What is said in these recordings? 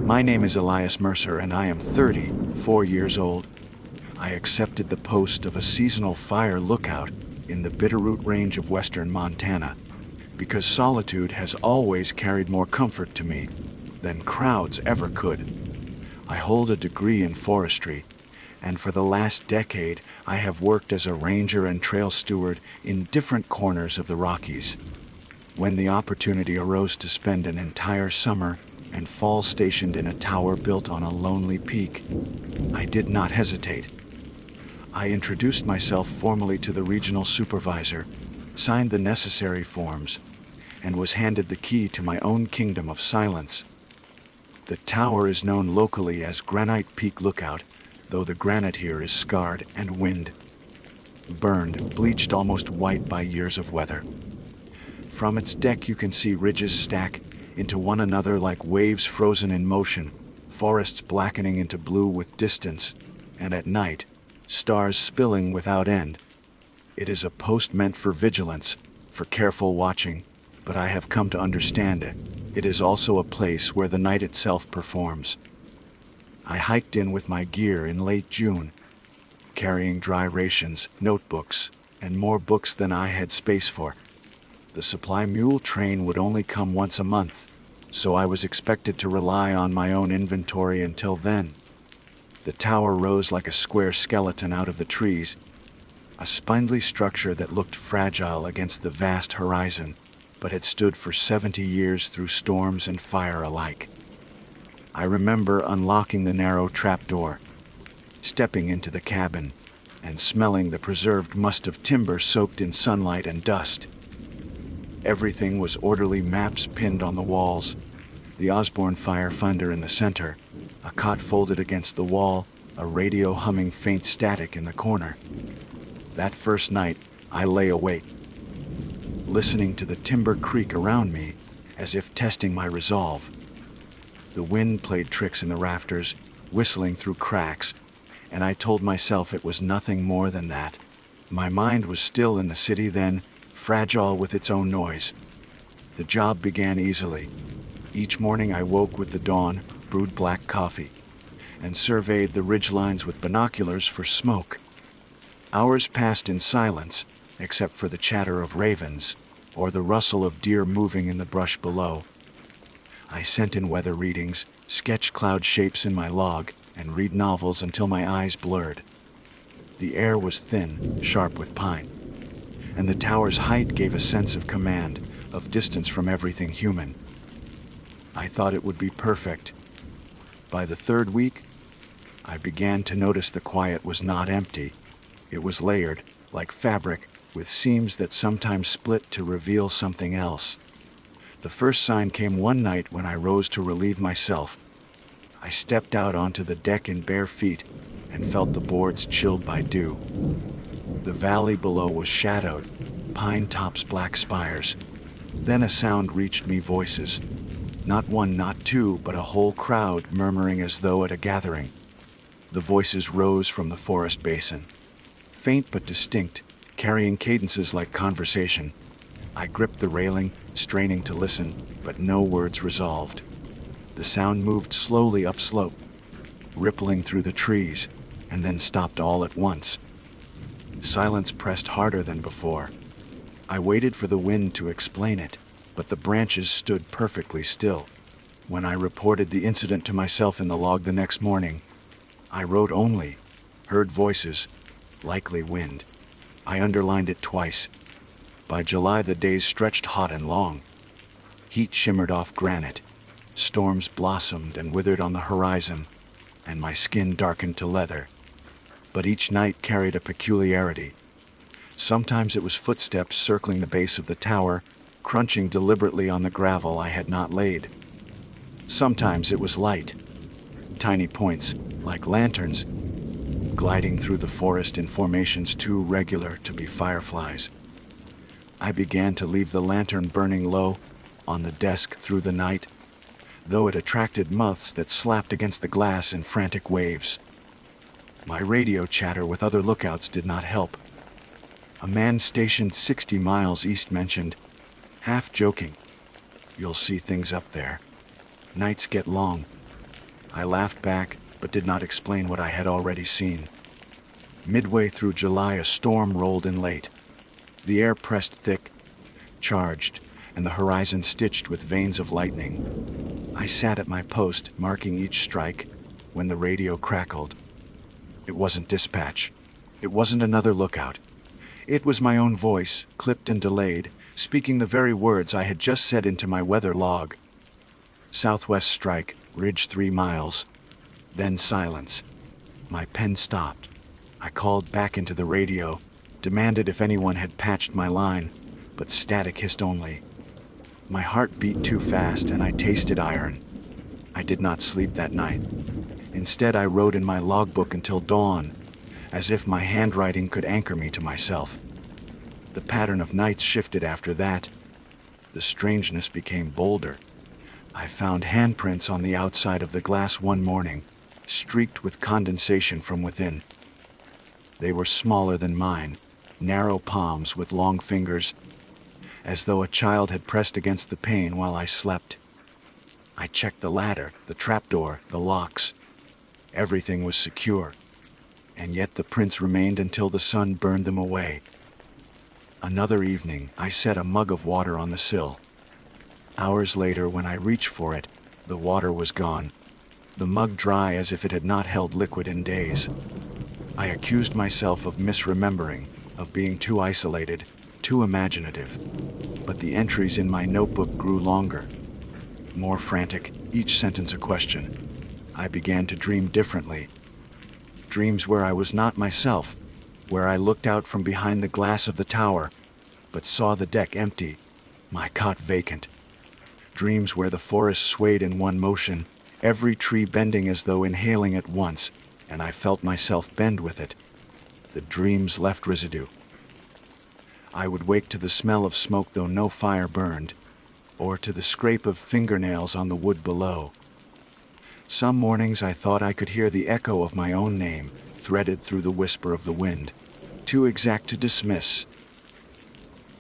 My name is Elias Mercer and I am 34 years old. I accepted the post of a seasonal fire lookout in the Bitterroot Range of western Montana because solitude has always carried more comfort to me than crowds ever could. I hold a degree in forestry, and for the last decade I have worked as a ranger and trail steward in different corners of the Rockies. When the opportunity arose to spend an entire summer and fall stationed in a tower built on a lonely peak, I did not hesitate. I introduced myself formally to the regional supervisor, signed the necessary forms, and was handed the key to my own kingdom of silence. The tower is known locally as Granite Peak Lookout, though the granite here is scarred and wind-burned, bleached almost white by years of weather. From its deck you can see ridges stack into one another like waves frozen in motion, forests blackening into blue with distance, and at night, stars spilling without end. It is a post meant for vigilance, for careful watching, but I have come to understand it. It is also a place where the night itself performs. I hiked in with my gear in late June, carrying dry rations, notebooks, and more books than I had space for. The supply mule train would only come once a month, so I was expected to rely on my own inventory until then. The tower rose like a square skeleton out of the trees, a spindly structure that looked fragile against the vast horizon, but had stood for 70 years through storms and fire alike. I remember unlocking the narrow trapdoor, stepping into the cabin, and smelling the preserved must of timber soaked in sunlight and dust. Everything was orderly, maps pinned on the walls, the Osborne fire finder in the center, a cot folded against the wall, a radio humming faint static in the corner. That first night, I lay awake, listening to the timber creak around me as if testing my resolve. The wind played tricks in the rafters, whistling through cracks, and I told myself it was nothing more than that. My mind was still in the city then, fragile with its own noise. The job began easily. Each morning I woke with the dawn, brewed black coffee, and surveyed the ridgelines with binoculars for smoke. Hours passed in silence, except for the chatter of ravens or the rustle of deer moving in the brush below. I sent in weather readings, sketched cloud shapes in my log, and read novels until my eyes blurred. The air was thin, sharp with pine, and the tower's height gave a sense of command, of distance from everything human. I thought it would be perfect. By the third week, I began to notice the quiet was not empty. It was layered, like fabric, with seams that sometimes split to reveal something else. The first sign came one night when I rose to relieve myself. I stepped out onto the deck in bare feet and felt the boards chilled by dew. The valley below was shadowed, pine tops, black spires. Then a sound reached me, voices. Not one, not two, but a whole crowd murmuring as though at a gathering. The voices rose from the forest basin, faint but distinct, carrying cadences like conversation. I gripped the railing, straining to listen, but no words resolved. The sound moved slowly upslope, rippling through the trees, and then stopped all at once. Silence pressed harder than before. I waited for the wind to explain it, but the branches stood perfectly still. When I reported the incident to myself in the log the next morning, I wrote only, heard voices, likely wind. I underlined it twice. By July the days stretched hot and long. Heat shimmered off granite. Storms blossomed and withered on the horizon, and my skin darkened to leather. But each night carried a peculiarity. Sometimes it was footsteps circling the base of the tower, crunching deliberately on the gravel I had not laid. Sometimes it was light, tiny points, like lanterns, gliding through the forest in formations too regular to be fireflies. I began to leave the lantern burning low on the desk through the night, though it attracted moths that slapped against the glass in frantic waves. My radio chatter with other lookouts did not help. A man stationed 60 miles east mentioned, half joking, "You'll see things up there. Nights get long." I laughed back, but did not explain what I had already seen. Midway through July, a storm rolled in late. The air pressed thick, charged, and the horizon stitched with veins of lightning. I sat at my post, marking each strike, when the radio crackled. It wasn't dispatch. It wasn't another lookout. It was my own voice, clipped and delayed, speaking the very words I had just said into my weather log. Southwest strike, ridge 3 miles. Then silence. My pen stopped. I called back into the radio, demanded if anyone had patched my line, but static hissed only. My heart beat too fast and I tasted iron. I did not sleep that night. Instead, I wrote in my logbook until dawn, as if my handwriting could anchor me to myself. The pattern of nights shifted after that. The strangeness became bolder. I found handprints on the outside of the glass one morning, streaked with condensation from within. They were smaller than mine, narrow palms with long fingers, as though a child had pressed against the pane while I slept. I checked the ladder, the trapdoor, the locks. Everything was secure, and yet the prints remained until the sun burned them away. Another evening, I set a mug of water on the sill. Hours later, when I reached for it, the water was gone, the mug dry as if it had not held liquid in days. I accused myself of misremembering, of being too isolated, too imaginative. But the entries in my notebook grew longer, more frantic, each sentence a question. I began to dream differently. Dreams where I was not myself, where I looked out from behind the glass of the tower, but saw the deck empty, my cot vacant. Dreams where the forest swayed in one motion, every tree bending as though inhaling at once, and I felt myself bend with it. The dreams left residue. I would wake to the smell of smoke though no fire burned, or to the scrape of fingernails on the wood below. Some mornings I thought I could hear the echo of my own name, threaded through the whisper of the wind, too exact to dismiss.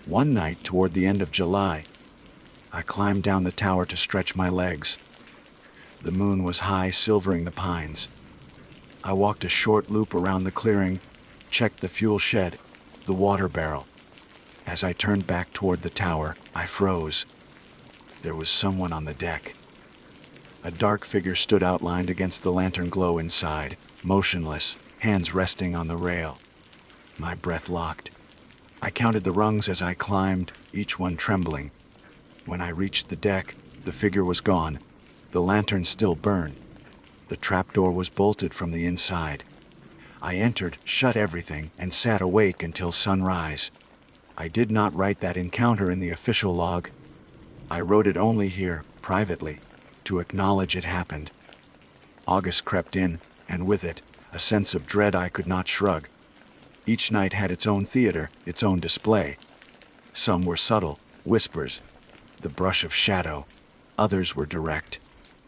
One night, toward the end of July, I climbed down the tower to stretch my legs. The moon was high, silvering the pines. I walked a short loop around the clearing, checked the fuel shed, the water barrel. As I turned back toward the tower, I froze. There was someone on the deck. A dark figure stood outlined against the lantern glow inside, motionless, hands resting on the rail. My breath locked. I counted the rungs as I climbed, each one trembling. When I reached the deck, the figure was gone. The lantern still burned. The trapdoor was bolted from the inside. I entered, shut everything, and sat awake until sunrise. I did not write that encounter in the official log. I wrote it only here, privately, to acknowledge it happened. August crept in, and with it, a sense of dread I could not shrug. Each night had its own theater, its own display. Some were subtle, whispers, the brush of shadow. Others were direct.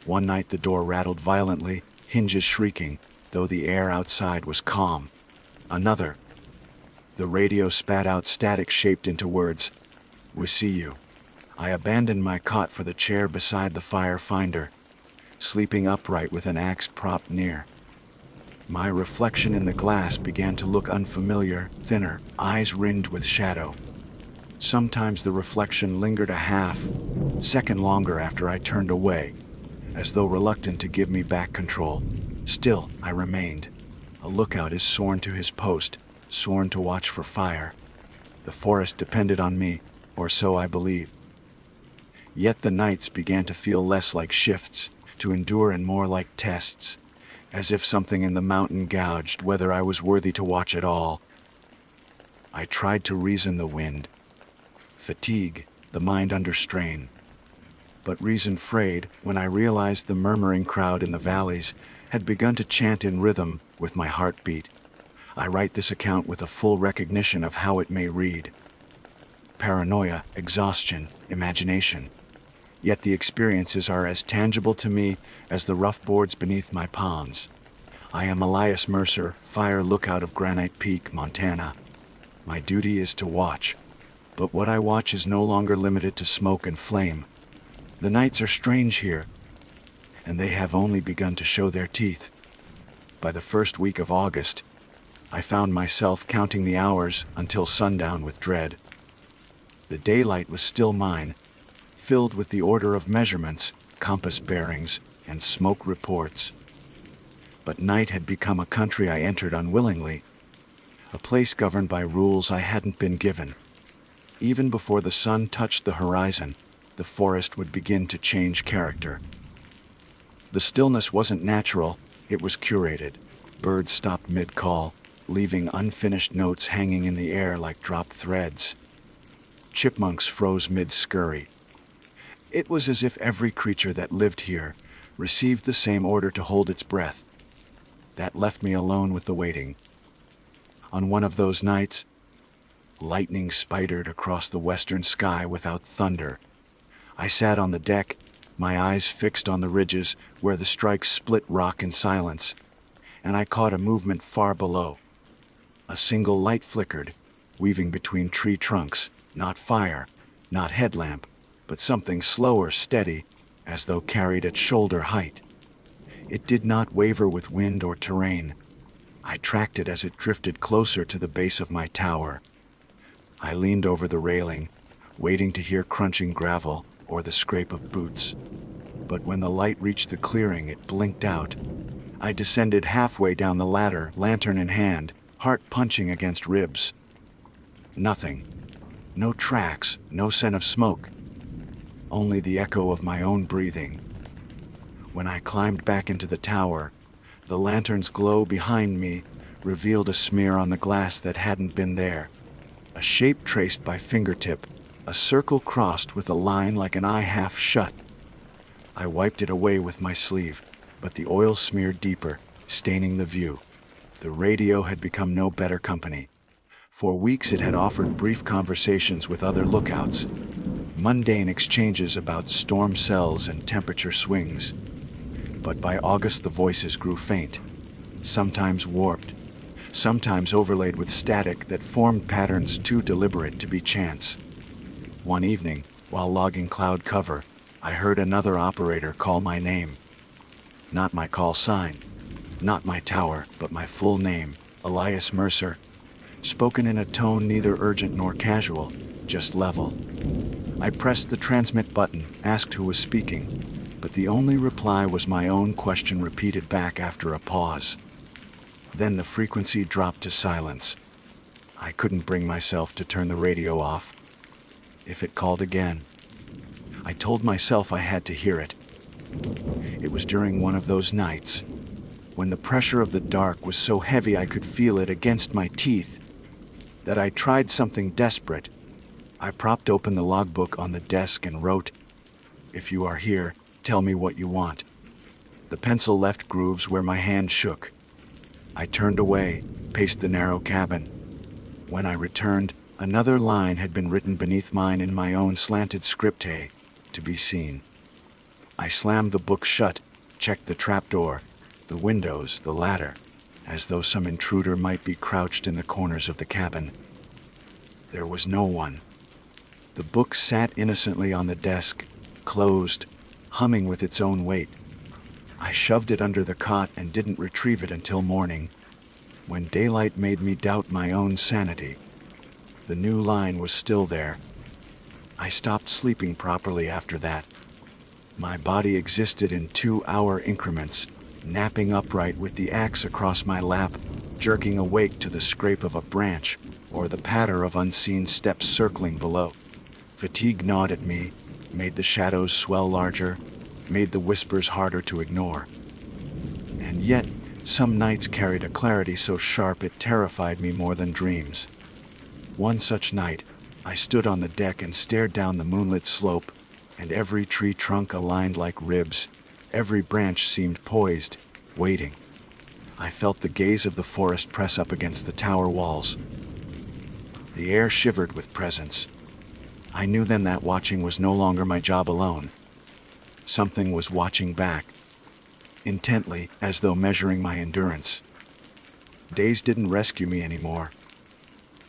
One night the door rattled violently, hinges shrieking, though the air outside was calm. Another, the radio spat out static shaped into words. "We see you." I abandoned my cot for the chair beside the fire finder, sleeping upright with an axe propped near. My reflection in the glass began to look unfamiliar, thinner, eyes ringed with shadow. Sometimes the reflection lingered a half-second longer after I turned away, as though reluctant to give me back control. Still, I remained. A lookout is sworn to his post, sworn to watch for fire. The forest depended on me, or so I believed. Yet the nights began to feel less like shifts, to endure and more like tests, as if something in the mountain gouged whether I was worthy to watch at all. I tried to reason the wind. Fatigue, the mind under strain. But reason frayed when I realized the murmuring crowd in the valleys had begun to chant in rhythm with my heartbeat. I write this account with a full recognition of how it may read. Paranoia, exhaustion, imagination. Yet the experiences are as tangible to me as the rough boards beneath my palms. I am Elias Mercer, fire lookout of Granite Peak, Montana. My duty is to watch, but what I watch is no longer limited to smoke and flame. The nights are strange here, and they have only begun to show their teeth. By the first week of August, I found myself counting the hours until sundown with dread. The daylight was still mine, filled with the order of measurements, compass bearings, and smoke reports. But night had become a country I entered unwillingly, a place governed by rules I hadn't been given. Even before the sun touched the horizon, the forest would begin to change character. The stillness wasn't natural, it was curated. Birds stopped mid-call, leaving unfinished notes hanging in the air like dropped threads. Chipmunks froze mid-scurry. It was as if every creature that lived here received the same order to hold its breath. That left me alone with the waiting. On one of those nights, lightning spidered across the western sky without thunder. I sat on the deck, my eyes fixed on the ridges where the strikes split rock in silence, and I caught a movement far below. A single light flickered, weaving between tree trunks, not fire, not headlamp, but something slower, steady, as though carried at shoulder height. It did not waver with wind or terrain. I tracked it as it drifted closer to the base of my tower. I leaned over the railing, waiting to hear crunching gravel or the scrape of boots. But when the light reached the clearing, it blinked out. I descended halfway down the ladder, lantern in hand, heart punching against ribs. Nothing. No tracks, no scent of smoke. Only the echo of my own breathing. When I climbed back into the tower, the lantern's glow behind me revealed a smear on the glass that hadn't been there. A shape traced by fingertip, a circle crossed with a line like an eye half shut. I wiped it away with my sleeve, but the oil smeared deeper, staining the view. The radio had become no better company. For weeks it had offered brief conversations with other lookouts, mundane exchanges about storm cells and temperature swings. But by August the voices grew faint, sometimes warped, sometimes overlaid with static that formed patterns too deliberate to be chance. One evening, while logging cloud cover, I heard another operator call my name. Not my call sign, not my tower, but my full name, Elias Mercer, spoken in a tone neither urgent nor casual, just level. I pressed the transmit button, asked who was speaking, but the only reply was my own question repeated back after a pause. Then the frequency dropped to silence. I couldn't bring myself to turn the radio off. If it called again, I told myself I had to hear it. It was during one of those nights, when the pressure of the dark was so heavy I could feel it against my teeth, that I tried something desperate. I propped open the logbook on the desk and wrote, "If you are here, tell me what you want." The pencil left grooves where my hand shook. I turned away, paced the narrow cabin. When I returned, another line had been written beneath mine in my own slanted scripte, to be seen. I slammed the book shut, checked the trapdoor, the windows, the ladder, as though some intruder might be crouched in the corners of the cabin. There was no one. The book sat innocently on the desk, closed, humming with its own weight. I shoved it under the cot and didn't retrieve it until morning, when daylight made me doubt my own sanity. The new line was still there. I stopped sleeping properly after that. My body existed in 2-hour increments, napping upright with the axe across my lap, jerking awake to the scrape of a branch or the patter of unseen steps circling below. Fatigue gnawed at me, made the shadows swell larger, made the whispers harder to ignore. And yet, some nights carried a clarity so sharp it terrified me more than dreams. One such night, I stood on the deck and stared down the moonlit slope, and every tree trunk aligned like ribs, every branch seemed poised, waiting. I felt the gaze of the forest press up against the tower walls. The air shivered with presence. I knew then that watching was no longer my job alone. Something was watching back, intently, as though measuring my endurance. Days didn't rescue me anymore.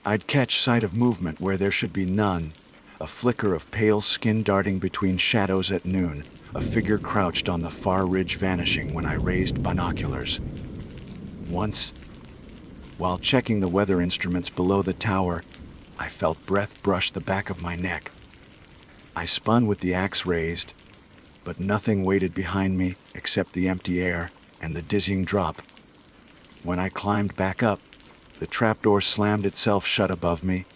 I'd catch sight of movement where there should be none, a flicker of pale skin darting between shadows at noon, a figure crouched on the far ridge, vanishing when I raised binoculars. Once, while checking the weather instruments below the tower, I felt breath brush the back of my neck. I spun with the axe raised, but nothing waited behind me except the empty air and the dizzying drop. When I climbed back up, the trapdoor slammed itself shut above me,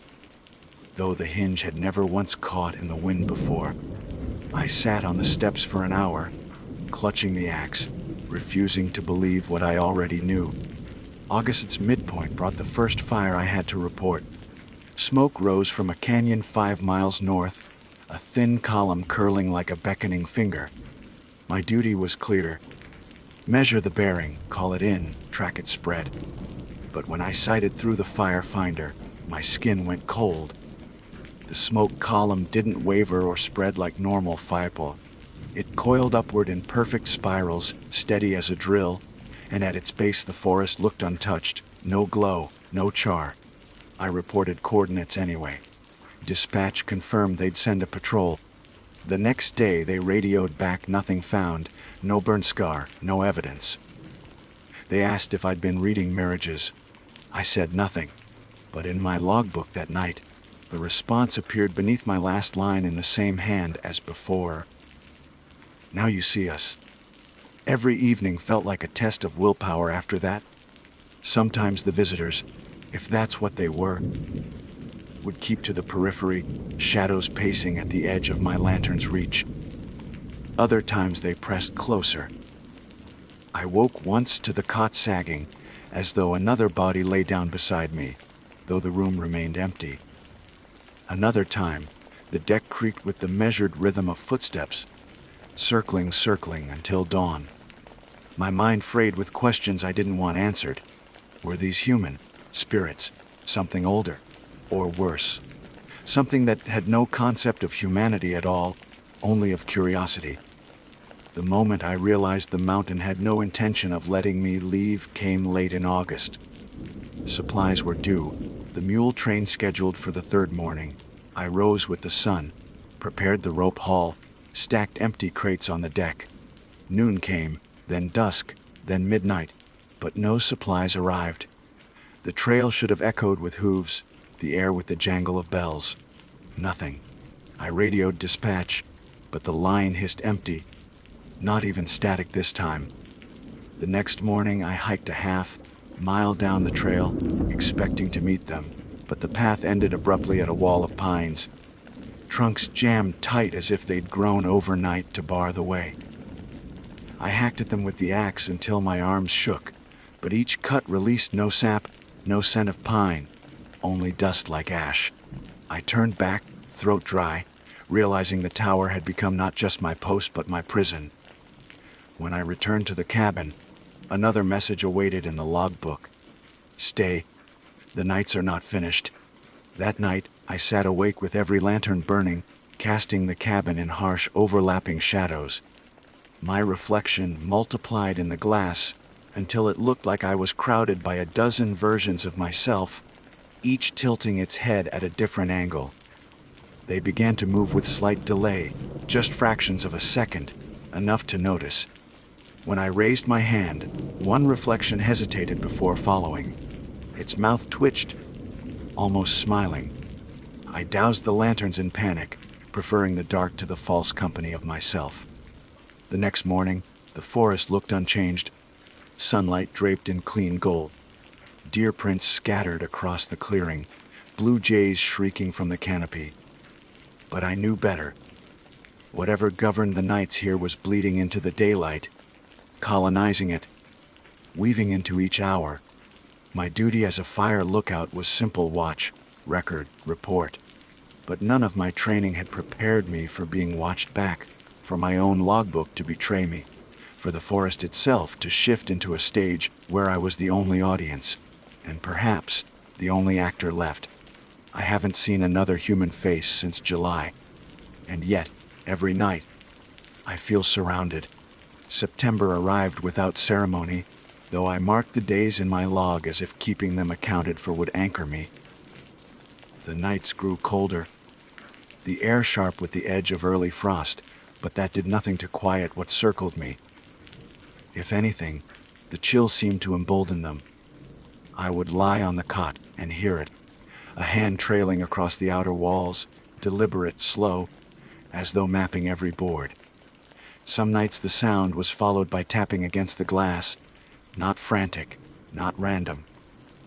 though the hinge had never once caught in the wind before. I sat on the steps for an hour, clutching the axe, refusing to believe what I already knew. August's midpoint brought the first fire I had to report. Smoke rose from a canyon 5 miles north, a thin column curling like a beckoning finger. My duty was clear. Measure the bearing, call it in, track its spread. But when I sighted through the fire finder, my skin went cold. The smoke column didn't waver or spread like normal fire. It coiled upward in perfect spirals, steady as a drill, and at its base the forest looked untouched. No glow, no char. I reported coordinates anyway. Dispatch confirmed they'd send a patrol. The next day they radioed back, nothing found, no burn scar, no evidence. They asked if I'd been reading mirages. I said nothing, but in my logbook that night, the response appeared beneath my last line in the same hand as before. Now you see us. Every evening felt like a test of willpower after that. Sometimes the visitors, if that's what they were, would keep to the periphery, shadows pacing at the edge of my lantern's reach. Other times they pressed closer. I woke once to the cot sagging, as though another body lay down beside me, though the room remained empty. Another time, the deck creaked with the measured rhythm of footsteps, circling until dawn. My mind frayed with questions I didn't want answered. Were these human, spirits, something older, or worse? Something that had no concept of humanity at all, only of curiosity. The moment I realized the mountain had no intention of letting me leave came late in August. Supplies were due, the mule train scheduled for the third morning. I rose with the sun, prepared the rope haul, stacked empty crates on the deck. Noon came, then dusk, then midnight, but no supplies arrived. The trail should have echoed with hooves, the air with the jangle of bells. Nothing. I radioed dispatch, but the line hissed empty. Not even static this time. The next morning I hiked a half-mile down the trail, expecting to meet them, but the path ended abruptly at a wall of pines. Trunks jammed tight as if they'd grown overnight to bar the way. I hacked at them with the axe until my arms shook, but each cut released no sap, no scent of pine, only dust like ash. I turned back, throat dry, realizing the tower had become not just my post but my prison. When I returned to the cabin, another message awaited in the logbook. Stay. The nights are not finished. That night, I sat awake with every lantern burning, casting the cabin in harsh, overlapping shadows. My reflection multiplied in the glass until it looked like I was crowded by a dozen versions of myself, each tilting its head at a different angle. They began to move with slight delay, just fractions of a second, enough to notice. When I raised my hand, one reflection hesitated before following. Its mouth twitched, almost smiling. I doused the lanterns in panic, preferring the dark to the false company of myself. The next morning, the forest looked unchanged, sunlight draped in clean gold. Deer prints scattered across the clearing, blue jays shrieking from the canopy. But I knew better. Whatever governed the nights here was bleeding into the daylight, colonizing it, weaving into each hour. My duty as a fire lookout was simple: watch, record, report. But none of my training had prepared me for being watched back, for my own logbook to betray me, for the forest itself to shift into a stage where I was the only audience, and perhaps the only actor left. I haven't seen another human face since July, and yet, every night, I feel surrounded. September arrived without ceremony, though I marked the days in my log as if keeping them accounted for would anchor me. The nights grew colder, the air sharp with the edge of early frost, but that did nothing to quiet what circled me. If anything, the chill seemed to embolden them. I would lie on the cot and hear it, a hand trailing across the outer walls, deliberate, slow, as though mapping every board. Some nights the sound was followed by tapping against the glass, not frantic, not random,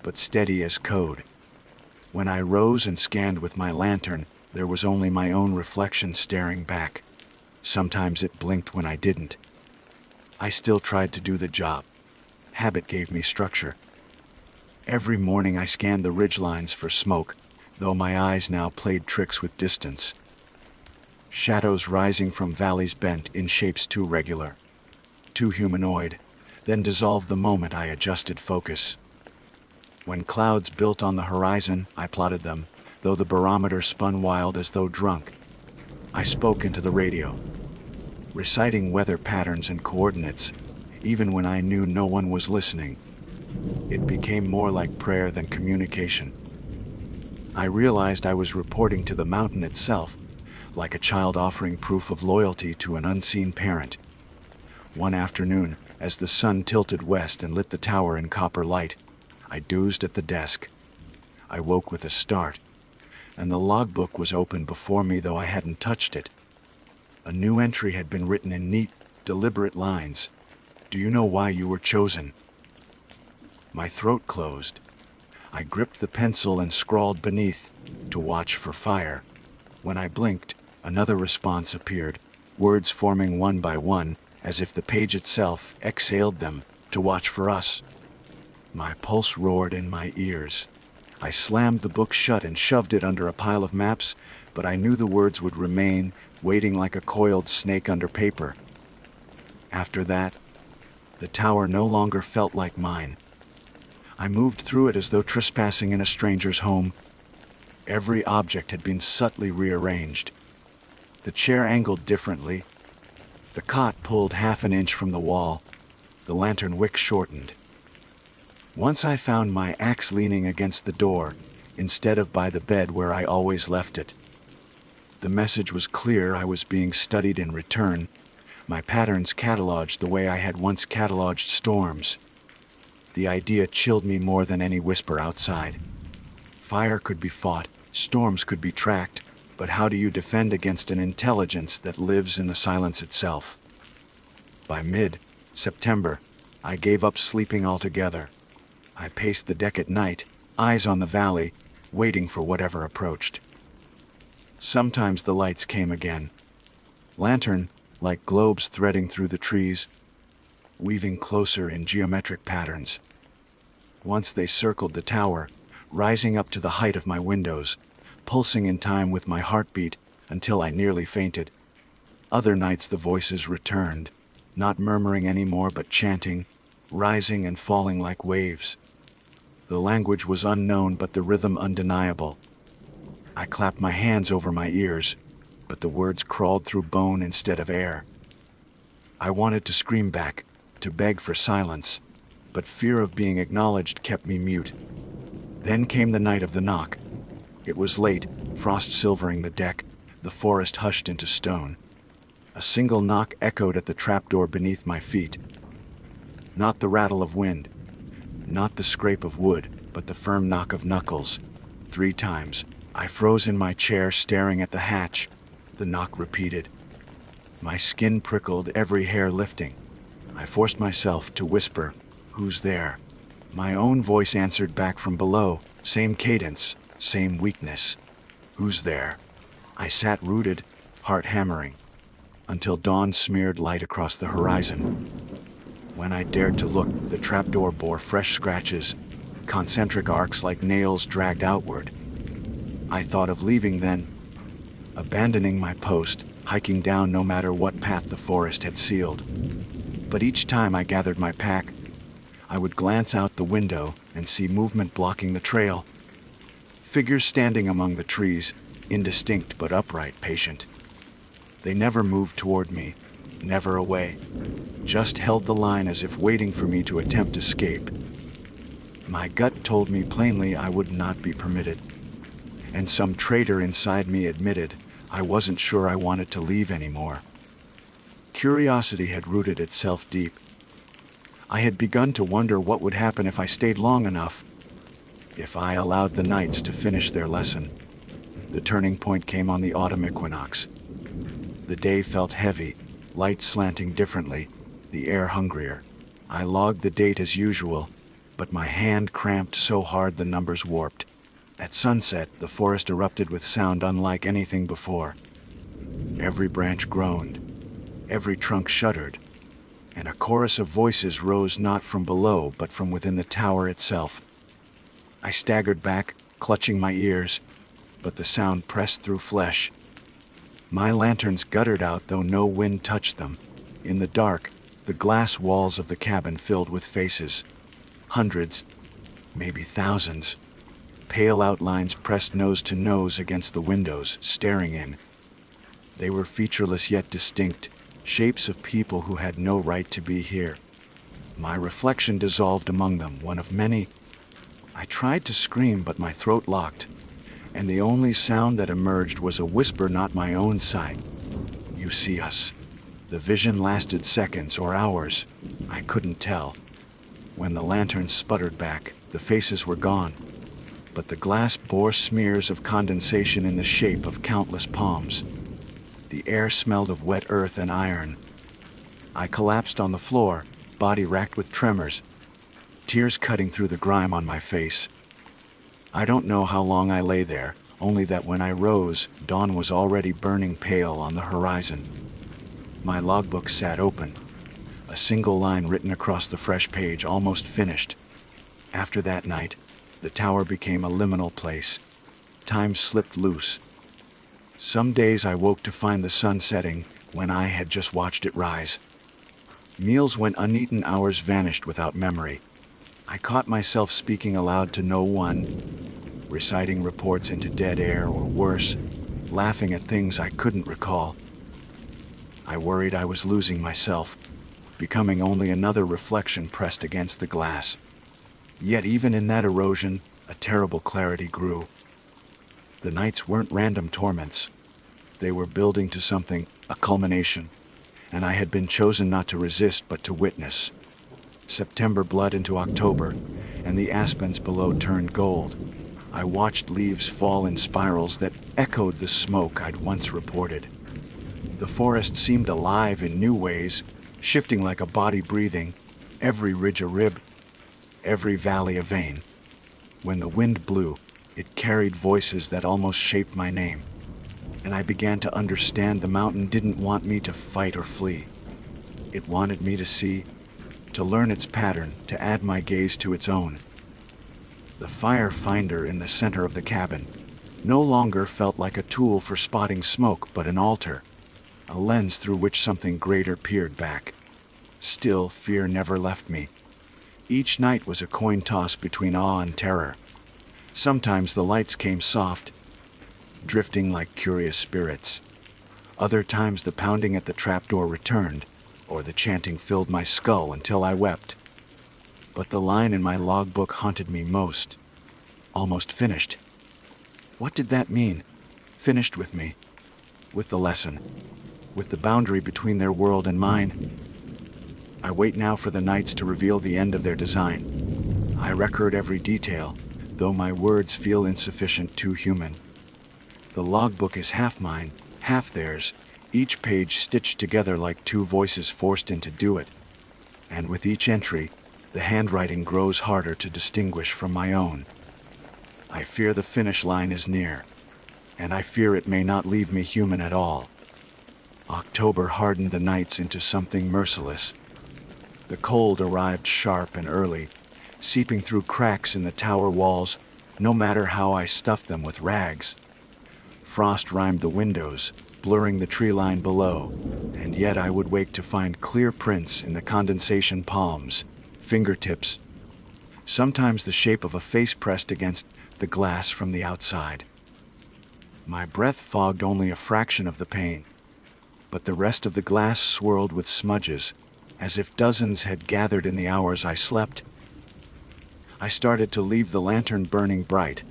but steady as code. When I rose and scanned with my lantern, there was only my own reflection staring back. Sometimes it blinked when I didn't. I still tried to do the job. Habit gave me structure. Every morning I scanned the ridgelines for smoke, though my eyes now played tricks with distance. Shadows rising from valleys bent in shapes too regular, too humanoid, then dissolved the moment I adjusted focus. When clouds built on the horizon, I plotted them, though the barometer spun wild as though drunk. I spoke into the radio, reciting weather patterns and coordinates, even when I knew no one was listening. It became more like prayer than communication. I realized I was reporting to the mountain itself, like a child offering proof of loyalty to an unseen parent. One afternoon, as the sun tilted west and lit the tower in copper light, I dozed at the desk. I woke with a start, and the logbook was open before me, though I hadn't touched it. A new entry had been written in neat, deliberate lines. "Do you know why you were chosen?" My throat closed. I gripped the pencil and scrawled beneath, "To watch for fire." When I blinked, another response appeared, words forming one by one, as if the page itself exhaled them, "To watch for us." My pulse roared in my ears. I slammed the book shut and shoved it under a pile of maps, but I knew the words would remain, waiting like a coiled snake under paper. After that, the tower no longer felt like mine. I moved through it as though trespassing in a stranger's home. Every object had been subtly rearranged. The chair angled differently. The cot pulled half an inch from the wall. The lantern wick shortened. Once I found my axe leaning against the door, instead of by the bed where I always left it. The message was clear. I was being studied in return, my patterns cataloged the way I had once cataloged storms. The idea chilled me more than any whisper outside. Fire could be fought, storms could be tracked, but how do you defend against an intelligence that lives in the silence itself? By mid-September, I gave up sleeping altogether. I paced the deck at night, eyes on the valley, waiting for whatever approached. Sometimes the lights came again. Lantern, like globes threading through the trees, weaving closer in geometric patterns. Once they circled the tower, rising up to the height of my windows, pulsing in time with my heartbeat until I nearly fainted. Other nights the voices returned, not murmuring anymore but chanting, rising and falling like waves. The language was unknown but the rhythm undeniable. I clapped my hands over my ears, but the words crawled through bone instead of air. I wanted to scream back, to beg for silence, but fear of being acknowledged kept me mute. Then came the night of the knock. It was late, frost silvering the deck, the forest hushed into stone. A single knock echoed at the trapdoor beneath my feet. Not the rattle of wind, not the scrape of wood, but the firm knock of knuckles. 3 times. I froze in my chair, staring at the hatch. The knock repeated. My skin prickled, every hair lifting. I forced myself to whisper, "Who's there?" My own voice answered back from below, same cadence, same weakness. "Who's there?" I sat rooted, heart hammering, until dawn smeared light across the horizon. When I dared to look, the trapdoor bore fresh scratches, concentric arcs like nails dragged outward. I thought of leaving then, abandoning my post, hiking down no matter what path the forest had sealed. But each time I gathered my pack, I would glance out the window and see movement blocking the trail. Figures standing among the trees, indistinct but upright, patient. They never moved toward me, never away, just held the line as if waiting for me to attempt escape. My gut told me plainly I would not be permitted. And some traitor inside me admitted I wasn't sure I wanted to leave anymore. Curiosity had rooted itself deep. I had begun to wonder what would happen if I stayed long enough, if I allowed the nights to finish their lesson. The turning point came on the autumn equinox. The day felt heavy, light slanting differently, the air hungrier. I logged the date as usual, but my hand cramped so hard the numbers warped. At sunset, the forest erupted with sound unlike anything before. Every branch groaned, every trunk shuddered, and a chorus of voices rose not from below but from within the tower itself. I staggered back, clutching my ears, but the sound pressed through flesh. My lanterns guttered out though no wind touched them. In the dark, the glass walls of the cabin filled with faces. Hundreds, maybe thousands. Pale outlines pressed nose to nose against the windows, staring in. They were featureless yet distinct, shapes of people who had no right to be here. My reflection dissolved among them, one of many. I tried to scream, but my throat locked, and the only sound that emerged was a whisper not my own sight. "You see us." The vision lasted seconds or hours. I couldn't tell. When the lantern sputtered back, the faces were gone, but the glass bore smears of condensation in the shape of countless palms. The air smelled of wet earth and iron. I collapsed on the floor, body racked with tremors, tears cutting through the grime on my face. I don't know how long I lay there, only that when I rose, dawn was already burning pale on the horizon. My logbook sat open, a single line written across the fresh page, almost finished. After that night, the tower became a liminal place. Time slipped loose. Some days I woke to find the sun setting when I had just watched it rise. Meals went uneaten, hours vanished without memory. I caught myself speaking aloud to no one, reciting reports into dead air, or worse, laughing at things I couldn't recall. I worried I was losing myself, becoming only another reflection pressed against the glass. Yet even in that erosion, a terrible clarity grew. The nights weren't random torments. They were building to something, a culmination, and I had been chosen not to resist but to witness. September bled into October, and the aspens below turned gold. I watched leaves fall in spirals that echoed the smoke I'd once reported. The forest seemed alive in new ways, shifting like a body breathing, every ridge a rib, every valley a vein. When the wind blew, it carried voices that almost shaped my name, and I began to understand the mountain didn't want me to fight or flee. It wanted me to see, to learn its pattern, to add my gaze to its own. The fire finder in the center of the cabin no longer felt like a tool for spotting smoke, but an altar, a lens through which something greater peered back. Still, fear never left me. Each night was a coin toss between awe and terror. Sometimes the lights came soft, drifting like curious spirits. Other times the pounding at the trapdoor returned, or the chanting filled my skull until I wept. But the line in my logbook haunted me most. Almost finished. What did that mean? Finished with me. With the lesson. With the boundary between their world and mine. I wait now for the nights to reveal the end of their design. I record every detail, though my words feel insufficient, too human. The logbook is half mine, half theirs, each page stitched together like two voices forced into duet. And with each entry, the handwriting grows harder to distinguish from my own. I fear the finish line is near, and I fear it may not leave me human at all. October hardened the nights into something merciless. The cold arrived sharp and early, seeping through cracks in the tower walls, no matter how I stuffed them with rags. Frost rimed the windows, blurring the tree line below, and yet I would wake to find clear prints in the condensation palms, fingertips, sometimes the shape of a face pressed against the glass from the outside. My breath fogged only a fraction of the pain, but the rest of the glass swirled with smudges, as if dozens had gathered in the hours I slept. I started to leave the lantern burning bright,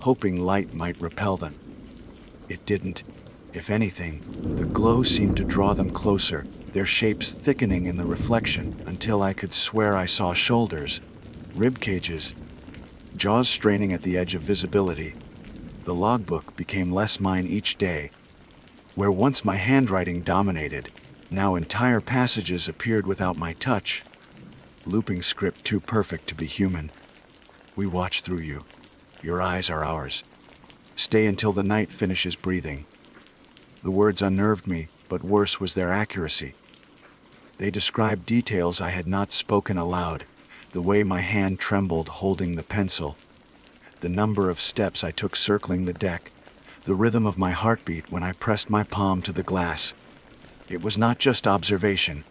hoping light might repel them. It didn't. If anything, the glow seemed to draw them closer, their shapes thickening in the reflection until I could swear I saw shoulders, rib cages, jaws straining at the edge of visibility. The logbook became less mine each day. Where once my handwriting dominated, now entire passages appeared without my touch. Looping script too perfect to be human. We watch through you. Your eyes are ours. Stay until the night finishes breathing. The words unnerved me, but worse was their accuracy. They described details I had not spoken aloud, the way my hand trembled holding the pencil, the number of steps I took circling the deck, the rhythm of my heartbeat when I pressed my palm to the glass. It was not just observation,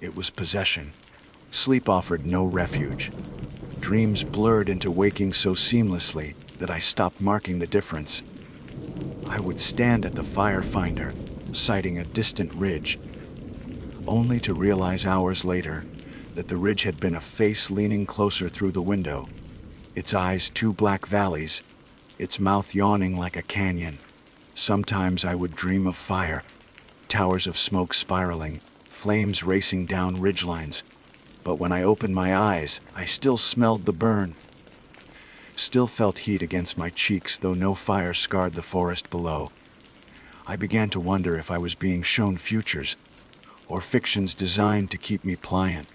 it was possession. Sleep offered no refuge. Dreams blurred into waking so seamlessly that I stopped marking the difference. I would stand at the fire finder, sighting a distant ridge, only to realize hours later that the ridge had been a face leaning closer through the window, its eyes two black valleys, its mouth yawning like a canyon. Sometimes I would dream of fire, towers of smoke spiraling, flames racing down ridgelines. But when I opened my eyes, I still smelled the burn. Still felt heat against my cheeks, though no fire scarred the forest below. I began to wonder if I was being shown futures, or fictions designed to keep me pliant.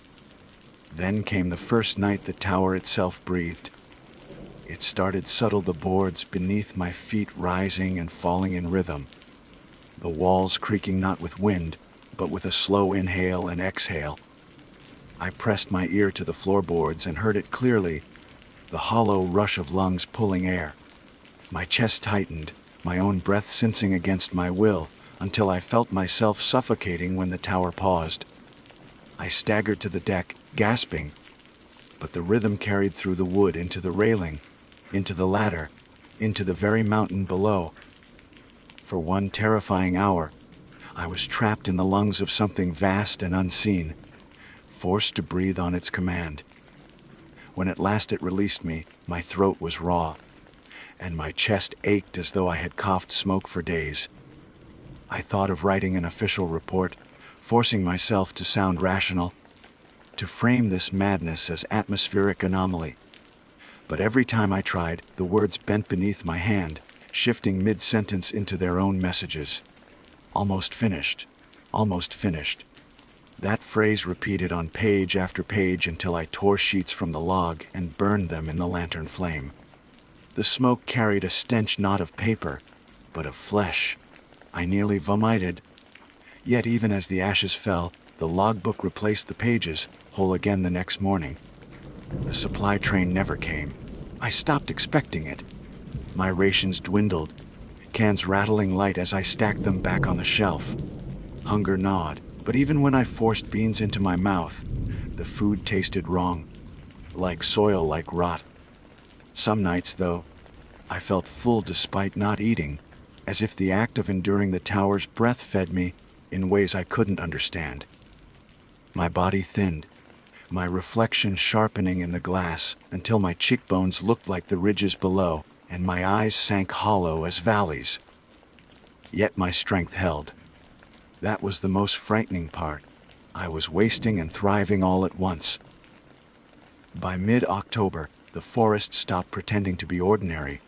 Then came the first night the tower itself breathed. It started subtle, the boards beneath my feet rising and falling in rhythm, the walls creaking not with wind, but with a slow inhale and exhale. I pressed my ear to the floorboards and heard it clearly, the hollow rush of lungs pulling air. My chest tightened, my own breath sensing against my will, until I felt myself suffocating when the tower paused. I staggered to the deck, gasping, but the rhythm carried through the wood into the railing, into the ladder, into the very mountain below. For one terrifying hour, I was trapped in the lungs of something vast and unseen, forced to breathe on its command. When at last it released me, my throat was raw, and my chest ached as though I had coughed smoke for days. I thought of writing an official report, forcing myself to sound rational, to frame this madness as atmospheric anomaly. But every time I tried, the words bent beneath my hand, shifting mid-sentence into their own messages. Almost finished. Almost finished. That phrase repeated on page after page until I tore sheets from the log and burned them in the lantern flame. The smoke carried a stench not of paper, but of flesh. I nearly vomited. Yet even as the ashes fell, the logbook replaced the pages, whole again the next morning. The supply train never came. I stopped expecting it. My rations dwindled, cans rattling light as I stacked them back on the shelf. Hunger gnawed, but even when I forced beans into my mouth, the food tasted wrong, like soil, like rot. Some nights, though, I felt full despite not eating, as if the act of enduring the tower's breath fed me in ways I couldn't understand. My body thinned, my reflection sharpening in the glass until my cheekbones looked like the ridges below, and my eyes sank hollow as valleys. Yet my strength held. That was the most frightening part. I was wasting and thriving all at once. By mid-October, the forest stopped pretending to be ordinary.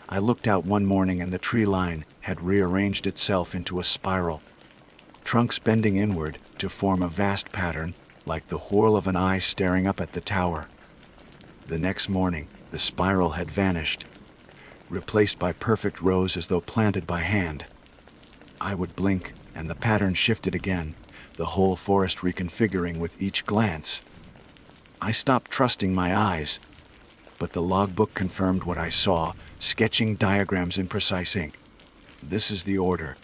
I looked out one morning and the tree line had rearranged itself into a spiral, trunks bending inward to form a vast pattern, like the whorl of an eye staring up at the tower. The next morning, the spiral had vanished, replaced by perfect rows as though planted by hand. I would blink, and the pattern shifted again, the whole forest reconfiguring with each glance. I stopped trusting my eyes, but the logbook confirmed what I saw, sketching diagrams in precise ink. This is the order.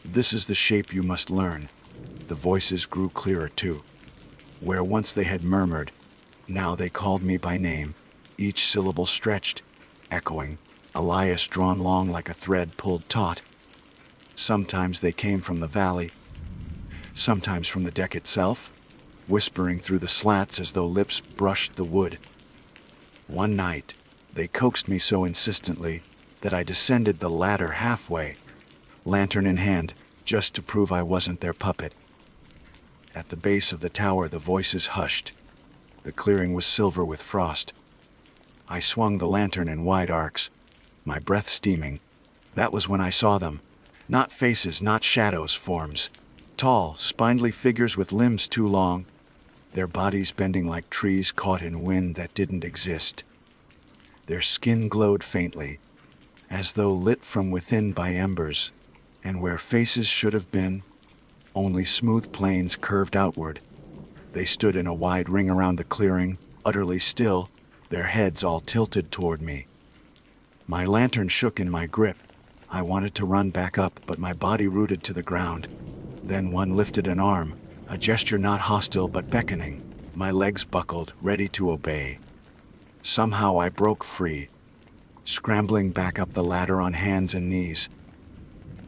This is the shape you must learn. The voices grew clearer too. Where once they had murmured, now they called me by name, each syllable stretched, echoing, Elias drawn long like a thread pulled taut. Sometimes they came from the valley, sometimes from the deck itself, whispering through the slats as though lips brushed the wood. One night, they coaxed me so insistently that I descended the ladder halfway, lantern in hand, just to prove I wasn't their puppet. At the base of the tower, the voices hushed. The clearing was silver with frost. I swung the lantern in wide arcs, my breath steaming. That was when I saw them. Not faces, not shadows, forms. Tall, spindly figures with limbs too long, their bodies bending like trees caught in wind that didn't exist. Their skin glowed faintly, as though lit from within by embers, and where faces should have been, only smooth plains curved outward. They stood in a wide ring around the clearing, utterly still, their heads all tilted toward me. My lantern shook in my grip. I wanted to run back up, but my body rooted to the ground. Then one lifted an arm, a gesture not hostile but beckoning. My legs buckled, ready to obey. Somehow I broke free, scrambling back up the ladder on hands and knees.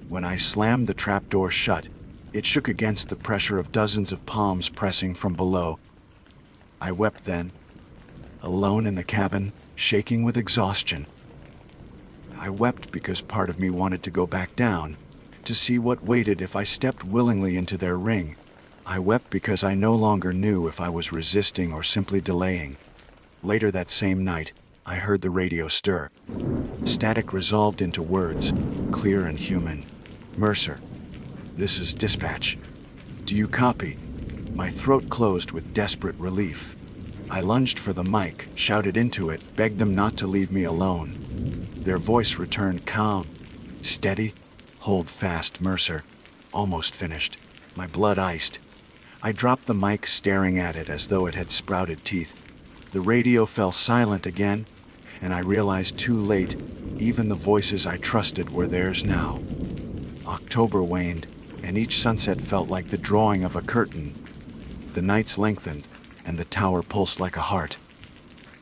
When I slammed the trapdoor shut, it shook against the pressure of dozens of palms pressing from below. I wept then, alone in the cabin, shaking with exhaustion. I wept because part of me wanted to go back down, to see what waited if I stepped willingly into their ring. I wept because I no longer knew if I was resisting or simply delaying. Later that same night, I heard the radio stir. Static resolved into words, clear and human. "Mercer, this is dispatch. Do you copy?" My throat closed with desperate relief. I lunged for the mic, shouted into it, begged them not to leave me alone. Their voice returned calm, steady. "Hold fast, Mercer." Almost finished. My blood iced. I dropped the mic, staring at it as though it had sprouted teeth. The radio fell silent again, and I realized too late, even the voices I trusted were theirs now. October waned, and each sunset felt like the drawing of a curtain. The nights lengthened, and the tower pulsed like a heart.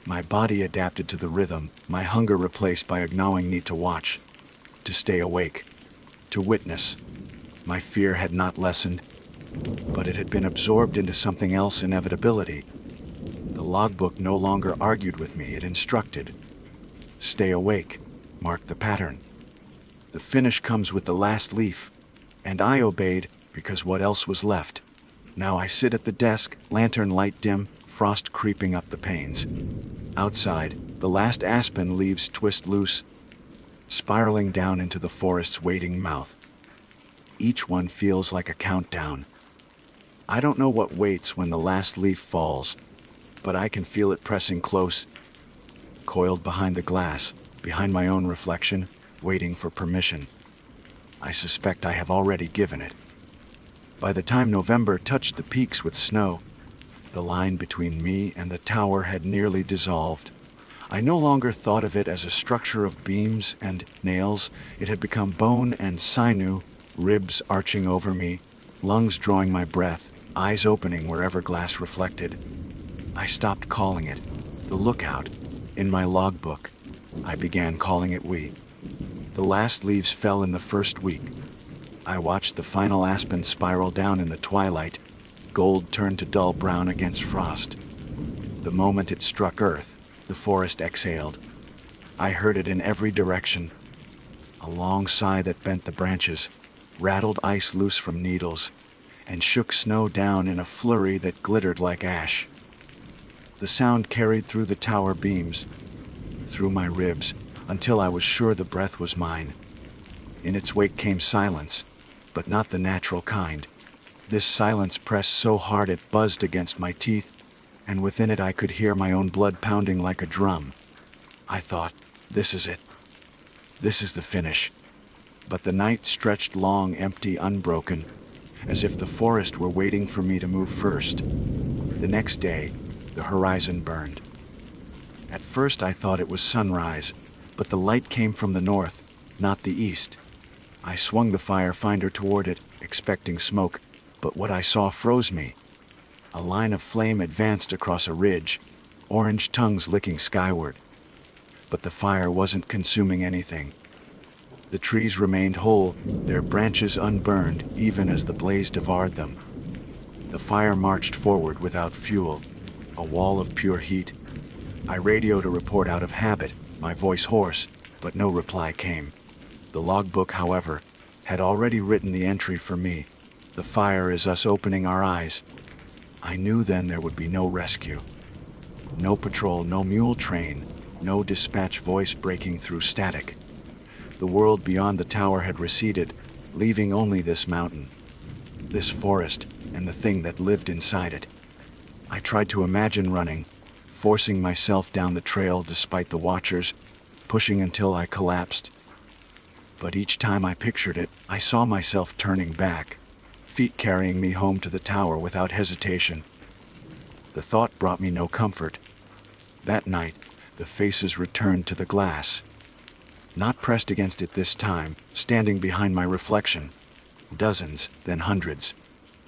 My body adapted to the rhythm, my hunger replaced by a gnawing need to watch, to stay awake, to witness. My fear had not lessened, but it had been absorbed into something else: inevitability. The logbook no longer argued with me, it instructed. Stay awake, mark the pattern. The finish comes with the last leaf, and I obeyed because what else was left? Now I sit at the desk, lantern light dim, frost creeping up the panes. Outside, the last aspen leaves twist loose, spiraling down into the forest's waiting mouth. Each one feels like a countdown. I don't know what waits when the last leaf falls, but I can feel it pressing close, coiled behind the glass, behind my own reflection, waiting for permission. I suspect I have already given it. By the time November touched the peaks with snow, the line between me and the tower had nearly dissolved. I no longer thought of it as a structure of beams and nails. It had become bone and sinew, ribs arching over me, lungs drawing my breath, eyes opening wherever glass reflected. I stopped calling it the lookout. In my logbook, I began calling it we. The last leaves fell in the first week. I watched the final aspen spiral down in the twilight. Gold turned to dull brown against frost. The moment it struck earth, the forest exhaled. I heard it in every direction. A long sigh that bent the branches, rattled ice loose from needles, and shook snow down in a flurry that glittered like ash. The sound carried through the tower beams, through my ribs, until I was sure the breath was mine. In its wake came silence, but not the natural kind. This silence pressed so hard it buzzed against my teeth, and within it I could hear my own blood pounding like a drum. I thought, this is it. This is the finish. But the night stretched long, empty, unbroken, as if the forest were waiting for me to move first. The next day, the horizon burned. At first I thought it was sunrise, but the light came from the north, not the east. I swung the firefinder toward it, expecting smoke, but what I saw froze me. A line of flame advanced across a ridge, orange tongues licking skyward. But the fire wasn't consuming anything. The trees remained whole, their branches unburned, even as the blaze devoured them. The fire marched forward without fuel, a wall of pure heat. I radioed a report out of habit, my voice hoarse, but no reply came. The logbook, however, had already written the entry for me. The fire is us opening our eyes, I knew then there would be no rescue. No patrol, no mule train, no dispatch voice breaking through static. The world beyond the tower had receded, leaving only this mountain, this forest, and the thing that lived inside it. I tried to imagine running, forcing myself down the trail despite the watchers, pushing until I collapsed. But each time I pictured it, I saw myself turning back, feet carrying me home to the tower without hesitation. The thought brought me no comfort. That night, the faces returned to the glass. Not pressed against it this time, standing behind my reflection. Dozens, then hundreds.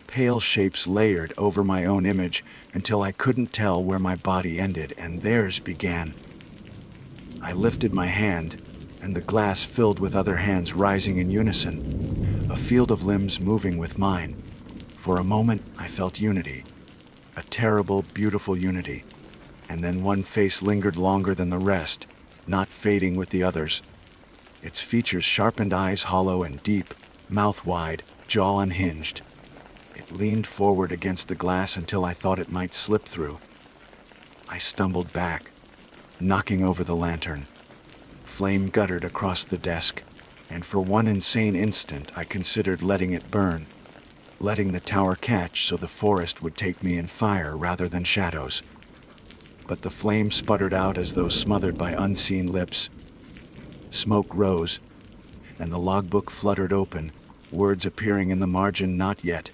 Pale shapes layered over my own image until I couldn't tell where my body ended and theirs began. I lifted my hand, and the glass filled with other hands rising in unison, a field of limbs moving with mine. For a moment, I felt unity, a terrible, beautiful unity. And then one face lingered longer than the rest, not fading with the others. Its features sharpened, eyes hollow and deep, mouth wide, jaw unhinged. It leaned forward against the glass until I thought it might slip through. I stumbled back, knocking over the lantern. Flame guttered across the desk, and for one insane instant I considered letting it burn, letting the tower catch so the forest would take me in fire rather than shadows. But the flame sputtered out as though smothered by unseen lips. Smoke rose, and the logbook fluttered open, words appearing in the margin not yet.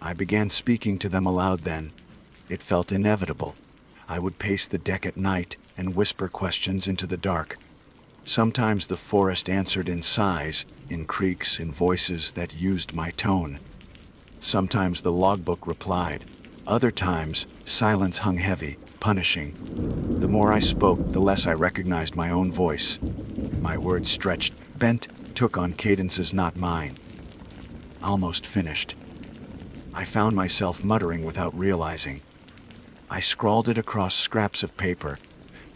I began speaking to them aloud then. It felt inevitable. I would pace the deck at night and whisper questions into the dark. Sometimes the forest answered in sighs, in creaks, in voices that used my tone. Sometimes the logbook replied. Other times, silence hung heavy, punishing. The more I spoke, the less I recognized my own voice. My words stretched, bent, took on cadences not mine. Almost finished. I found myself muttering without realizing. I scrawled it across scraps of paper,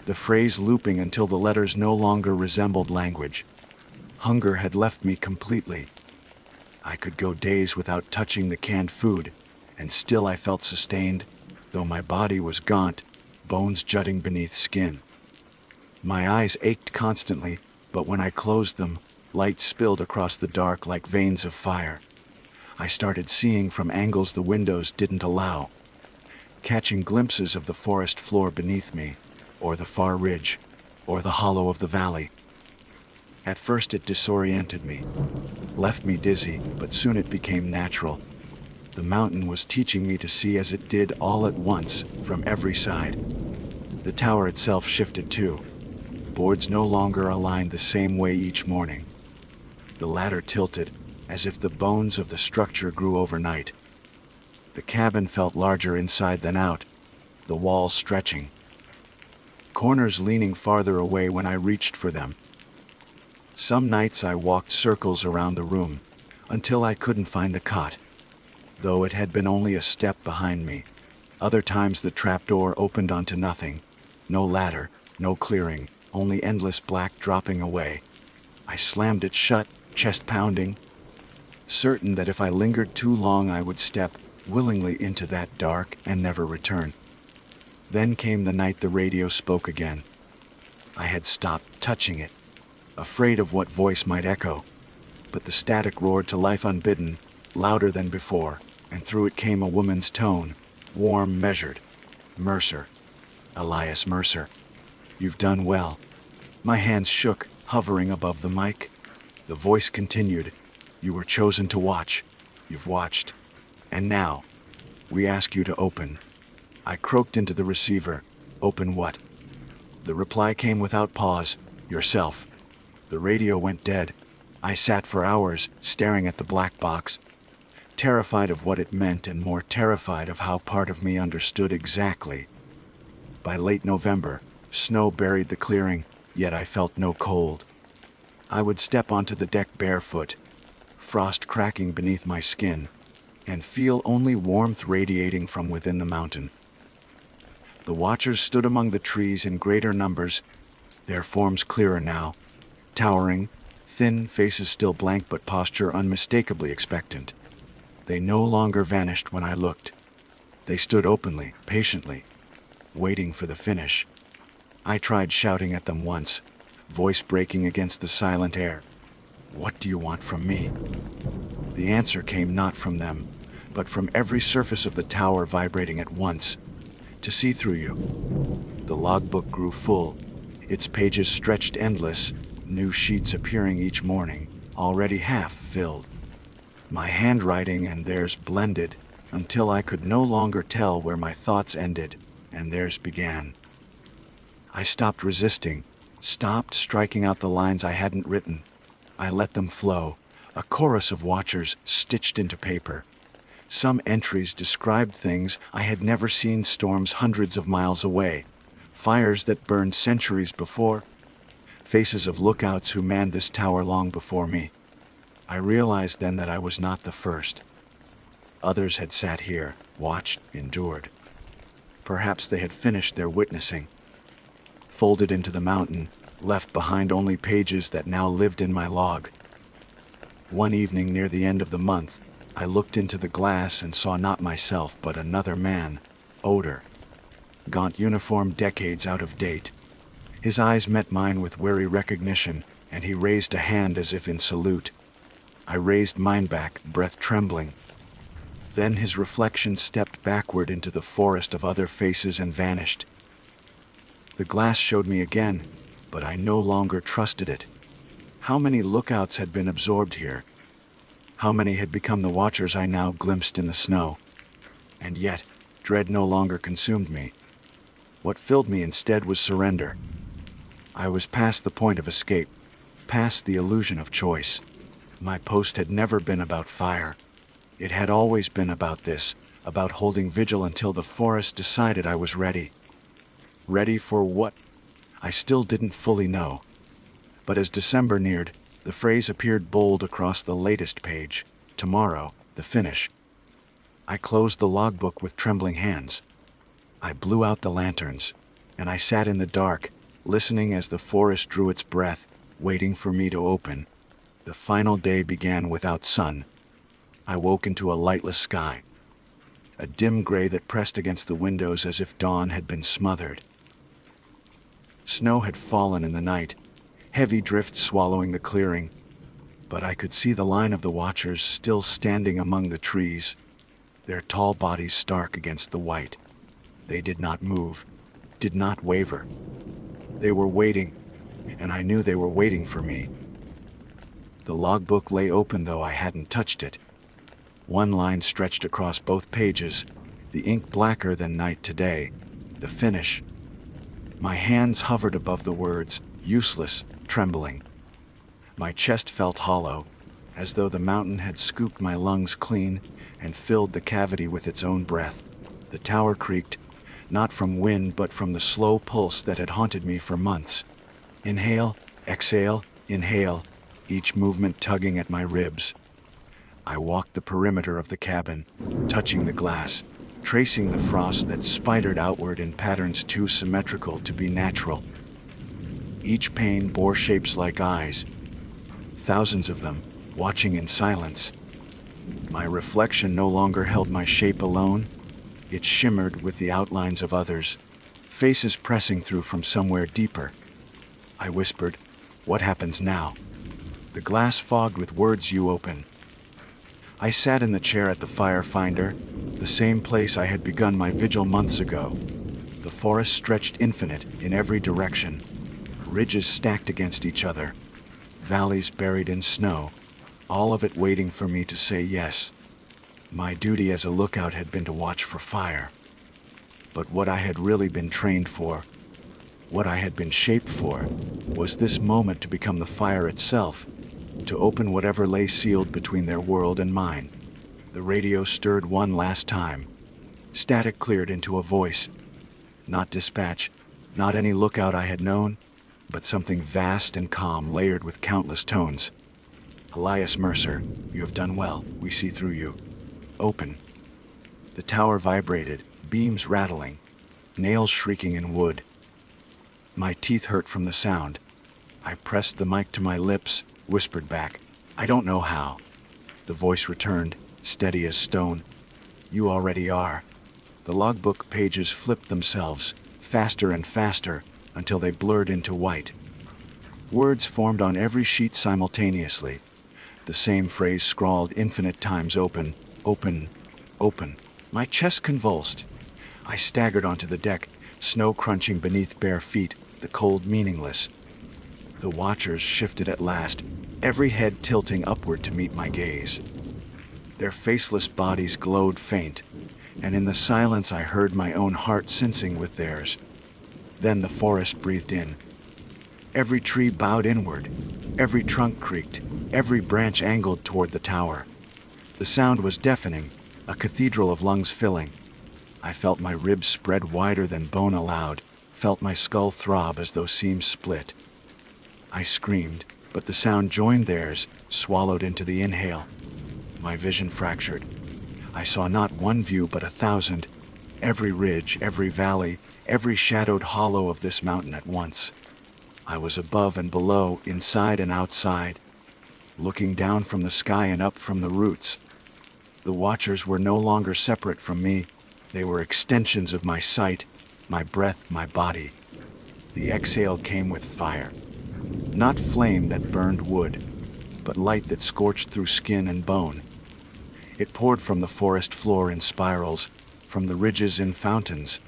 the phrase looping until the letters no longer resembled language. Hunger had left me completely. I could go days without touching the canned food, and still I felt sustained, though my body was gaunt, bones jutting beneath skin. My eyes ached constantly, but when I closed them, light spilled across the dark like veins of fire. I started seeing from angles the windows didn't allow, catching glimpses of the forest floor beneath me, or the far ridge, or the hollow of the valley. At first it disoriented me, left me dizzy, but soon it became natural. The mountain was teaching me to see as it did all at once, from every side. The tower itself shifted too. Boards no longer aligned the same way each morning. The ladder tilted, as if the bones of the structure grew overnight. The cabin felt larger inside than out, the walls stretching, corners leaning farther away when I reached for them. Some nights I walked circles around the room, until I couldn't find the cot, though it had been only a step behind me. Other times the trapdoor opened onto nothing, no ladder, no clearing, only endless black dropping away. I slammed it shut, chest pounding, certain that if I lingered too long I would step willingly into that dark and never return. Then came the night the radio spoke again. I had stopped touching it, afraid of what voice might echo, but the static roared to life unbidden, louder than before, and through it came a woman's tone, warm, measured. Mercer. Elias Mercer. You've done well. My hands shook, hovering above the mic. The voice continued. You were chosen to watch. You've watched. And now, we ask you to open. I croaked into the receiver. Open what? The reply came without pause. Yourself. The radio went dead. I sat for hours, staring at the black box, terrified of what it meant and more terrified of how part of me understood exactly. By late November, snow buried the clearing, yet I felt no cold. I would step onto the deck barefoot, frost cracking beneath my skin, and feel only warmth radiating from within the mountain. The watchers stood among the trees in greater numbers, their forms clearer now, towering, thin faces still blank but posture unmistakably expectant. They no longer vanished when I looked. They stood openly, patiently, waiting for the finish. I tried shouting at them once, voice breaking against the silent air. "What do you want from me?" The answer came not from them, but from every surface of the tower vibrating at once. "To see through you." The logbook grew full, its pages stretched endless, new sheets appearing each morning, already half filled. My handwriting and theirs blended until I could no longer tell where my thoughts ended and theirs began. I stopped resisting, stopped striking out the lines I hadn't written. I let them flow, a chorus of watchers stitched into paper. Some entries described things I had never seen, storms hundreds of miles away, fires that burned centuries before, faces of lookouts who manned this tower long before me. I realized then that I was not the first. Others had sat here, watched, endured. Perhaps they had finished their witnessing, folded into the mountain, left behind only pages that now lived in my log. One evening near the end of the month, I looked into the glass and saw not myself but another man, older, gaunt uniform decades out of date. His eyes met mine with wary recognition, and he raised a hand as if in salute. I raised mine back, breath trembling. Then his reflection stepped backward into the forest of other faces and vanished. The glass showed me again, but I no longer trusted it. How many lookouts had been absorbed here? How many had become the watchers I now glimpsed in the snow? And yet, dread no longer consumed me. What filled me instead was surrender. I was past the point of escape, past the illusion of choice. My post had never been about fire. It had always been about this, about holding vigil until the forest decided I was ready. Ready for what? I still didn't fully know. But as December neared, the phrase appeared bold across the latest page. Tomorrow, the finish. I closed the logbook with trembling hands. I blew out the lanterns, and I sat in the dark, listening as the forest drew its breath, waiting for me to open. The final day began without sun. I woke into a lightless sky, a dim gray that pressed against the windows as if dawn had been smothered. Snow had fallen in the night, heavy drifts swallowing the clearing, but I could see the line of the watchers still standing among the trees, their tall bodies stark against the white. They did not move, did not waver. They were waiting, and I knew they were waiting for me. The logbook lay open though I hadn't touched it. One line stretched across both pages, the ink blacker than night today, the finish. My hands hovered above the words, useless, trembling. My chest felt hollow, as though the mountain had scooped my lungs clean and filled the cavity with its own breath. The tower creaked, not from wind but from the slow pulse that had haunted me for months. Inhale, exhale, inhale, each movement tugging at my ribs. I walked the perimeter of the cabin, touching the glass, tracing the frost that spidered outward in patterns too symmetrical to be natural. Each pane bore shapes like eyes, thousands of them, watching in silence. My reflection no longer held my shape alone. It shimmered with the outlines of others, faces pressing through from somewhere deeper. I whispered, "What happens now?" The glass fogged with words you open. I sat in the chair at the fire finder, the same place I had begun my vigil months ago. The forest stretched infinite in every direction, ridges stacked against each other, valleys buried in snow, all of it waiting for me to say yes. My duty as a lookout had been to watch for fire. But what I had really been trained for, what I had been shaped for, was this moment to become the fire itself, to open whatever lay sealed between their world and mine. The radio stirred one last time. Static cleared into a voice. Not dispatch, not any lookout I had known, but something vast and calm layered with countless tones. "Elias Mercer, you have done well. We see through you. Open." The tower vibrated, beams rattling, nails shrieking in wood. My teeth hurt from the sound. I pressed the mic to my lips, whispered back, "I don't know how." The voice returned, steady as stone. "You already are." The logbook pages flipped themselves, faster and faster, until they blurred into white. Words formed on every sheet simultaneously. The same phrase scrawled infinite times: open, open, open. My chest convulsed. I staggered onto the deck, snow crunching beneath bare feet, the cold meaningless. The watchers shifted at last, every head tilting upward to meet my gaze. Their faceless bodies glowed faint, and in the silence I heard my own heart syncing with theirs. Then the forest breathed in. Every tree bowed inward, every trunk creaked, every branch angled toward the tower. The sound was deafening, a cathedral of lungs filling. I felt my ribs spread wider than bone allowed, felt my skull throb as though seams split. I screamed, but the sound joined theirs, swallowed into the inhale. My vision fractured. I saw not one view but 1,000, every ridge, every valley, every shadowed hollow of this mountain at once. I was above and below, inside and outside, looking down from the sky and up from the roots. The watchers were no longer separate from me. They were extensions of my sight, my breath, my body. The exhale came with fire. Not flame that burned wood, but light that scorched through skin and bone. It poured from the forest floor in spirals, from the ridges in fountains,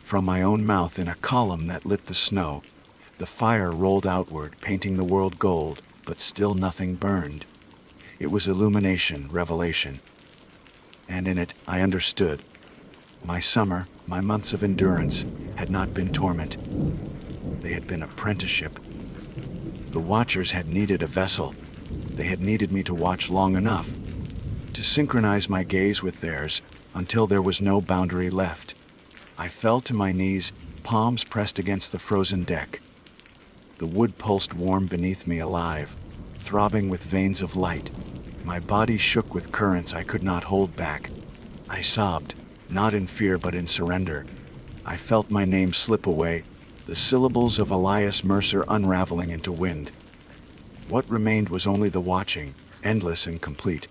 from my own mouth in a column that lit the snow. The fire rolled outward, painting the world gold, but still nothing burned. It was illumination, revelation. And in it, I understood. My summer, my months of endurance, had not been torment. They had been apprenticeship. The watchers had needed a vessel. They had needed me to watch long enough, to synchronize my gaze with theirs, until there was no boundary left. I fell to my knees, palms pressed against the frozen deck. The wood pulsed warm beneath me, alive, throbbing with veins of light. My body shook with currents I could not hold back. I sobbed, not in fear but in surrender. I felt my name slip away, the syllables of Elias Mercer unraveling into wind. What remained was only the watching, endless and complete.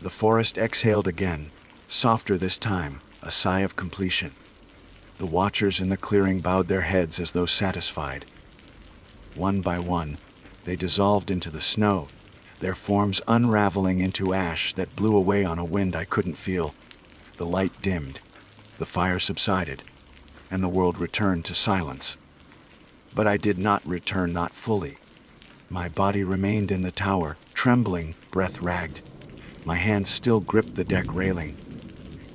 The forest exhaled again, softer this time, a sigh of completion. The watchers in the clearing bowed their heads as though satisfied. One by one, they dissolved into the snow, their forms unraveling into ash that blew away on a wind I couldn't feel. The light dimmed, the fire subsided, and the world returned to silence. But I did not return, not fully. My body remained in the tower, trembling, breath ragged. My hands still gripped the deck railing.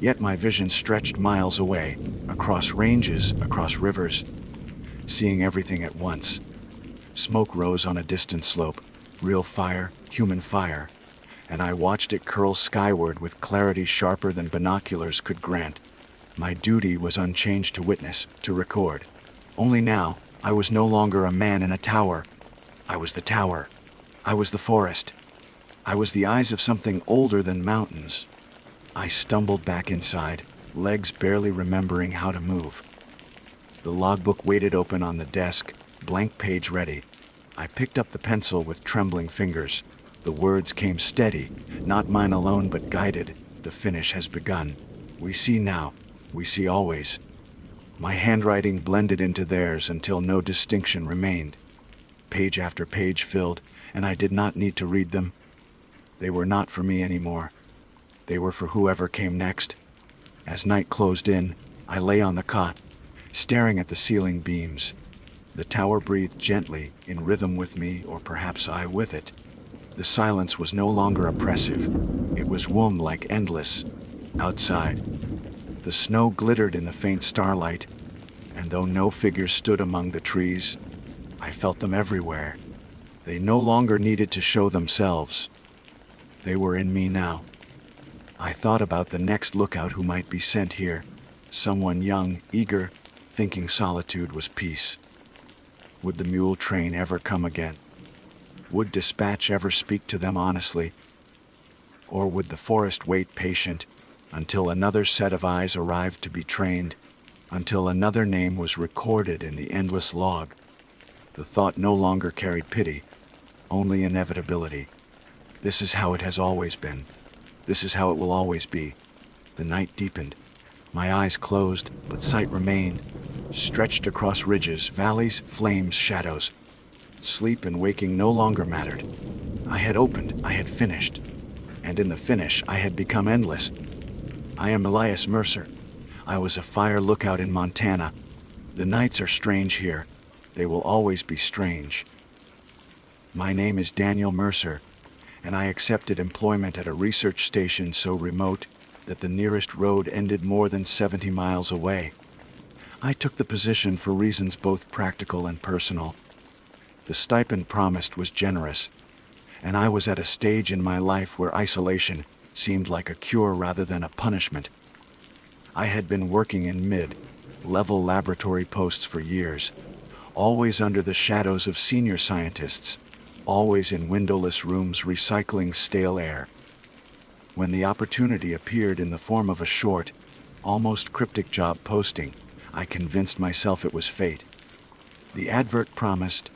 Yet my vision stretched miles away, across ranges, across rivers, seeing everything at once. Smoke rose on a distant slope, real fire, human fire, and I watched it curl skyward with clarity sharper than binoculars could grant. My duty was unchanged: to witness, to record. Only now, I was no longer a man in a tower. I was the tower. I was the forest. I was the eyes of something older than mountains. I stumbled back inside, legs barely remembering how to move. The logbook waited open on the desk, blank page ready. I picked up the pencil with trembling fingers. The words came steady, not mine alone but guided. The finish has begun. We see now. We see always. My handwriting blended into theirs until no distinction remained. Page after page filled, and I did not need to read them. They were not for me anymore. They were for whoever came next. As night closed in, I lay on the cot, staring at the ceiling beams. The tower breathed gently, in rhythm with me, or perhaps I with it. The silence was no longer oppressive. It was womb-like, endless. Outside, the snow glittered in the faint starlight, and though no figures stood among the trees, I felt them everywhere. They no longer needed to show themselves. They were in me now. I thought about the next lookout who might be sent here, someone young, eager, thinking solitude was peace. Would the mule train ever come again? Would dispatch ever speak to them honestly? Or would the forest wait patient until another set of eyes arrived to be trained, until another name was recorded in the endless log? The thought no longer carried pity, only inevitability. This is how it has always been. This is how it will always be. The night deepened. My eyes closed, but sight remained, stretched across ridges, valleys, flames, shadows. Sleep and waking no longer mattered. I had opened, I had finished, and in the finish I had become endless. I am Elias Mercer. I was a fire lookout in Montana. The nights are strange here. They will always be strange. My name is Daniel Mercer, and I accepted employment at a research station so remote that the nearest road ended more than 70 miles away. I took the position for reasons both practical and personal. The stipend promised was generous, and I was at a stage in my life where isolation seemed like a cure rather than a punishment. I had been working in mid-level laboratory posts for years, always under the shadows of senior scientists, always in windowless rooms recycling stale air. When the opportunity appeared in the form of a short, almost cryptic job posting, I convinced myself it was fate. The advert promised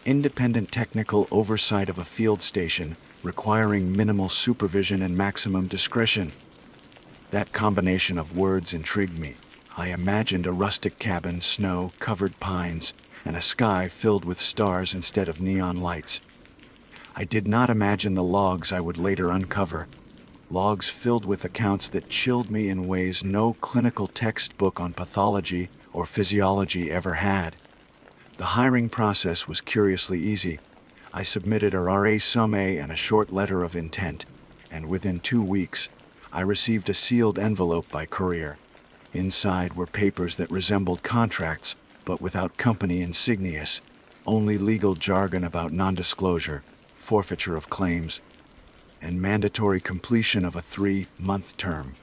independent technical oversight of a field station requiring minimal supervision and maximum discretion. That combination of words intrigued me. I imagined a rustic cabin, snow-covered pines, and a sky filled with stars instead of neon lights. I did not imagine the logs I would later uncover, logs filled with accounts that chilled me in ways no clinical textbook on pathology or physiology ever had. The hiring process was curiously easy. I submitted a resume and a short letter of intent, and within 2 weeks, I received a sealed envelope by courier. Inside were papers that resembled contracts, but without company insignias, only legal jargon about non-disclosure, forfeiture of claims, and mandatory completion of a 3-month term.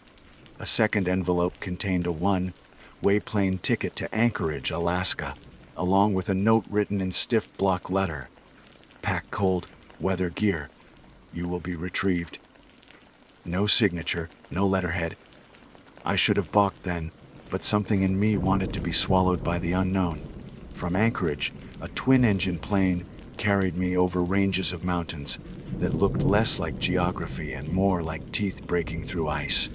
A second envelope contained a one-way plane ticket to Anchorage, Alaska, along with a note written in stiff block letter. Pack cold weather gear. You will be retrieved. No signature, no letterhead. I should have balked then, but something in me wanted to be swallowed by the unknown. From Anchorage, a twin-engine plane carried me over ranges of mountains that looked less like geography and more like teeth breaking through ice.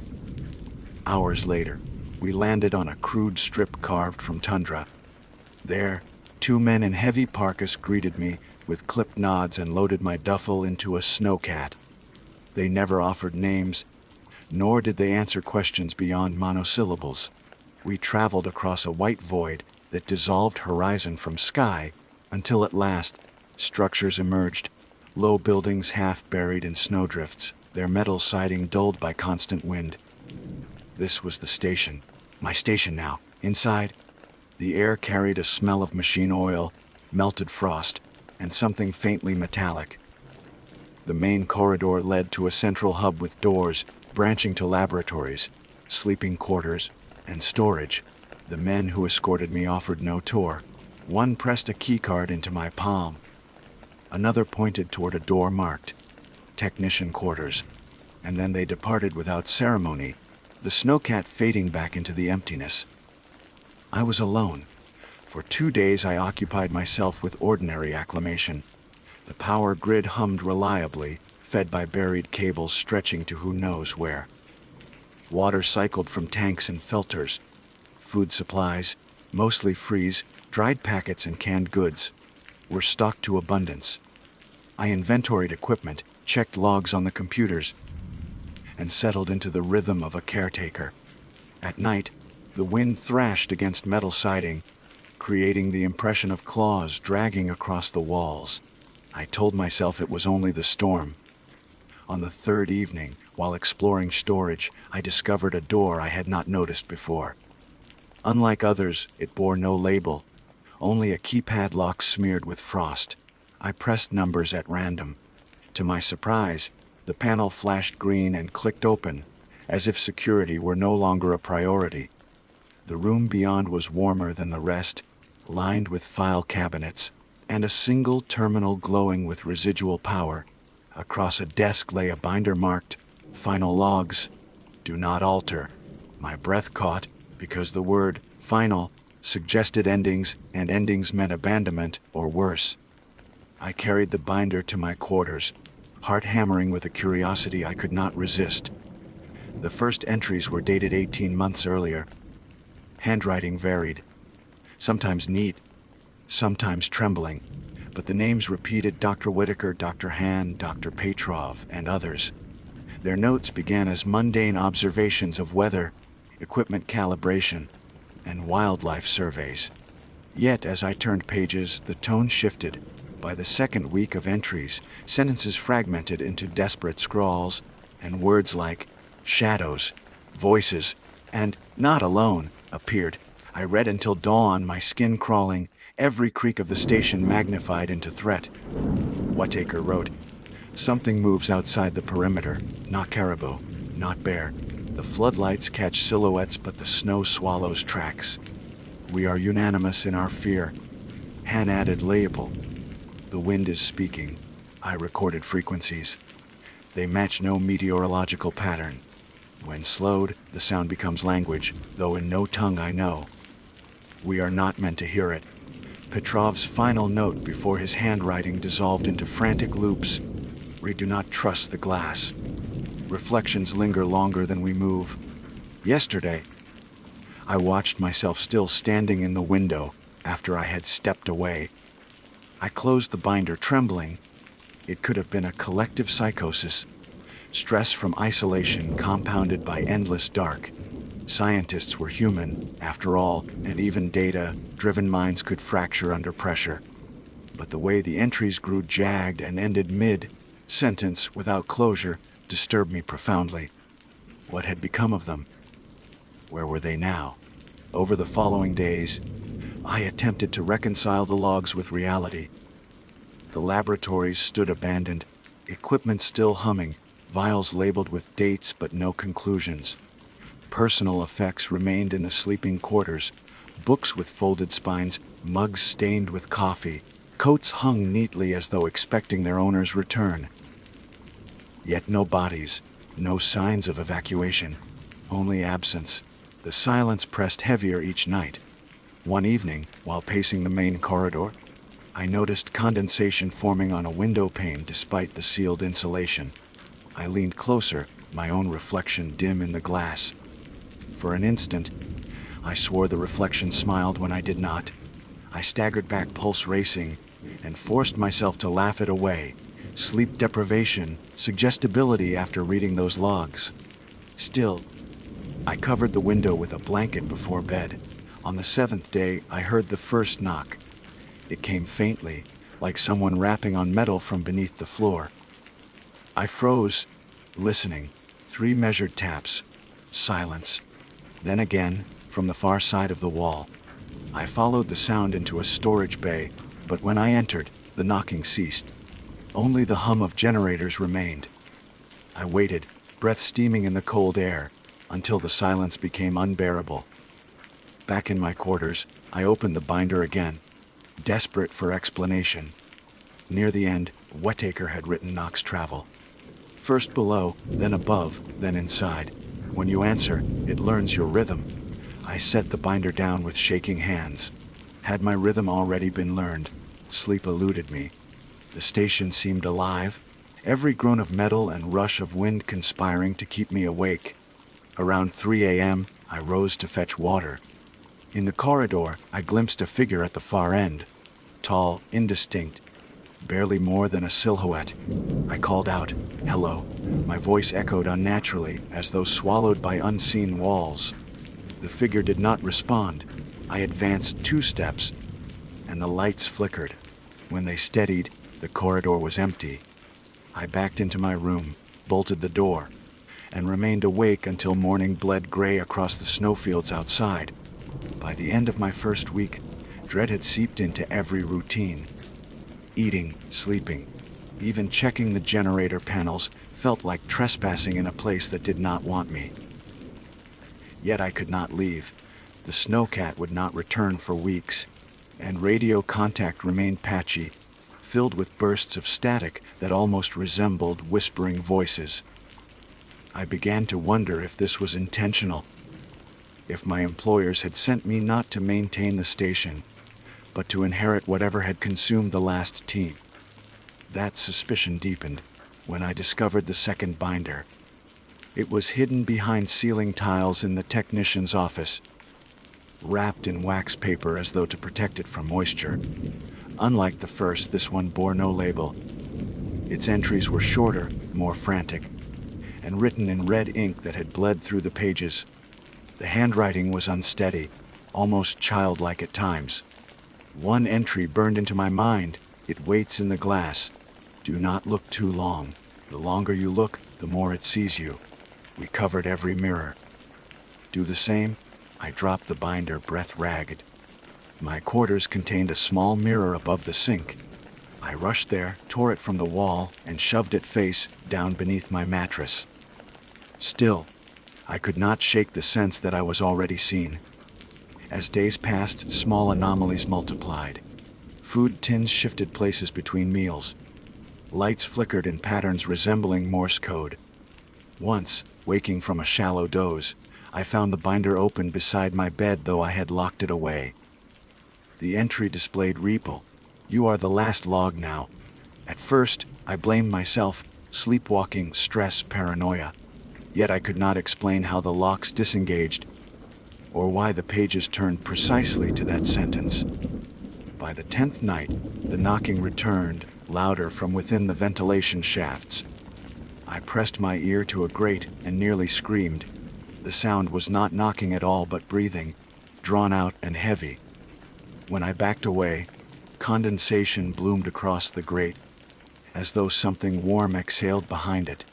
Hours later, we landed on a crude strip carved from tundra. There, 2 men in heavy parkas greeted me with clipped nods and loaded my duffel into a snowcat. They never offered names, nor did they answer questions beyond monosyllables. We traveled across a white void that dissolved horizon from sky until at last, structures emerged, low buildings half buried in snowdrifts, their metal siding dulled by constant wind. This was the station, my station now. Inside, the air carried a smell of machine oil, melted frost, and something faintly metallic. The main corridor led to a central hub with doors branching to laboratories, sleeping quarters, and storage. The men who escorted me offered no tour. One pressed a keycard into my palm. Another pointed toward a door marked technician quarters, and then they departed without ceremony, the snowcat fading back into the emptiness. I was alone. For 2 days I occupied myself with ordinary acclimation. The power grid hummed reliably, fed by buried cables stretching to who knows where. Water cycled from tanks and filters. Food supplies, mostly freeze, dried packets and canned goods, were stocked to abundance. I inventoried equipment, checked logs on the computers, and settled into the rhythm of a caretaker. At night, the wind thrashed against metal siding, creating the impression of claws dragging across the walls. I told myself it was only the storm. On the 3rd evening, while exploring storage, I discovered a door I had not noticed before. Unlike others, it bore no label, only a keypad lock smeared with frost. I pressed numbers at random. To my surprise, the panel flashed green and clicked open, as if security were no longer a priority. The room beyond was warmer than the rest, lined with file cabinets, and a single terminal glowing with residual power. Across a desk lay a binder marked, "Final logs. Do not alter." My breath caught, because the word "final" suggested endings, and endings meant abandonment, or worse. I carried the binder to my quarters, heart hammering with a curiosity I could not resist. The first entries were dated 18 months earlier. Handwriting varied, sometimes neat, sometimes trembling, but the names repeated: Dr. Whitaker, Dr. Han, Dr. Petrov, and others. Their notes began as mundane observations of weather, equipment calibration, and wildlife surveys. Yet, as I turned pages, the tone shifted. By the second week of entries, sentences fragmented into desperate scrawls, and words like shadows, voices, and not alone appeared. I read until dawn, my skin crawling, every creak of the station magnified into threat. Whitaker wrote, "Something moves outside the perimeter, not caribou, not bear. The floodlights catch silhouettes, but the snow swallows tracks. We are unanimous in our fear." Han added label. "The wind is speaking." I recorded frequencies. They match no meteorological pattern. When slowed, the sound becomes language, though in no tongue I know. We are not meant to hear it. Petrov's final note before his handwriting dissolved into frantic loops. We do not trust the glass. Reflections linger longer than we move. Yesterday, I watched myself still standing in the window after I had stepped away. I closed the binder, trembling. It could have been a collective psychosis. Stress from isolation compounded by endless dark. Scientists were human, after all, and even data-driven minds could fracture under pressure. But the way the entries grew jagged and ended mid-sentence without closure disturbed me profoundly. What had become of them? Where were they now? Over the following days, I attempted to reconcile the logs with reality. The laboratories stood abandoned, equipment still humming, vials labeled with dates but no conclusions. Personal effects remained in the sleeping quarters, books with folded spines, mugs stained with coffee, coats hung neatly as though expecting their owner's return. Yet no bodies, no signs of evacuation, only absence. The silence pressed heavier each night. One evening, while pacing the main corridor, I noticed condensation forming on a window pane despite the sealed insulation. I leaned closer, my own reflection dim in the glass. For an instant, I swore the reflection smiled when I did not. I staggered back, pulse racing, and forced myself to laugh it away. Sleep deprivation, suggestibility after reading those logs. Still, I covered the window with a blanket before bed. On the seventh day, I heard the first knock. It came faintly, like someone rapping on metal from beneath the floor. I froze, listening. 3 measured taps. Silence. Then again, from the far side of the wall. I followed the sound into a storage bay, but when I entered, the knocking ceased. Only the hum of generators remained. I waited, breath steaming in the cold air, until the silence became unbearable. Back in my quarters, I opened the binder again, desperate for explanation. Near the end, Whitaker had written Knox travel. First below, then above, then inside. When you answer, it learns your rhythm. I set the binder down with shaking hands. Had my rhythm already been learned? Sleep eluded me. The station seemed alive, every groan of metal and rush of wind conspiring to keep me awake. Around 3 a.m., I rose to fetch water. In the corridor, I glimpsed a figure at the far end. Tall, indistinct, barely more than a silhouette. I called out, "Hello." My voice echoed unnaturally, as though swallowed by unseen walls. The figure did not respond. I advanced 2 steps, and the lights flickered. When they steadied, the corridor was empty. I backed into my room, bolted the door, and remained awake until morning bled gray across the snowfields outside. By the end of my first week, dread had seeped into every routine. Eating, sleeping, even checking the generator panels felt like trespassing in a place that did not want me. Yet I could not leave. The snowcat would not return for weeks, and radio contact remained patchy, filled with bursts of static that almost resembled whispering voices. I began to wonder if this was intentional, if my employers had sent me not to maintain the station, but to inherit whatever had consumed the last team. That suspicion deepened when I discovered the second binder. It was hidden behind ceiling tiles in the technician's office, wrapped in wax paper as though to protect it from moisture. Unlike the first, this one bore no label. Its entries were shorter, more frantic, and written in red ink that had bled through the pages. The handwriting was unsteady, almost childlike at times. One entry burned into my mind. It waits in the glass. Do not look too long. The longer you look, the more it sees you. We covered every mirror. Do the same? I dropped the binder, breath ragged. My quarters contained a small mirror above the sink. I rushed there, tore it from the wall, and shoved it face down beneath my mattress. Still, I could not shake the sense that I was already seen. As days passed, small anomalies multiplied. Food tins shifted places between meals. Lights flickered in patterns resembling Morse code. Once, waking from a shallow doze, I found the binder open beside my bed, though I had locked it away. The entry displayed repo. You are the last log now. At first, I blamed myself, sleepwalking, stress, paranoia. Yet I could not explain how the locks disengaged, or why the pages turned precisely to that sentence. By the 10th night, the knocking returned, louder from within the ventilation shafts. I pressed my ear to a grate and nearly screamed. The sound was not knocking at all, but breathing, drawn out and heavy. When I backed away, condensation bloomed across the grate, as though something warm exhaled behind it.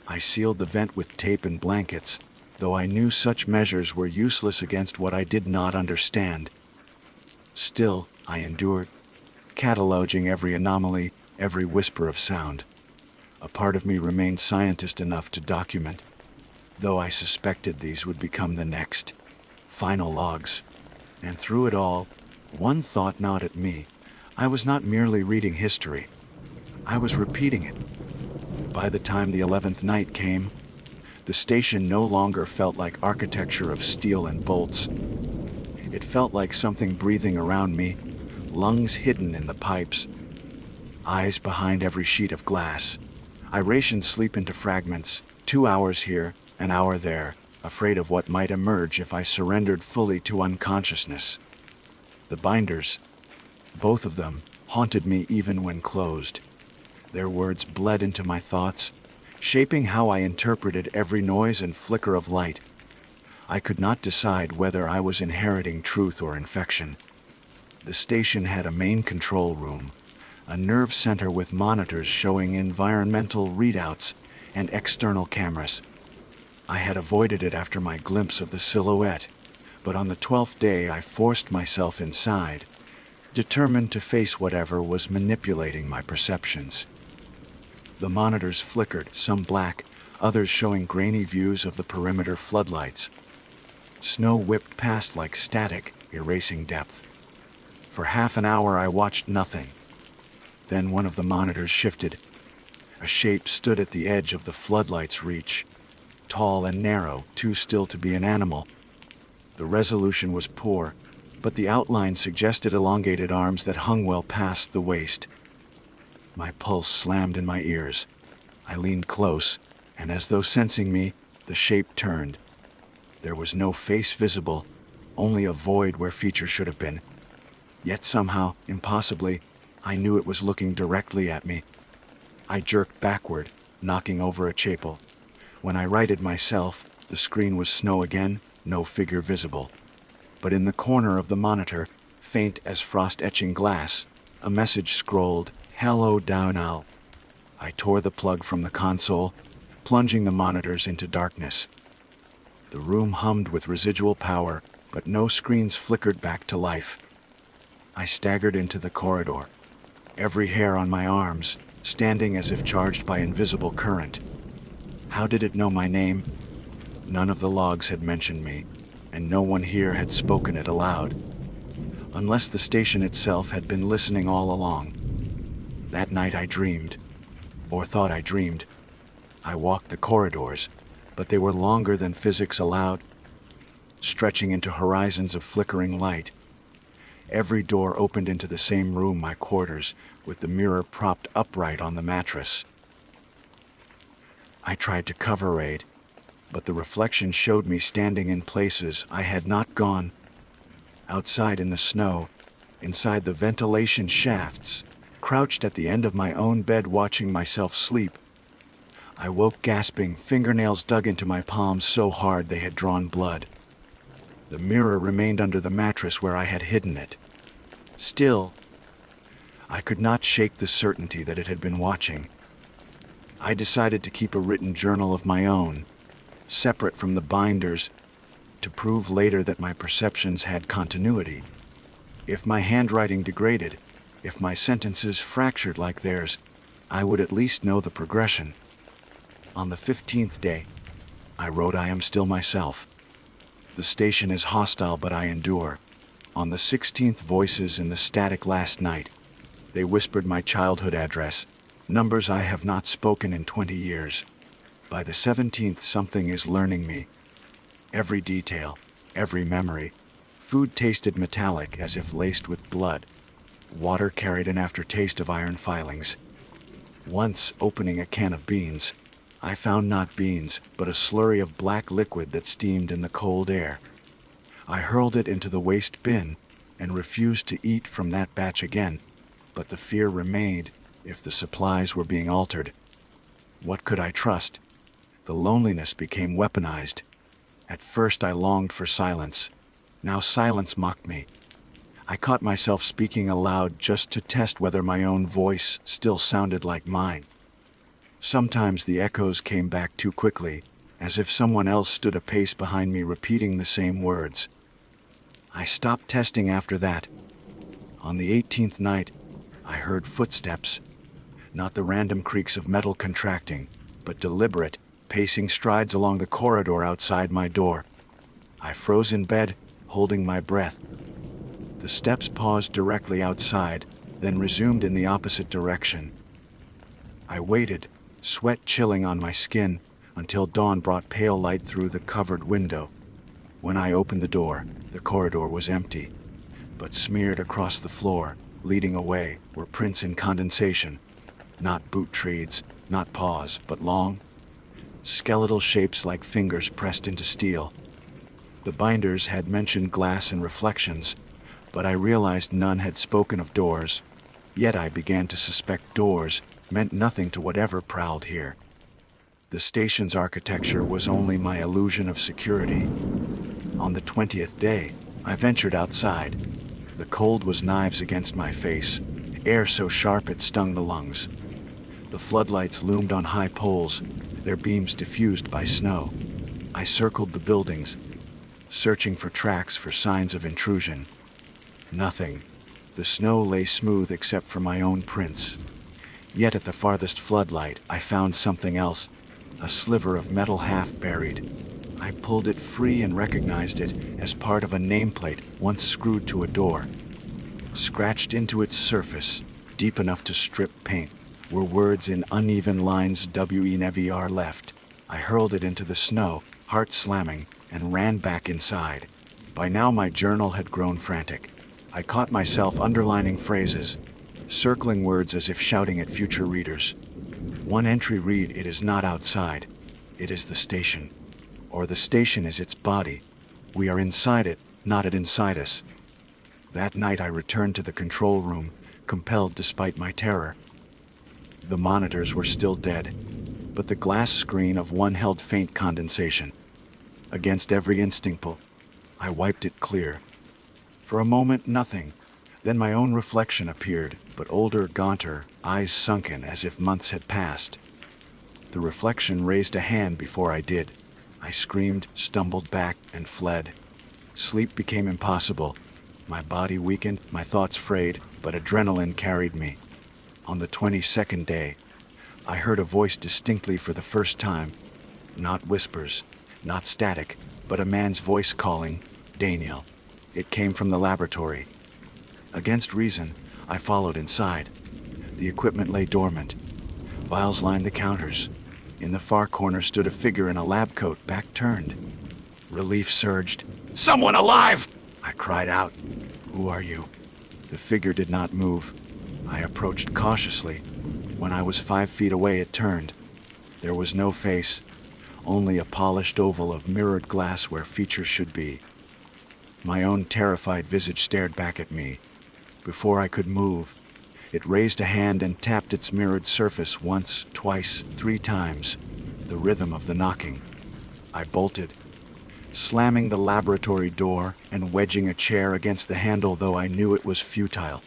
I sealed the vent with tape and blankets, though I knew such measures were useless against what I did not understand. Still, I endured, cataloging every anomaly, every whisper of sound. A part of me remained scientist enough to document, though I suspected these would become the next, final logs. And through it all, one thought gnawed at me. I was not merely reading history. I was repeating it. By the time the 11th night came, the station no longer felt like architecture of steel and bolts. It felt like something breathing around me, lungs hidden in the pipes, eyes behind every sheet of glass. I rationed sleep into fragments, 2 hours here, an hour there, afraid of what might emerge if I surrendered fully to unconsciousness. The binders, both of them, haunted me even when closed. Their words bled into my thoughts, shaping how I interpreted every noise and flicker of light. I could not decide whether I was inheriting truth or infection. The station had a main control room, a nerve center with monitors showing environmental readouts and external cameras. I had avoided it after my glimpse of the silhouette, but on the 12th day I forced myself inside, determined to face whatever was manipulating my perceptions. The monitors flickered, some black, others showing grainy views of the perimeter floodlights. Snow whipped past like static, erasing depth. For half an hour I watched nothing. Then one of the monitors shifted. A shape stood at the edge of the floodlight's reach, tall and narrow, too still to be an animal. The resolution was poor, but the outline suggested elongated arms that hung well past the waist. My pulse slammed in my ears. I leaned close, and as though sensing me, the shape turned. There was no face visible, only a void where features should have been. Yet somehow, impossibly, I knew it was looking directly at me. I jerked backward, knocking over a chapel. When I righted myself, the screen was snow again, no figure visible. But in the corner of the monitor, faint as frost-etching glass, a message scrolled, "Hello, Downal." I tore the plug from the console, plunging the monitors into darkness. The room hummed with residual power, but no screens flickered back to life. I staggered into the corridor, every hair on my arms standing as if charged by invisible current. How did it know my name? None of the logs had mentioned me, and no one here had spoken it aloud. Unless the station itself had been listening all along. That night I dreamed, or thought I dreamed. I walked the corridors, but they were longer than physics allowed, stretching into horizons of flickering light. Every door opened into the same room, my quarters, with the mirror propped upright on the mattress. I tried to cover it, but the reflection showed me standing in places I had not gone. Outside in the snow, inside the ventilation shafts, crouched at the end of my own bed watching myself sleep. I woke gasping, fingernails dug into my palms so hard they had drawn blood. The mirror remained under the mattress where I had hidden it. Still, I could not shake the certainty that it had been watching. I decided to keep a written journal of my own, separate from the binders, to prove later that my perceptions had continuity. If my handwriting degraded, if my sentences fractured like theirs, I would at least know the progression. On the 15th day, I wrote, "I am still myself. The station is hostile, but I endure." On the 16th, voices in the static last night. They whispered my childhood address, numbers I have not spoken in 20 years. By the 17th, something is learning me. Every detail, every memory. Food tasted metallic as if laced with blood. Water carried an aftertaste of iron filings. Once, opening a can of beans, I found not beans, but a slurry of black liquid that steamed in the cold air. I hurled it into the waste bin and refused to eat from that batch again, but the fear remained if the supplies were being altered. What could I trust? The loneliness became weaponized. At first I longed for silence. Now silence mocked me. I caught myself speaking aloud just to test whether my own voice still sounded like mine. Sometimes the echoes came back too quickly, as if someone else stood a pace behind me repeating the same words. I stopped testing after that. On the 18th night, I heard footsteps, not the random creaks of metal contracting, but deliberate, pacing strides along the corridor outside my door. I froze in bed, holding my breath. The steps paused directly outside, then resumed in the opposite direction. I waited, sweat chilling on my skin, until dawn brought pale light through the covered window. When I opened the door, the corridor was empty, but smeared across the floor, leading away, were prints in condensation. Not boot treads, not paws, but long, skeletal shapes like fingers pressed into steel. The binders had mentioned glass and reflections, but I realized none had spoken of doors. Yet I began to suspect doors meant nothing to whatever prowled here. The station's architecture was only my illusion of security. On the 20th day, I ventured outside. The cold was knives against my face, air so sharp it stung the lungs. The floodlights loomed on high poles, their beams diffused by snow. I circled the buildings, searching for tracks, for signs of intrusion. Nothing. The snow lay smooth except for my own prints. Yet at the farthest floodlight, I found something else, a sliver of metal half buried. I pulled it free and recognized it as part of a nameplate once screwed to a door. Scratched into its surface, deep enough to strip paint, were words in uneven lines, "W.E. never are left." I hurled it into the snow, heart slamming, and ran back inside. By now my journal had grown frantic. I caught myself underlining phrases, circling words as if shouting at future readers. One entry read, "It is not outside, it is the station." Or the station is its body. We are inside it, not it inside us. That night I returned to the control room, compelled despite my terror. The monitors were still dead, but the glass screen of one held faint condensation. Against every instinct pull, I wiped it clear. For a moment, nothing. Then my own reflection appeared, but older, gaunter, eyes sunken as if months had passed. The reflection raised a hand before I did. I screamed, stumbled back, and fled. Sleep became impossible. My body weakened, my thoughts frayed, but adrenaline carried me. On the 22nd day, I heard a voice distinctly for the first time. Not whispers, not static, but a man's voice calling, "Daniel." It came from the laboratory. Against reason, I followed inside. The equipment lay dormant. Vials lined the counters. In the far corner stood a figure in a lab coat, back turned. Relief surged. "Someone alive!" I cried out. "Who are you?" The figure did not move. I approached cautiously. When I was 5 feet away, it turned. There was no face, only a polished oval of mirrored glass where features should be. My own terrified visage stared back at me. Before I could move, it raised a hand and tapped its mirrored surface once, twice, 3 times, the rhythm of the knocking. I bolted, slamming the laboratory door and wedging a chair against the handle, though I knew it was futile.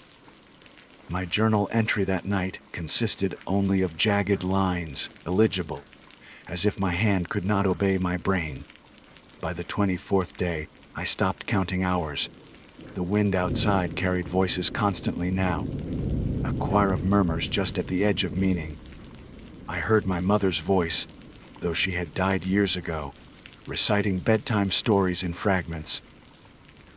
My journal entry that night consisted only of jagged lines, illegible, as if my hand could not obey my brain. By the 24th day, I stopped counting hours. The wind outside carried voices constantly now, a choir of murmurs just at the edge of meaning. I heard my mother's voice, though she had died years ago, reciting bedtime stories in fragments.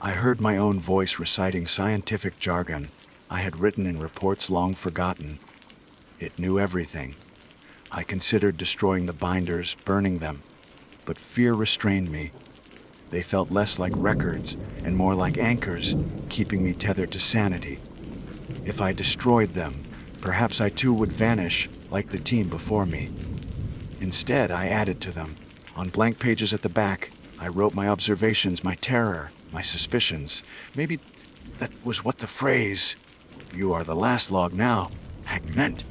I heard my own voice reciting scientific jargon I had written in reports long forgotten. It knew everything. I considered destroying the binders, burning them, but fear restrained me. They felt less like records and more like anchors, keeping me tethered to sanity. If I destroyed them, perhaps I too would vanish like the team before me. Instead, I added to them. On blank pages at the back, I wrote my observations, my terror, my suspicions. Maybe that was what the phrase, "You are the last log now," had meant.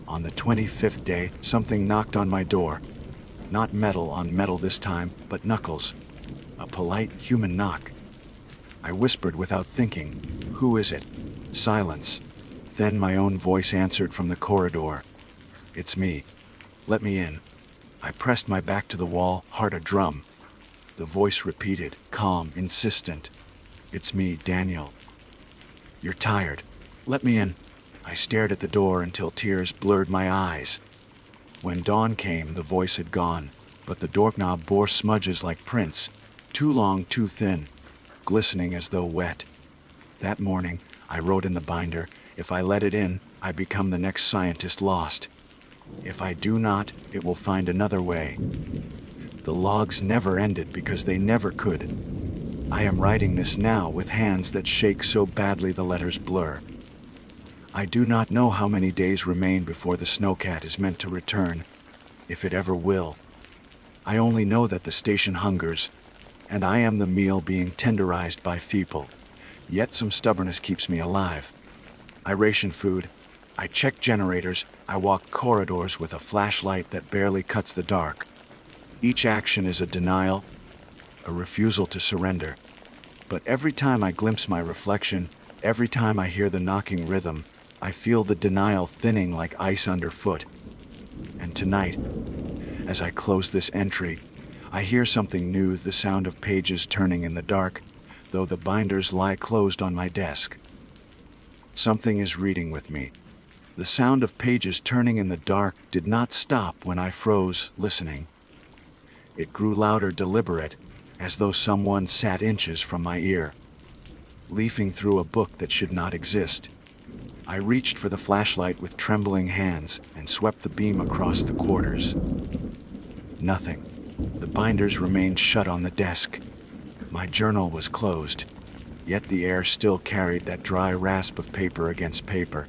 On the 25th day, something knocked on my door. Not metal on metal this time, but knuckles. A polite human knock. I whispered without thinking, "Who is it?" Silence. Then my own voice answered from the corridor. "It's me. Let me in." I pressed my back to the wall, heart a drum. The voice repeated, calm, insistent. "It's me, Daniel. You're tired. Let me in." I stared at the door until tears blurred my eyes. When dawn came, the voice had gone, but the doorknob bore smudges like prints, too long, too thin, glistening as though wet. That morning, I wrote in the binder, "If I let it in, I become the next scientist lost. If I do not, it will find another way." The logs never ended because they never could. I am writing this now with hands that shake so badly the letters blur. I do not know how many days remain before the snowcat is meant to return, if it ever will. I only know that the station hungers, and I am the meal being tenderized by people. Yet some stubbornness keeps me alive. I ration food, I check generators, I walk corridors with a flashlight that barely cuts the dark. Each action is a denial, a refusal to surrender. But every time I glimpse my reflection, every time I hear the knocking rhythm, I feel the denial thinning like ice underfoot. And tonight, as I close this entry, I hear something new, the sound of pages turning in the dark, though the binders lie closed on my desk. Something is reading with me. The sound of pages turning in the dark did not stop when I froze, listening. It grew louder, deliberate, as though someone sat inches from my ear, leafing through a book that should not exist. I reached for the flashlight with trembling hands and swept the beam across the quarters. Nothing. The binders remained shut on the desk. My journal was closed, yet the air still carried that dry rasp of paper against paper.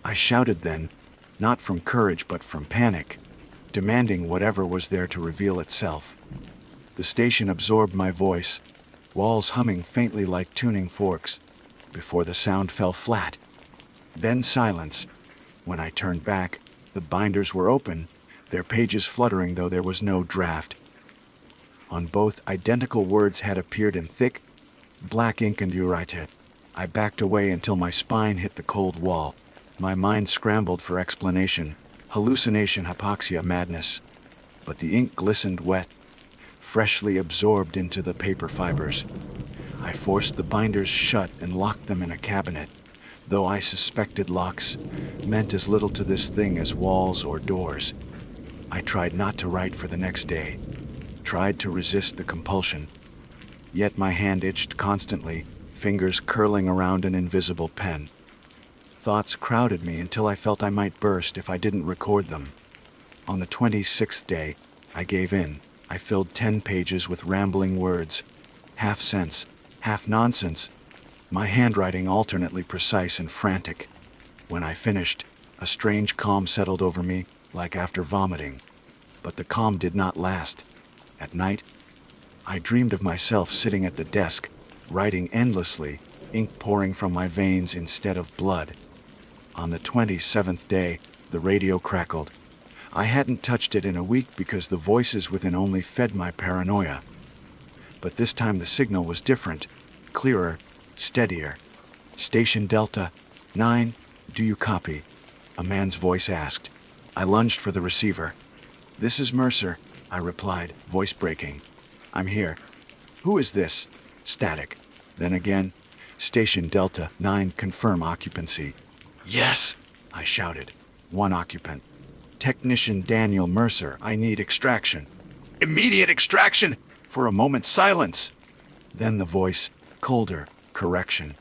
I shouted then, not from courage but from panic, demanding whatever was there to reveal itself. The station absorbed my voice, walls humming faintly like tuning forks, before the sound fell flat. Then silence. When I turned back, the binders were open, their pages fluttering though there was no draft. On both, identical words had appeared in thick, black ink and urite. I backed away until my spine hit the cold wall. My mind scrambled for explanation, hallucination, hypoxia, madness. But the ink glistened wet, freshly absorbed into the paper fibers. I forced the binders shut and locked them in a cabinet, though I suspected locks meant as little to this thing as walls or doors. I tried not to write for the next day, tried to resist the compulsion. Yet my hand itched constantly, fingers curling around an invisible pen. Thoughts crowded me until I felt I might burst if I didn't record them. On the 26th day, I gave in. I filled 10 pages with rambling words, half sense, half nonsense, my handwriting alternately precise and frantic. When I finished, a strange calm settled over me, like after vomiting. But the calm did not last. At night, I dreamed of myself sitting at the desk, writing endlessly, ink pouring from my veins instead of blood. On the 27th day, the radio crackled. I hadn't touched it in a week because the voices within only fed my paranoia. But this time the signal was different, clearer, steadier. Station Delta 9, do you copy? A man's voice asked. I lunged for the receiver. This is Mercer, I replied, voice breaking. I'm here. Who is this? Static. Then again, Station Delta 9, confirm occupancy. Yes, I shouted. One occupant. Technician Daniel Mercer, I need extraction. Immediate extraction! For a moment, silence. Then the voice, colder, correction.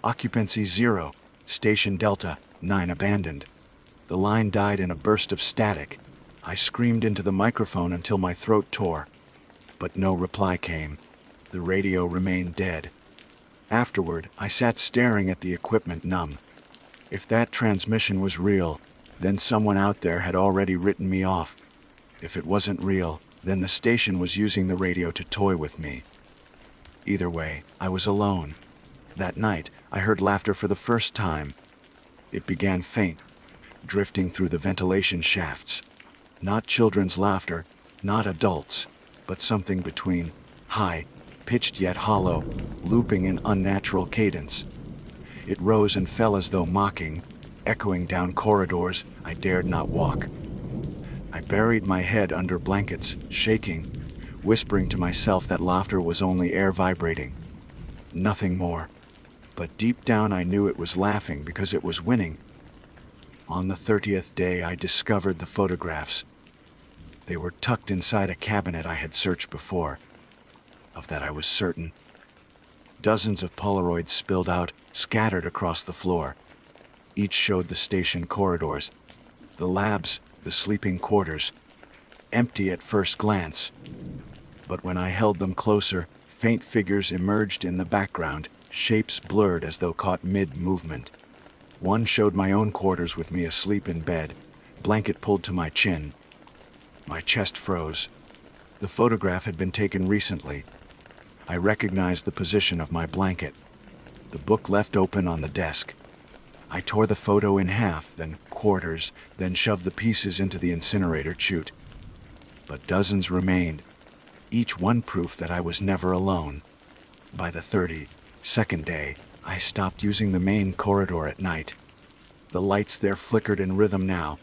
Occupancy 0, Station Delta 9 abandoned. The line died in a burst of static. I screamed into the microphone until my throat tore. But no reply came. The radio remained dead. Afterward, I sat staring at the equipment numb. If that transmission was real, then someone out there had already written me off. If it wasn't real, then the station was using the radio to toy with me. Either way, I was alone. That night, I heard laughter for the first time. It began faint, drifting through the ventilation shafts. Not children's laughter, not adults, but something between, high, pitched yet hollow, looping in unnatural cadence. It rose and fell as though mocking, echoing down corridors I dared not walk. I buried my head under blankets, shaking, whispering to myself that laughter was only air vibrating. Nothing more. But deep down I knew it was laughing because it was winning. On the 30th day I discovered the photographs. They were tucked inside a cabinet I had searched before. Of that I was certain. Dozens of Polaroids spilled out, scattered across the floor. Each showed the station corridors, the labs, the sleeping quarters, empty at first glance. But when I held them closer, faint figures emerged in the background, shapes blurred as though caught mid-movement. One showed my own quarters with me asleep in bed, blanket pulled to my chin. My chest froze. The photograph had been taken recently. I recognized the position of my blanket. The book left open on the desk. I tore the photo in half, then quarters, then shoved the pieces into the incinerator chute. But dozens remained, each one proof that I was never alone. By the 32nd day, I stopped using the main corridor at night. The lights there flickered in rhythm now,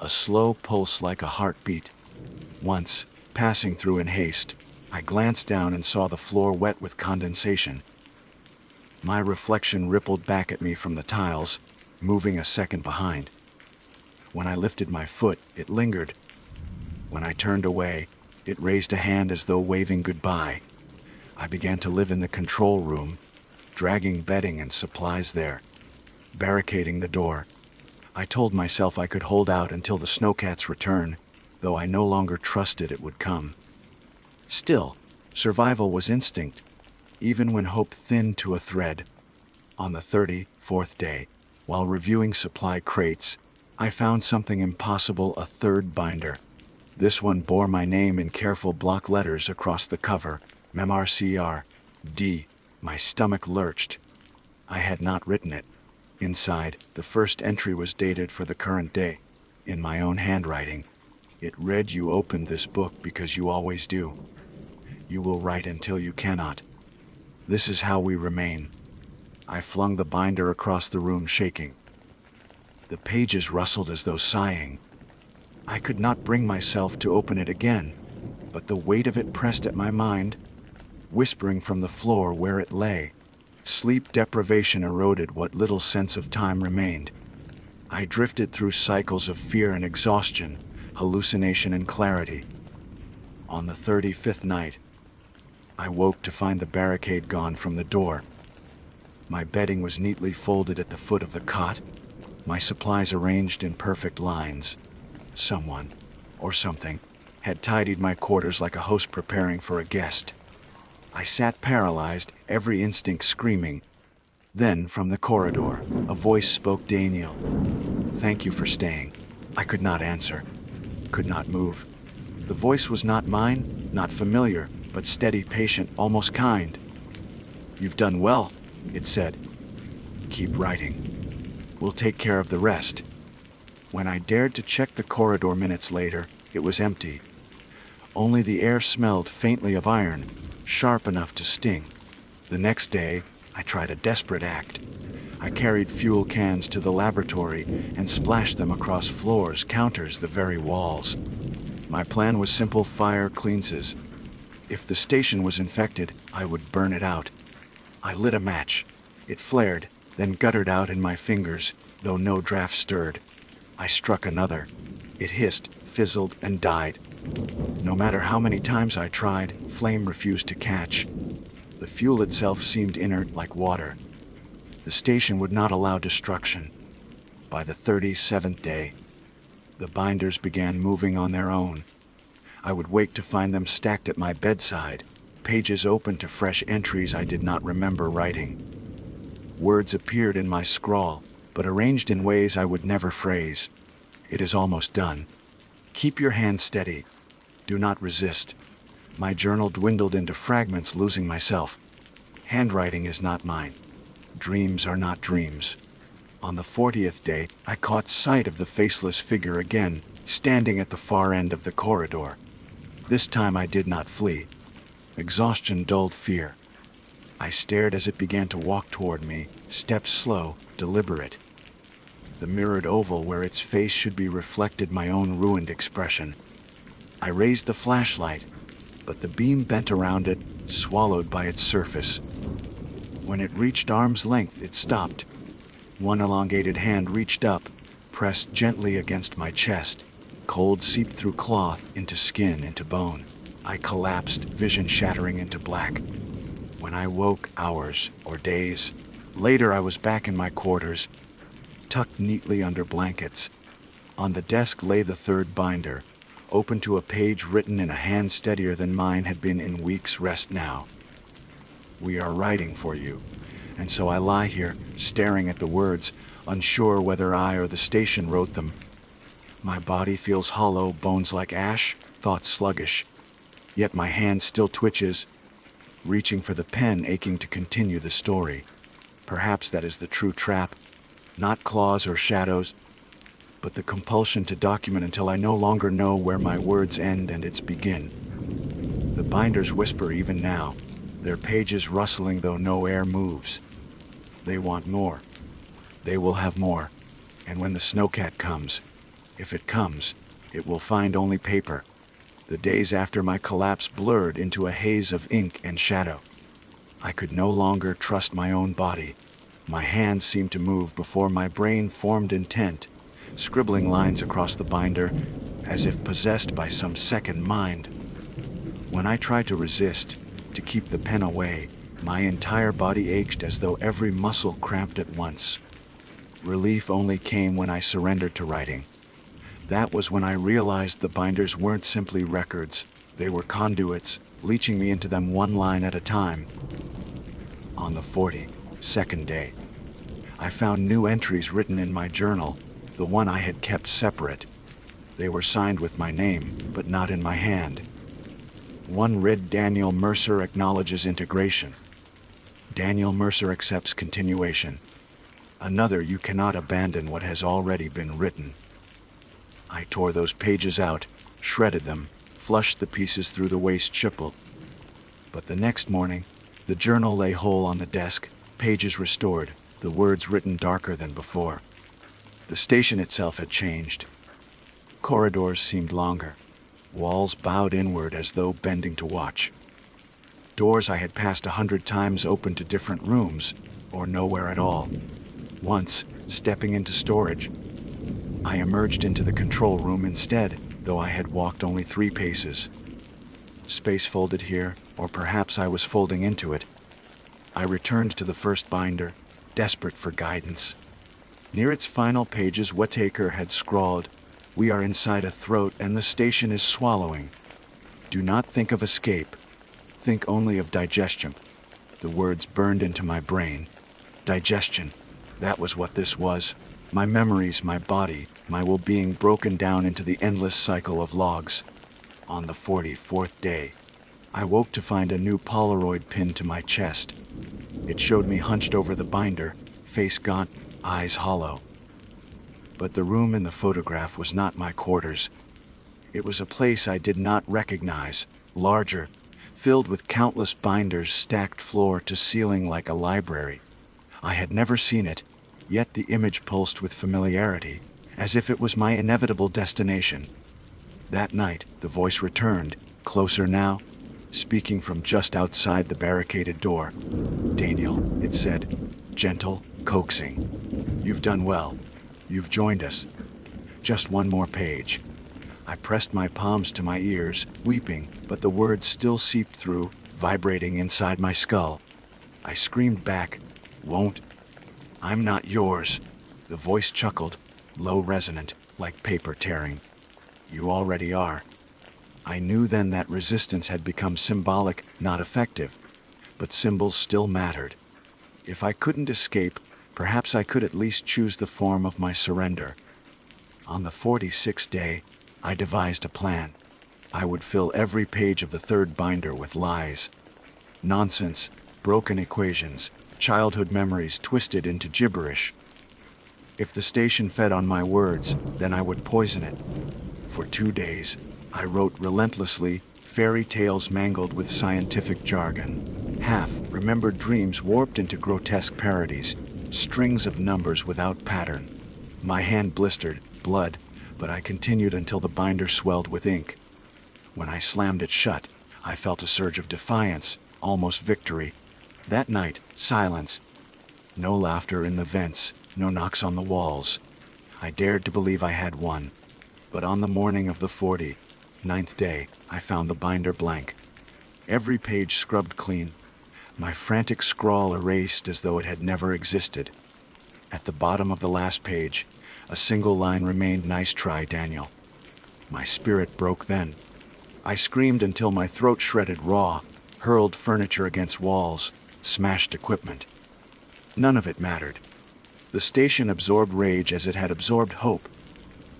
a slow pulse like a heartbeat. Once, passing through in haste, I glanced down and saw the floor wet with condensation. My reflection rippled back at me from the tiles, moving a second behind. When I lifted my foot, it lingered. When I turned away, it raised a hand as though waving goodbye. I began to live in the control room, dragging bedding and supplies there, barricading the door. I told myself I could hold out until the snowcats return, though I no longer trusted it would come. Still, survival was instinct, even when hope thinned to a thread. On the 34th day, while reviewing supply crates, I found something impossible, a third binder. This one bore my name in careful block letters across the cover, MRCR-D. My stomach lurched. I had not written it. Inside, the first entry was dated for the current day, in my own handwriting. It read, "You opened this book because you always do. You will write until you cannot. This is how we remain." I flung the binder across the room, shaking. The pages rustled as though sighing. I could not bring myself to open it again, but the weight of it pressed at my mind, whispering from the floor where it lay. Sleep deprivation eroded what little sense of time remained. I drifted through cycles of fear and exhaustion, hallucination and clarity. On the 35th night, I woke to find the barricade gone from the door. My bedding was neatly folded at the foot of the cot, my supplies arranged in perfect lines. Someone, or something, had tidied my quarters like a host preparing for a guest. I sat paralyzed, every instinct screaming. Then, from the corridor, a voice spoke, "Daniel, thank you for staying." I could not answer, could not move. The voice was not mine, not familiar, but steady, patient, almost kind. "You've done well," it said. "Keep writing. We'll take care of the rest." When I dared to check the corridor minutes later, it was empty. Only the air smelled faintly of iron, sharp enough to sting. The next day, I tried a desperate act. I carried fuel cans to the laboratory and splashed them across floors, counters, the very walls. My plan was simple: fire cleanses. If the station was infected, I would burn it out. I lit a match. It flared, then guttered out in my fingers, though no draft stirred. I struck another. It hissed, fizzled, and died. No matter how many times I tried, flame refused to catch. The fuel itself seemed inert, like water. The station would not allow destruction. By the 37th day, the binders began moving on their own. I would wake to find them stacked at my bedside, pages open to fresh entries I did not remember writing. Words appeared in my scrawl, but arranged in ways I would never phrase. "It is almost done. Keep your hand steady. Do not resist." My journal dwindled into fragments, losing myself. Handwriting is not mine. Dreams are not dreams. On the 40th day, I caught sight of the faceless figure again, standing at the far end of the corridor. This time I did not flee. Exhaustion dulled fear. I stared as it began to walk toward me, steps slow, deliberate. The mirrored oval where its face should be reflected my own ruined expression. I raised the flashlight, but the beam bent around it, swallowed by its surface. When it reached arm's length, it stopped. One elongated hand reached up, pressed gently against my chest. Cold seeped through cloth, into skin, into bone. I collapsed, vision shattering into black. When I woke, hours or days later, I was back in my quarters, tucked neatly under blankets. On the desk lay the third binder, open to a page written in a hand steadier than mine had been in weeks. "Rest now. We are writing for you." And so I lie here, staring at the words, unsure whether I or the station wrote them. My body feels hollow, bones like ash, thoughts sluggish. Yet my hand still twitches, reaching for the pen, aching to continue the story. Perhaps that is the true trap. Not claws or shadows, but the compulsion to document until I no longer know where my words end and its begin. The binders whisper even now, their pages rustling though no air moves. They want more. They will have more. And when the snowcat comes, if it comes, it will find only paper. The days after my collapse blurred into a haze of ink and shadow. I could no longer trust my own body. My hands seemed to move before my brain formed intent, scribbling lines across the binder, as if possessed by some second mind. When I tried to resist, to keep the pen away, my entire body ached as though every muscle cramped at once. Relief only came when I surrendered to writing. That was when I realized the binders weren't simply records, they were conduits, leaching me into them one line at a time. On the 42nd day, I found new entries written in my journal, the one I had kept separate. They were signed with my name, but not in my hand. One read, "Daniel Mercer acknowledges integration." Daniel Mercer accepts continuation. Another, "You cannot abandon what has already been written." I tore those pages out, shredded them, flushed the pieces through the waste chipple. But the next morning, the journal lay whole on the desk, pages restored, the words written darker than before. The station itself had changed. Corridors seemed longer. Walls bowed inward as though bending to watch. Doors I had passed 100 times opened to different rooms, or nowhere at all. Once, stepping into storage, I emerged into the control room instead, though I had walked only 3 paces. Space folded here, or perhaps I was folding into it. I returned to the first binder, desperate for guidance. Near its final pages, Whittaker had scrawled, "We are inside a throat and the station is swallowing. Do not think of escape. Think only of digestion." The words burned into my brain. Digestion. That was what this was. My memories, my body, my well-being broken down into the endless cycle of logs. On the 44th day, I woke to find a new Polaroid pinned to my chest. It showed me hunched over the binder, face gaunt, eyes hollow. But the room in the photograph was not my quarters. It was a place I did not recognize, larger, filled with countless binders stacked floor to ceiling like a library. I had never seen it, yet the image pulsed with familiarity, as if it was my inevitable destination. That night, the voice returned, closer now, speaking from just outside the barricaded door. "Daniel," it said, gentle, coaxing. "You've done well. You've joined us. Just one more page." I pressed my palms to my ears, weeping, but the words still seeped through, vibrating inside my skull. I screamed back, "Won't? I'm not yours." The voice chuckled, low resonant, like paper tearing. "You already are." I knew then that resistance had become symbolic, not effective, but symbols still mattered. If I couldn't escape, perhaps I could at least choose the form of my surrender. On the 46th day, I devised a plan. I would fill every page of the third binder with lies. Nonsense, broken equations, childhood memories twisted into gibberish. If the station fed on my words, then I would poison it. For 2 days, I wrote relentlessly, fairy tales mangled with scientific jargon. Half remembered dreams warped into grotesque parodies, strings of numbers without pattern. My hand blistered, blood, but I continued until the binder swelled with ink. When I slammed it shut, I felt a surge of defiance, almost victory. That night, silence. No laughter in the vents, no knocks on the walls. I dared to believe I had won. But on the morning of the 49th day, I found the binder blank. Every page scrubbed clean, my frantic scrawl erased as though it had never existed. At the bottom of the last page, a single line remained, "Nice try, Daniel." My spirit broke then. I screamed until my throat shredded raw, hurled furniture against walls, smashed equipment. None of it mattered. The station absorbed rage as it had absorbed hope.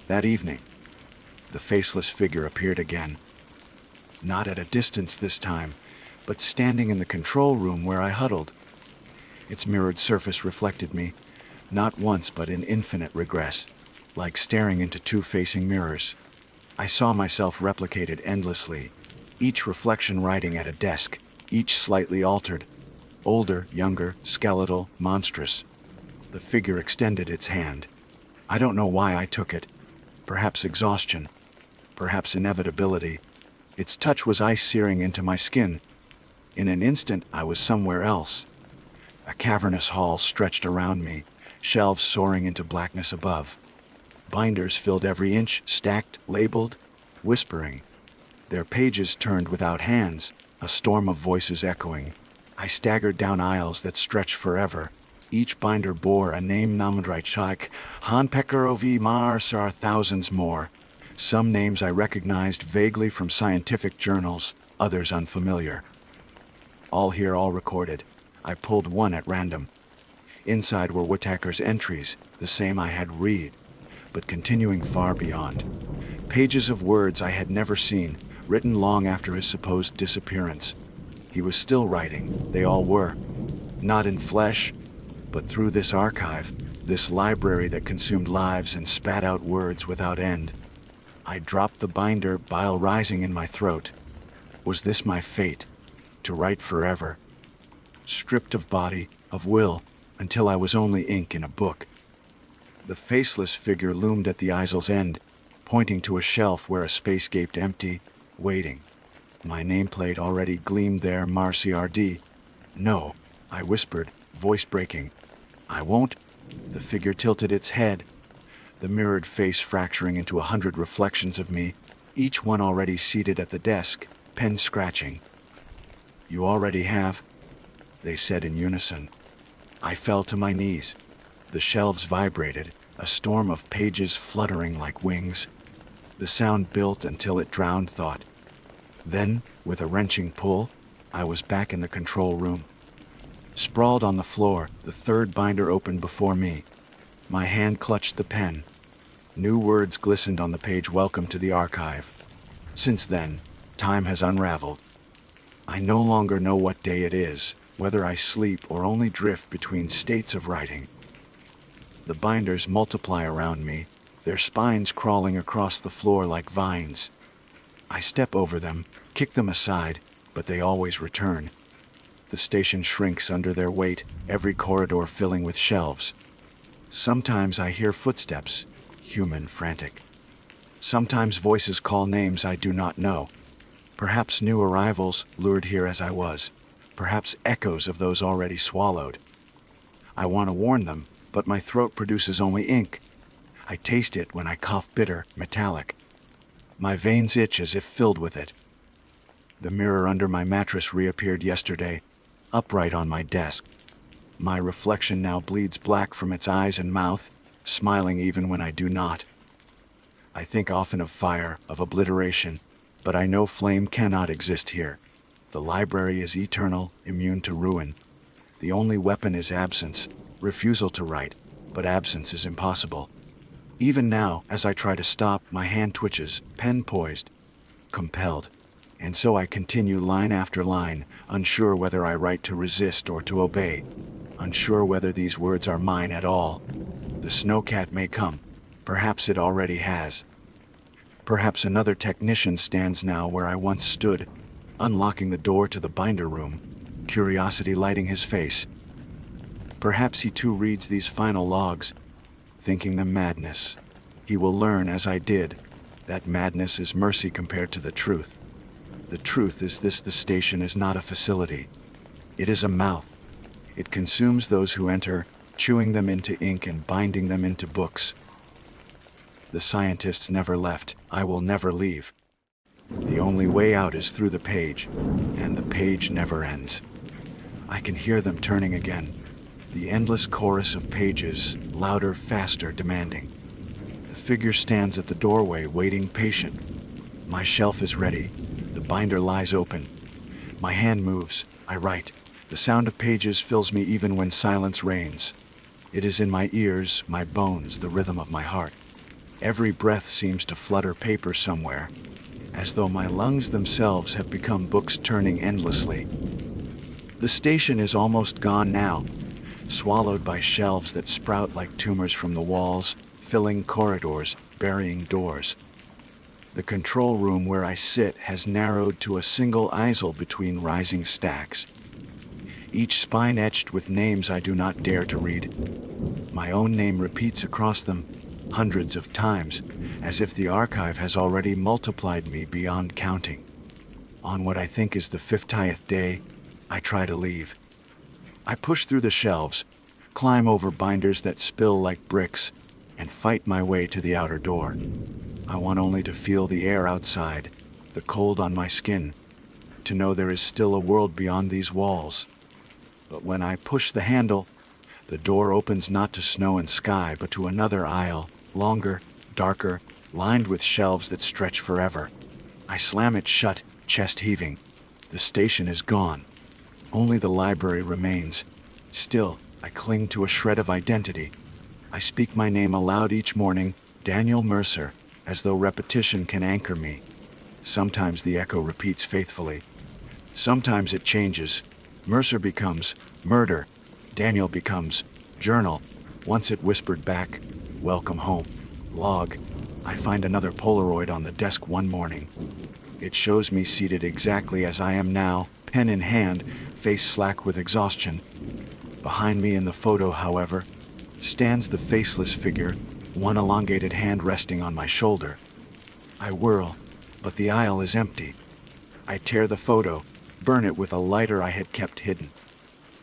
That evening, the faceless figure appeared again. Not at a distance this time, but standing in the control room where I huddled. Its mirrored surface reflected me, not once but in infinite regress, like staring into two facing mirrors. I saw myself replicated endlessly, each reflection writing at a desk, each slightly altered, older, younger, skeletal, monstrous. The figure extended its hand. I don't know why I took it. Perhaps exhaustion, perhaps inevitability. Its touch was ice searing into my skin. In an instant, I was somewhere else. A cavernous hall stretched around me, shelves soaring into blackness above. Binders filled every inch, stacked, labeled, whispering. Their pages turned without hands, a storm of voices echoing. I staggered down aisles that stretched forever. Each binder bore a name: Namdreichak, Hanpecker Mars, are thousands more. Some names I recognized vaguely from scientific journals, others unfamiliar. All here, all recorded. I pulled one at random. Inside were Whitaker's entries, the same I had read, but continuing far beyond. Pages of words I had never seen, written long after his supposed disappearance. He was still writing, they all were. Not in flesh, but through this archive, this library that consumed lives and spat out words without end. I dropped the binder, bile rising in my throat. Was this my fate? To write forever? Stripped of body, of will, until I was only ink in a book. The faceless figure loomed at the easel's end, pointing to a shelf where a space gaped empty, waiting. My nameplate already gleamed there, MarCRD. "No," I whispered, voice breaking. "I won't." The figure tilted its head, the mirrored face fracturing into 100 reflections of me, each one already seated at the desk, pen scratching. "You already have," they said in unison. I fell to my knees. The shelves vibrated, a storm of pages fluttering like wings. The sound built until it drowned thought. Then, with a wrenching pull, I was back in the control room. Sprawled on the floor, the third binder opened before me. My hand clutched the pen. New words glistened on the page: "Welcome to the archive." Since then, time has unraveled. I no longer know what day it is, whether I sleep or only drift between states of writing. The binders multiply around me, their spines crawling across the floor like vines. I step over them, kick them aside, but they always return. The station shrinks under their weight, every corridor filling with shelves. Sometimes I hear footsteps, human, frantic. Sometimes voices call names I do not know. Perhaps new arrivals, lured here as I was. Perhaps echoes of those already swallowed. I want to warn them, but my throat produces only ink. I taste it when I cough, bitter, metallic. My veins itch as if filled with it. The mirror under my mattress reappeared yesterday, upright on my desk. My reflection now bleeds black from its eyes and mouth, smiling even when I do not. I think often of fire, of obliteration, but I know flame cannot exist here. The library is eternal, immune to ruin. The only weapon is absence, refusal to write, but absence is impossible. Even now, as I try to stop, my hand twitches, pen poised, compelled. And so I continue line after line, unsure whether I write to resist or to obey, unsure whether these words are mine at all. The snowcat may come. Perhaps it already has. Perhaps another technician stands now where I once stood, unlocking the door to the binder room, curiosity lighting his face. Perhaps he too reads these final logs, thinking them madness. He will learn, as I did, that madness is mercy compared to the truth. The truth is this: the station is not a facility. It is a mouth. It consumes those who enter, chewing them into ink and binding them into books. The scientists never left. I will never leave. The only way out is through the page, and the page never ends. I can hear them turning again. The endless chorus of pages, louder, faster, demanding. The figure stands at the doorway, waiting, patient. My shelf is ready. The binder lies open. My hand moves. I write. The sound of pages fills me even when silence reigns. It is in my ears, my bones, the rhythm of my heart. Every breath seems to flutter paper somewhere, as though my lungs themselves have become books turning endlessly. The station is almost gone now, swallowed by shelves that sprout like tumors from the walls, filling corridors, burying doors. The control room where I sit has narrowed to a single aisle between rising stacks, each spine etched with names I do not dare to read. My own name repeats across them, hundreds of times, as if the archive has already multiplied me beyond counting. On what I think is the 50th day, I try to leave. I push through the shelves, climb over binders that spill like bricks, and fight my way to the outer door. I want only to feel the air outside, the cold on my skin, to know there is still a world beyond these walls. But when I push the handle, the door opens not to snow and sky, but to another aisle, longer, darker, lined with shelves that stretch forever. I slam it shut, chest heaving. The station is gone. Only the library remains. Still, I cling to a shred of identity. I speak my name aloud each morning, Daniel Mercer, as though repetition can anchor me. Sometimes the echo repeats faithfully. Sometimes it changes. Mercer becomes murder. Daniel becomes journal. Once it whispered back, welcome home. Log. I find another Polaroid on the desk one morning. It shows me seated exactly as I am now, pen in hand, face slack with exhaustion. Behind me in the photo, however, stands the faceless figure, one elongated hand resting on my shoulder. I whirl, but the aisle is empty. I tear the photo, burn it with a lighter I had kept hidden.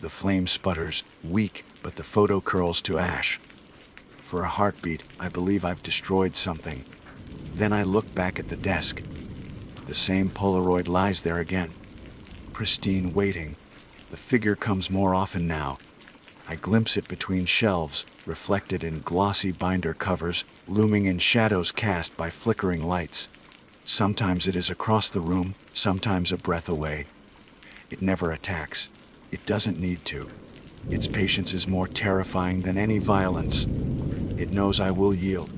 The flame sputters, weak, but the photo curls to ash. For a heartbeat, I believe I've destroyed something. Then I look back at the desk. The same Polaroid lies there again, pristine, waiting. The figure comes more often now. I glimpse it between shelves, reflected in glossy binder covers, looming in shadows cast by flickering lights. Sometimes it is across the room, sometimes a breath away. It never attacks. It doesn't need to. Its patience is more terrifying than any violence. It knows I will yield.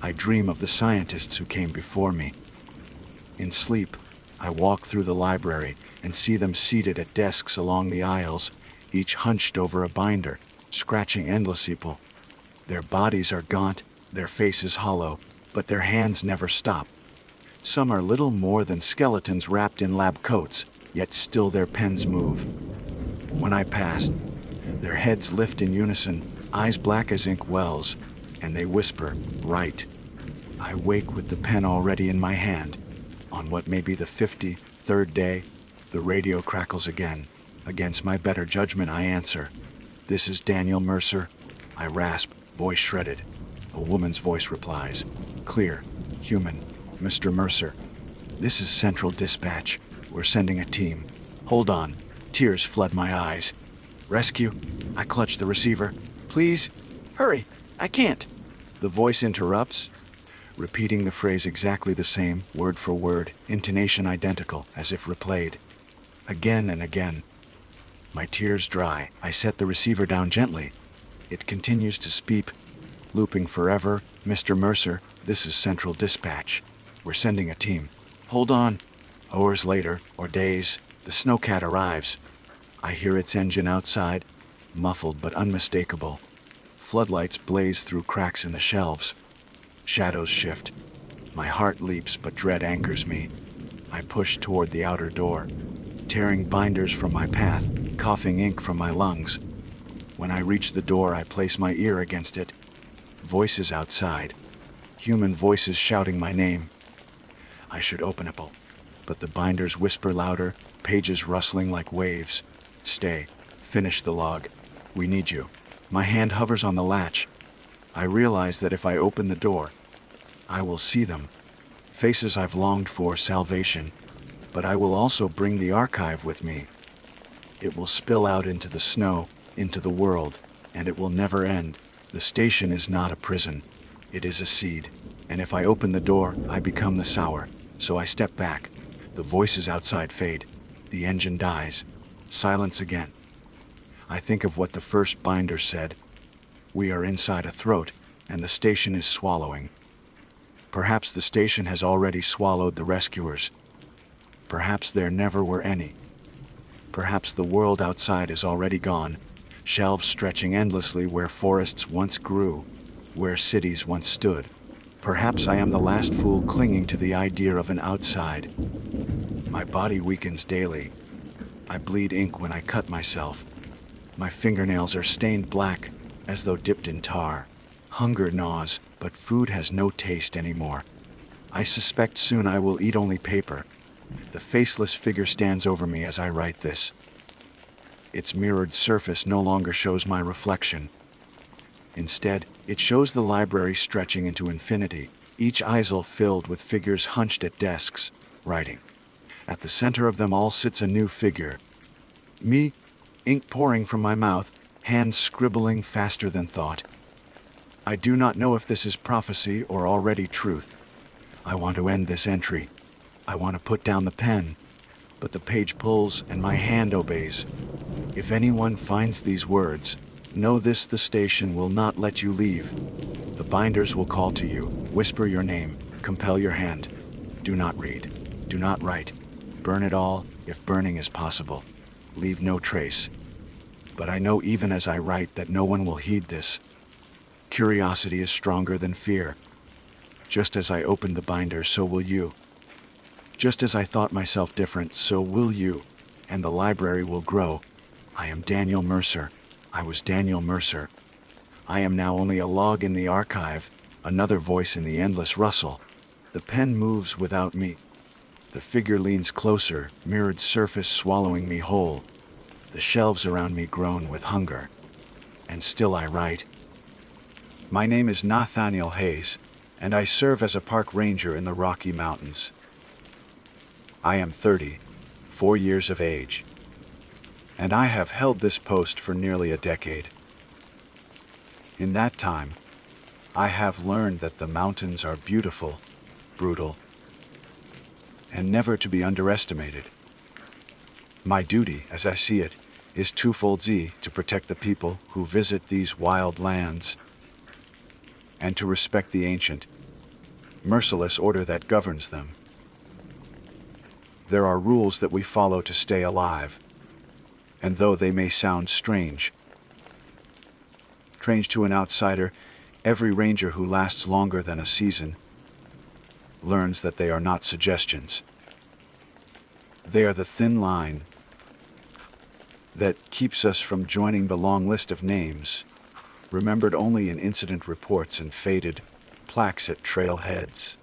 I dream of the scientists who came before me. In sleep, I walk through the library and see them seated at desks along the aisles, each hunched over a binder, scratching endlessly. Their bodies are gaunt, their faces hollow, but their hands never stop. Some are little more than skeletons wrapped in lab coats, yet still their pens move. When I pass, their heads lift in unison, eyes black as ink wells, and they whisper, "Write." I wake with the pen already in my hand. On what may be the 53rd day, the radio crackles again. Against my better judgment, I answer. "This is Daniel Mercer." I rasp, voice shredded. A woman's voice replies, clear, human. "Mr. Mercer, this is Central Dispatch. We're sending a team." "Hold on." Tears flood my eyes. "Rescue?" I clutch the receiver. "Please, hurry. I can't." The voice interrupts, repeating the phrase exactly the same, word for word, intonation identical, as if replayed. Again and again. My tears dry. I set the receiver down gently. It continues to speak, looping forever. "Mr. Mercer, this is Central Dispatch. We're sending a team." "Hold on." Hours later, or days, the snowcat arrives. I hear its engine outside, muffled but unmistakable. Floodlights blaze through cracks in the shelves. Shadows shift. My heart leaps, but dread anchors me. I push toward the outer door, tearing binders from my path, coughing ink from my lungs. When I reach the door, I place my ear against it. Voices outside. Human voices shouting my name. I should open it, but the binders whisper louder, pages rustling like waves. "Stay. Finish the log. We need you." My hand hovers on the latch. I realize that if I open the door, I will see them. Faces I've longed for, salvation. But I will also bring the archive with me. It will spill out into the snow, into the world, and it will never end. The station is not a prison. It is a seed. And if I open the door, I become the sour. So I step back. The voices outside fade. The engine dies. Silence again. I think of what the first binder said. We are inside a throat, and the station is swallowing. Perhaps the station has already swallowed the rescuers. Perhaps there never were any. Perhaps the world outside is already gone, shelves stretching endlessly where forests once grew, where cities once stood. Perhaps I am the last fool clinging to the idea of an outside. My body weakens daily. I bleed ink when I cut myself. My fingernails are stained black, as though dipped in tar. Hunger gnaws, but food has no taste anymore. I suspect soon I will eat only paper. The faceless figure stands over me as I write this. Its mirrored surface no longer shows my reflection. Instead, it shows the library stretching into infinity, each easel filled with figures hunched at desks, writing. At the center of them all sits a new figure. Me, ink pouring from my mouth, hands scribbling faster than thought. I do not know if this is prophecy or already truth. I want to end this entry. I want to put down the pen, but the page pulls and my hand obeys. If anyone finds these words, know this: the station will not let you leave. The binders will call to you, whisper your name, compel your hand. Do not read. Do not write. Burn it all, if burning is possible. Leave no trace. But I know even as I write that no one will heed this. Curiosity is stronger than fear. Just as I opened the binder, so will you. Just as I thought myself different, so will you. And the library will grow. I am Daniel Mercer. I was Daniel Mercer. I am now only a log in the archive, another voice in the endless rustle. The pen moves without me. The figure leans closer, mirrored surface swallowing me whole. The shelves around me groan with hunger. And still I write. My name is Nathaniel Hayes, and I serve as a park ranger in the Rocky Mountains. I am 34 years of age, and I have held this post for nearly a decade. In that time, I have learned that the mountains are beautiful, brutal, and never to be underestimated. My duty, as I see it, is twofold: to protect the people who visit these wild lands, and to respect the ancient, merciless order that governs them. There are rules that we follow to stay alive. And though they may sound strange to an outsider, every ranger who lasts longer than a season learns that they are not suggestions. They are the thin line that keeps us from joining the long list of names, remembered only in incident reports and faded plaques at trailheads.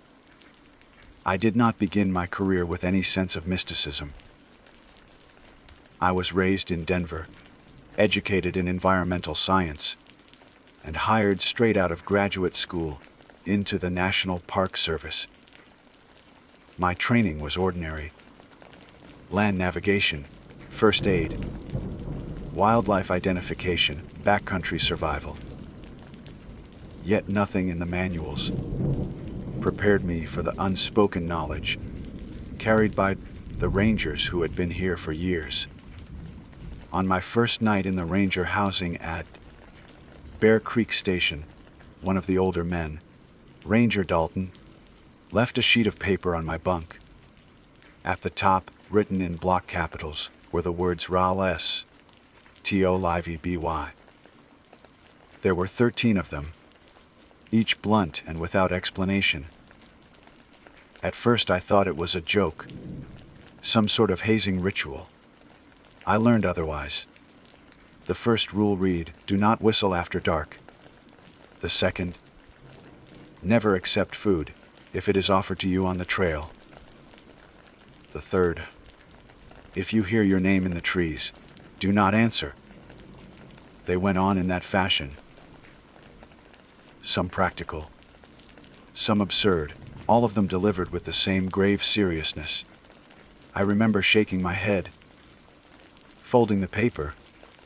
I did not begin my career with any sense of mysticism. I was raised in Denver, educated in environmental science, and hired straight out of graduate school into the National Park Service. My training was ordinary: land navigation, first aid, wildlife identification, backcountry survival. Yet nothing in the manuals prepared me for the unspoken knowledge carried by the rangers who had been here for years. On my first night in the ranger housing at Bear Creek Station, one of the older men, Ranger Dalton, left a sheet of paper on my bunk. At the top, written in block capitals, were the words Ral S. T.O. Livey B.Y. There were 13 of them, each blunt and without explanation. At first I thought it was a joke, some sort of hazing ritual. I learned otherwise. The first rule read, "Do not whistle after dark." The second, "Never accept food if it is offered to you on the trail." The third, "If you hear your name in the trees, do not answer." They went on in that fashion. Some practical, some absurd, all of them delivered with the same grave seriousness. I remember shaking my head, folding the paper,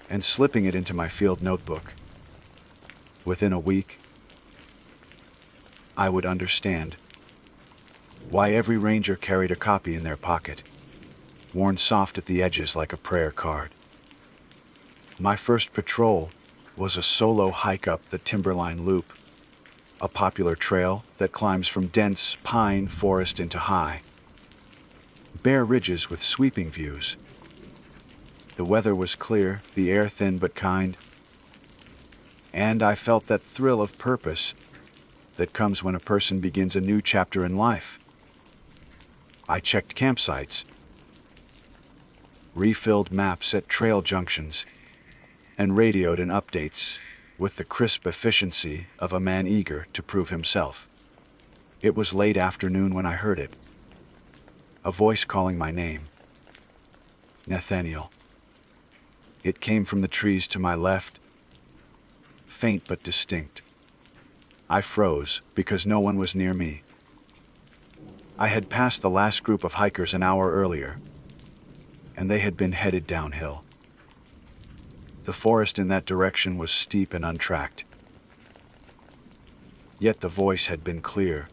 and slipping it into my field notebook. Within a week, I would understand why every ranger carried a copy in their pocket, worn soft at the edges like a prayer card. My first patrol was a solo hike up the Timberline Loop, a popular trail that climbs from dense pine forest into high, bare ridges with sweeping views. The weather was clear, the air thin but kind, and I felt that thrill of purpose that comes when a person begins a new chapter in life. I checked campsites, refilled maps at trail junctions, and radioed in updates with the crisp efficiency of a man eager to prove himself. It was late afternoon when I heard it. A voice calling my name. Nathaniel. It came from the trees to my left, faint but distinct. I froze because no one was near me. I had passed the last group of hikers an hour earlier, and they had been headed downhill. The forest in that direction was steep and untracked. Yet the voice had been clear,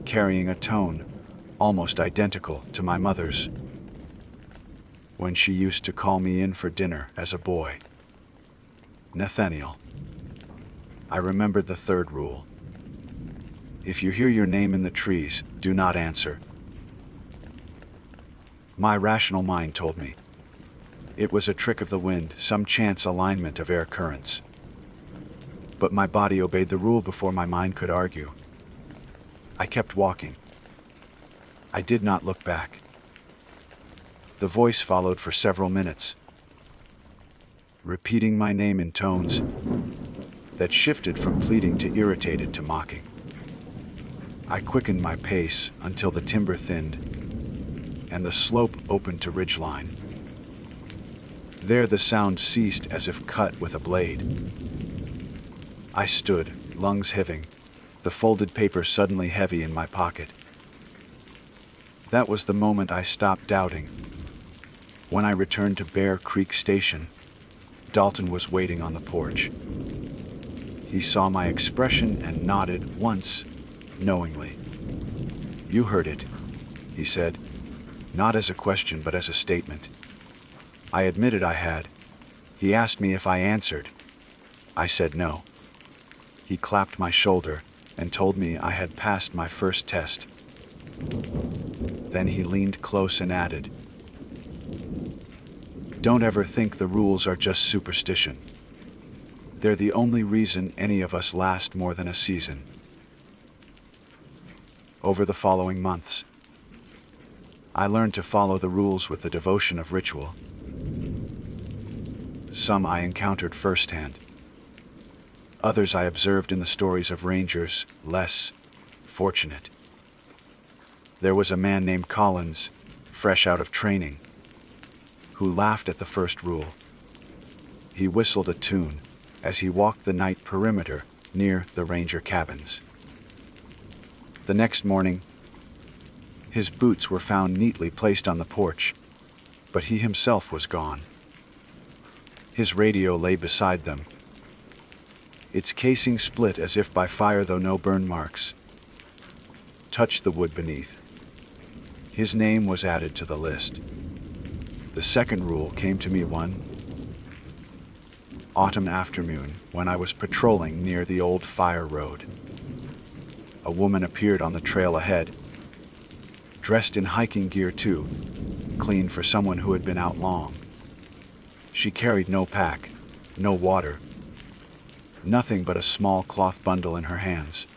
carrying a tone almost identical to my mother's when she used to call me in for dinner as a boy. Nathaniel. I remembered the third rule. If you hear your name in the trees, do not answer. My rational mind told me it was a trick of the wind, some chance alignment of air currents. But my body obeyed the rule before my mind could argue. I kept walking. I did not look back. The voice followed for several minutes, repeating my name in tones that shifted from pleading to irritated to mocking. I quickened my pace until the timber thinned and the slope opened to ridgeline. There the sound ceased as if cut with a blade. I stood, lungs heaving, the folded paper suddenly heavy in my pocket. That was the moment I stopped doubting. When I returned to Bear Creek Station, Dalton was waiting on the porch. He saw my expression and nodded once, knowingly. "You heard it," he said, not as a question but as a statement. I admitted I had. He asked me if I answered. I said no. He clapped my shoulder and told me I had passed my first test. Then he leaned close and added, "Don't ever think the rules are just superstition. They're the only reason any of us last more than a season." Over the following months, I learned to follow the rules with the devotion of ritual. Some I encountered firsthand. Others I observed in the stories of rangers less fortunate. There was a man named Collins, fresh out of training, who laughed at the first rule. He whistled a tune as he walked the night perimeter near the ranger cabins. The next morning, his boots were found neatly placed on the porch, but he himself was gone. His radio lay beside them, its casing split as if by fire, though no burn marks touched the wood beneath. His name was added to the list. The second rule came to me one autumn afternoon when I was patrolling near the old fire road. A woman appeared on the trail ahead, dressed in hiking gear too, clean for someone who had been out long. She carried no pack, no water, nothing but a small cloth bundle in her hands.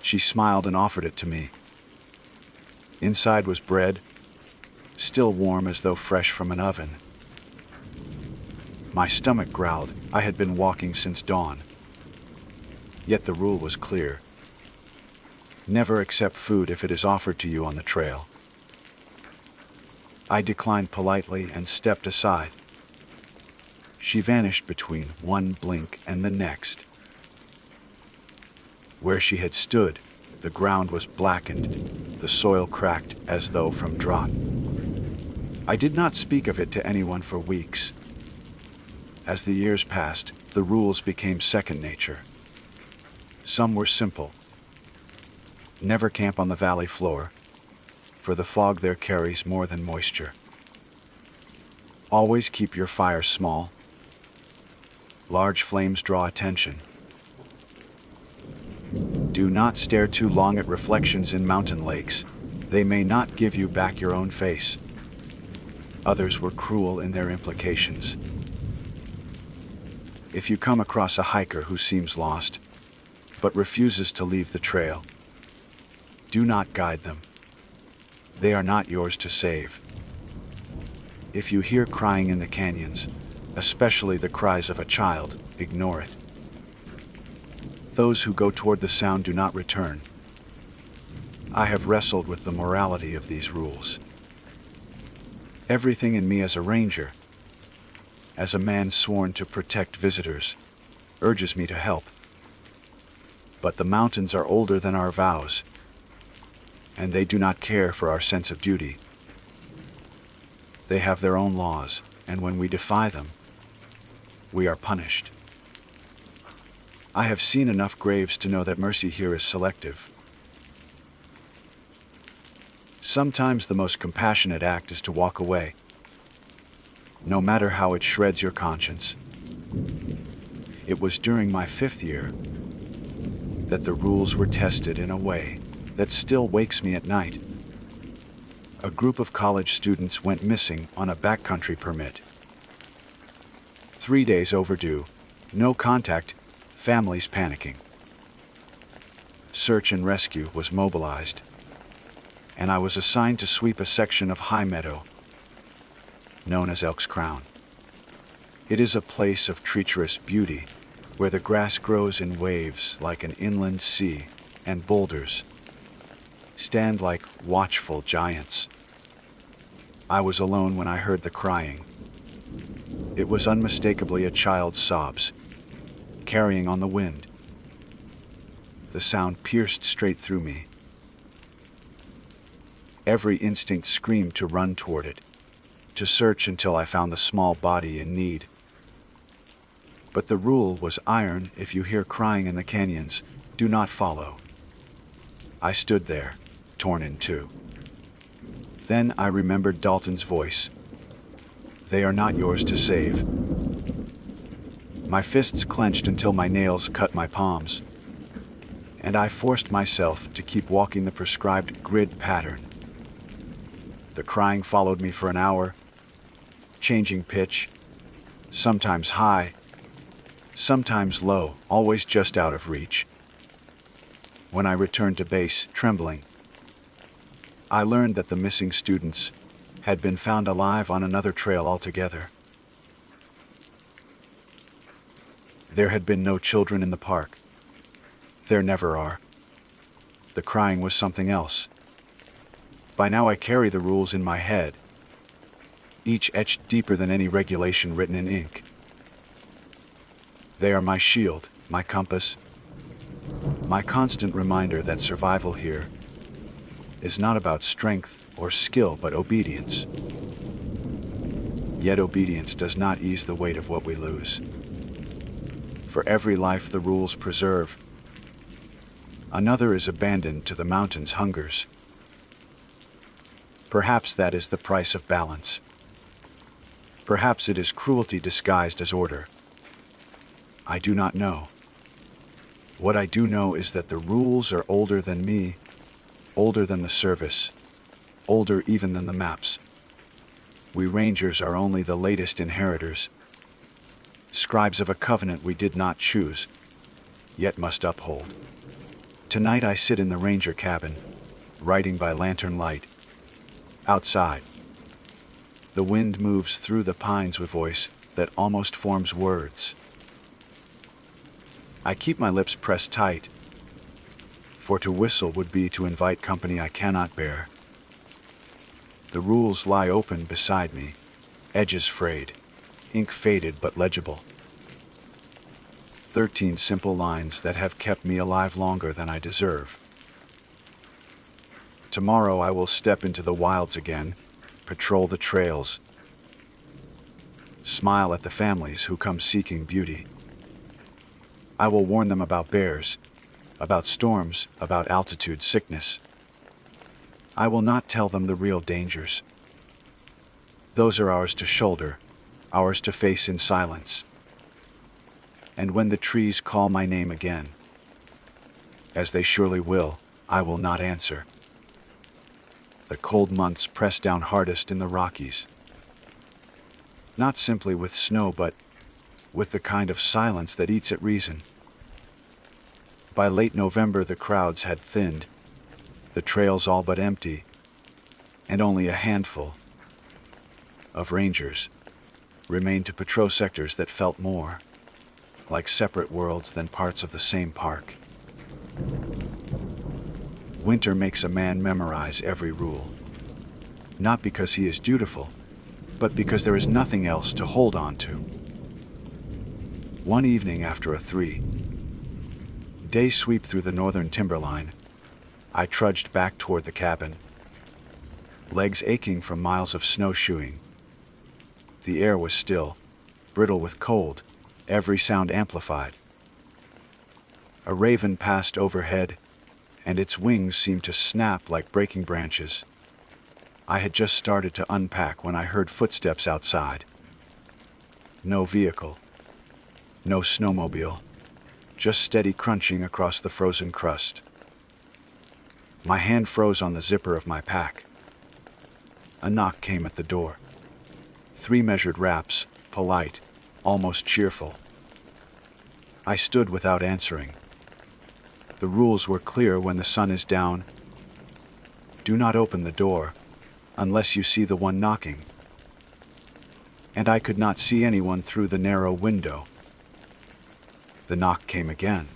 She smiled and offered it to me. Inside was bread, still warm as though fresh from an oven. My stomach growled. I had been walking since dawn. Yet the rule was clear. Never accept food if it is offered to you on the trail. I declined politely and stepped aside. She vanished between one blink and the next. Where she had stood, the ground was blackened, the soil cracked as though from drought. I did not speak of it to anyone for weeks. As the years passed, the rules became second nature. Some were simple. Never camp on the valley floor, for the fog there carries more than moisture. Always keep your fire small. Large flames draw attention. Do not stare too long at reflections in mountain lakes. They may not give you back your own face. Others were cruel in their implications. If you come across a hiker who seems lost, but refuses to leave the trail, do not guide them. They are not yours to save. If you hear crying in the canyons, especially the cries of a child, ignore it. Those who go toward the sound do not return. I have wrestled with the morality of these rules. Everything in me as a ranger, as a man sworn to protect visitors, urges me to help. But the mountains are older than our vows, and they do not care for our sense of duty. They have their own laws, and when we defy them, we are punished. I have seen enough graves to know that mercy here is selective. Sometimes the most compassionate act is to walk away, no matter how it shreds your conscience. It was during my 5th year that the rules were tested in a way that still wakes me at night. A group of college students went missing on a backcountry permit. 3 days overdue, no contact, families panicking. Search and rescue was mobilized, and I was assigned to sweep a section of high meadow known as Elk's Crown. It is a place of treacherous beauty where the grass grows in waves like an inland sea, and boulders stand like watchful giants. I was alone when I heard the crying. It was unmistakably a child's sobs, carrying on the wind. The sound pierced straight through me. Every instinct screamed to run toward it, to search until I found the small body in need. But the rule was iron: if you hear crying in the canyons, do not follow. I stood there, torn in two. Then I remembered Dalton's voice. They are not yours to save. My fists clenched until my nails cut my palms, and I forced myself to keep walking the prescribed grid pattern. The crying followed me for an hour, changing pitch, sometimes high, sometimes low, always just out of reach. When I returned to base, trembling, I learned that the missing students had been found alive on another trail altogether. There had been no children in the park. There never are. The crying was something else. By now I carry the rules in my head, each etched deeper than any regulation written in ink. They are my shield, my compass, my constant reminder that survival here is not about strength or skill, but obedience. Yet obedience does not ease the weight of what we lose. For every life the rules preserve, another is abandoned to the mountain's hungers. Perhaps that is the price of balance. Perhaps it is cruelty disguised as order. I do not know. What I do know is that the rules are older than me, older than the service, older even than the maps. We rangers are only the latest inheritors, scribes of a covenant we did not choose, yet must uphold. Tonight I sit in the ranger cabin, writing by lantern light. Outside, the wind moves through the pines with voice that almost forms words. I keep my lips pressed tight, for to whistle would be to invite company I cannot bear. The rules lie open beside me, edges frayed, ink faded but legible. 13 simple lines that have kept me alive longer than I deserve. Tomorrow I will step into the wilds again, patrol the trails, smile at the families who come seeking beauty. I will warn them about bears, about storms, about altitude sickness. I will not tell them the real dangers. Those are ours to shoulder, ours to face in silence. And when the trees call my name again, as they surely will, I will not answer. The cold months press down hardest in the Rockies. Not simply with snow, but with the kind of silence that eats at reason. By late November the crowds had thinned, the trails all but empty, and only a handful of rangers remained to patrol sectors that felt more like separate worlds than parts of the same park. Winter makes a man memorize every rule, not because he is dutiful, but because there is nothing else to hold on to. One evening after a 3-day sweep through the northern timberline, I trudged back toward the cabin, legs aching from miles of snowshoeing. The air was still, brittle with cold, every sound amplified. A raven passed overhead, and its wings seemed to snap like breaking branches. I had just started to unpack when I heard footsteps outside. No vehicle, no snowmobile, just steady crunching across the frozen crust. My hand froze on the zipper of my pack. A knock came at the door. 3 measured raps, polite, almost cheerful. I stood without answering. The rules were clear when the sun is down. Do not open the door unless you see the one knocking. And I could not see anyone through the narrow window. The knock came again.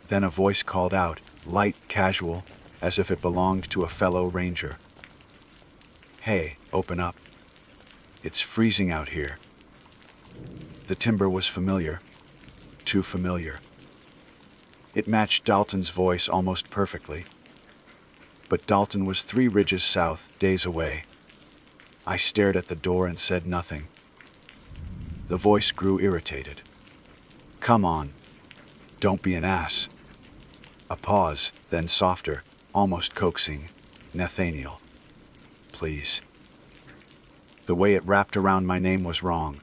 Then a voice called out, light, casual, as if it belonged to a fellow ranger. Hey, open up. It's freezing out here. The timbre was familiar, too familiar. It matched Dalton's voice almost perfectly. But Dalton was 3 ridges south, days away. I stared at the door and said nothing. The voice grew irritated. Come on. Don't be an ass. A pause, then softer, almost coaxing. Nathaniel. Please. The way it wrapped around my name was wrong.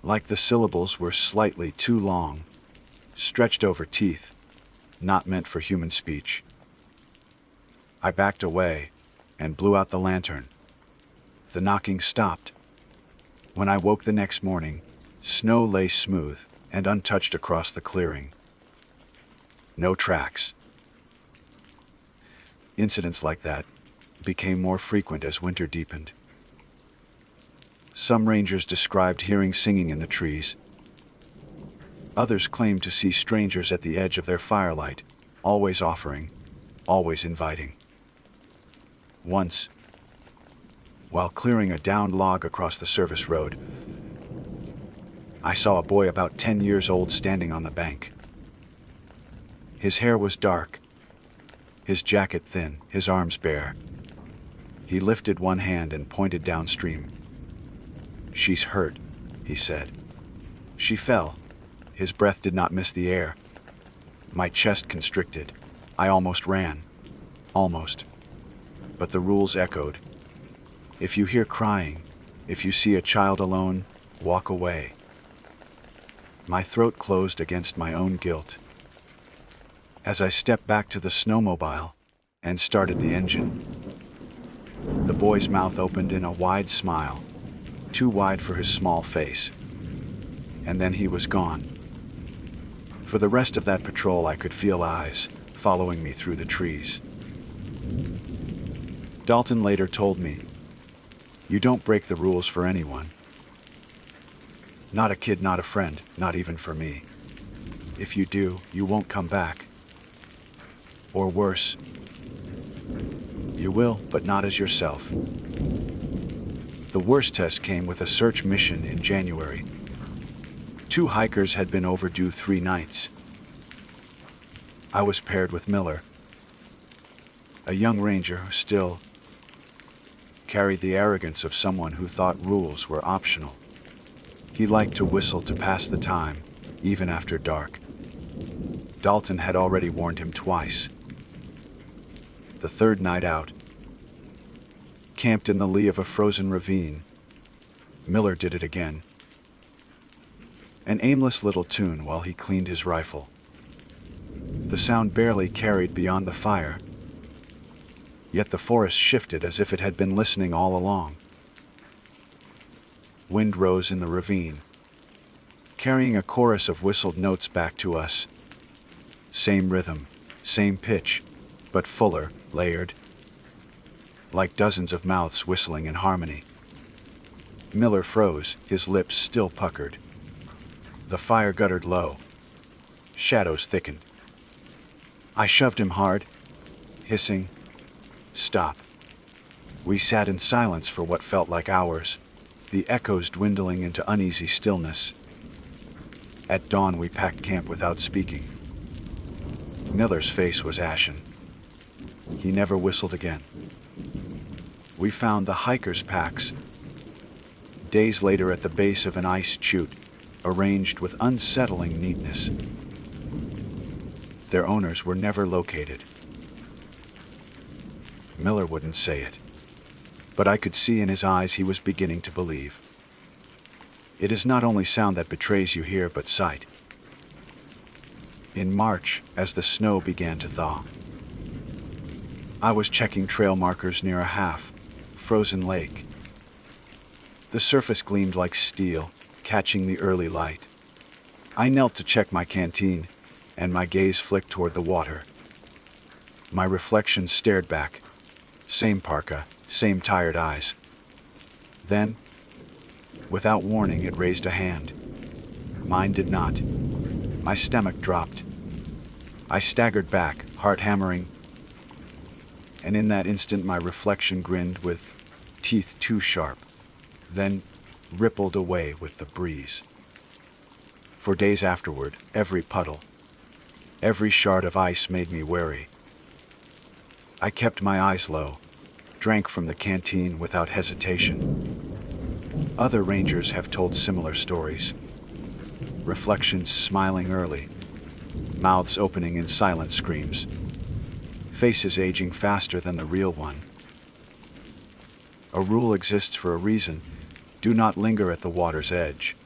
Like the syllables were slightly too long, stretched over teeth, not meant for human speech. I backed away, and blew out the lantern. The knocking stopped. When I woke the next morning, snow lay smooth and untouched across the clearing. No tracks. Incidents like that became more frequent as winter deepened. Some rangers described hearing singing in the trees. Others claimed to see strangers at the edge of their firelight, always offering, always inviting. Once, while clearing a downed log across the service road, I saw a boy about 10 years old standing on the bank. His hair was dark, his jacket thin, his arms bare. He lifted one hand and pointed downstream. "She's hurt," he said. "She fell." His breath did not miss the air. My chest constricted. I almost ran. Almost. But the rules echoed. If you hear crying, if you see a child alone, walk away. My throat closed against my own guilt. As I stepped back to the snowmobile and started the engine, the boy's mouth opened in a wide smile, too wide for his small face. And then he was gone. For the rest of that patrol, I could feel eyes following me through the trees. Dalton later told me, "You don't break the rules for anyone. Not a kid, not a friend, not even for me. If you do, you won't come back. Or worse, you will, but not as yourself." The worst test came with a search mission in January. 2 hikers had been overdue 3 nights. I was paired with Miller, a young ranger who still carried the arrogance of someone who thought rules were optional. He liked to whistle to pass the time, even after dark. Dalton had already warned him twice. The 3rd night out, camped in the lee of a frozen ravine, Miller did it again. An aimless little tune while he cleaned his rifle. The sound barely carried beyond the fire, yet the forest shifted as if it had been listening all along. Wind rose in the ravine, carrying a chorus of whistled notes back to us. Same rhythm, same pitch, but fuller, layered, like dozens of mouths whistling in harmony. Miller froze, his lips still puckered. The fire guttered low. Shadows thickened. I shoved him hard, hissing, "Stop." We sat in silence for what felt like hours, the echoes dwindling into uneasy stillness. At dawn, we packed camp without speaking. Miller's face was ashen. He never whistled again. We found the hikers' packs. Days later, at the base of an ice chute, arranged with unsettling neatness. Their owners were never located. Miller wouldn't say it, but I could see in his eyes he was beginning to believe. It is not only sound that betrays you here, but sight. In March, as the snow began to thaw, I was checking trail markers near a half-frozen lake. The surface gleamed like steel, catching the early light. I knelt to check my canteen, and my gaze flicked toward the water. My reflection stared back. Same parka, same tired eyes. Then, without warning, it raised a hand. Mine did not. My stomach dropped. I staggered back, heart hammering, and in that instant my reflection grinned with teeth too sharp, then rippled away with the breeze. For days afterward, every puddle, every shard of ice made me wary. I kept my eyes low, drank from the canteen without hesitation. Other rangers have told similar stories. Reflections smiling early, mouths opening in silent screams, faces aging faster than the real one. A rule exists for a reason: do not linger at the water's edge.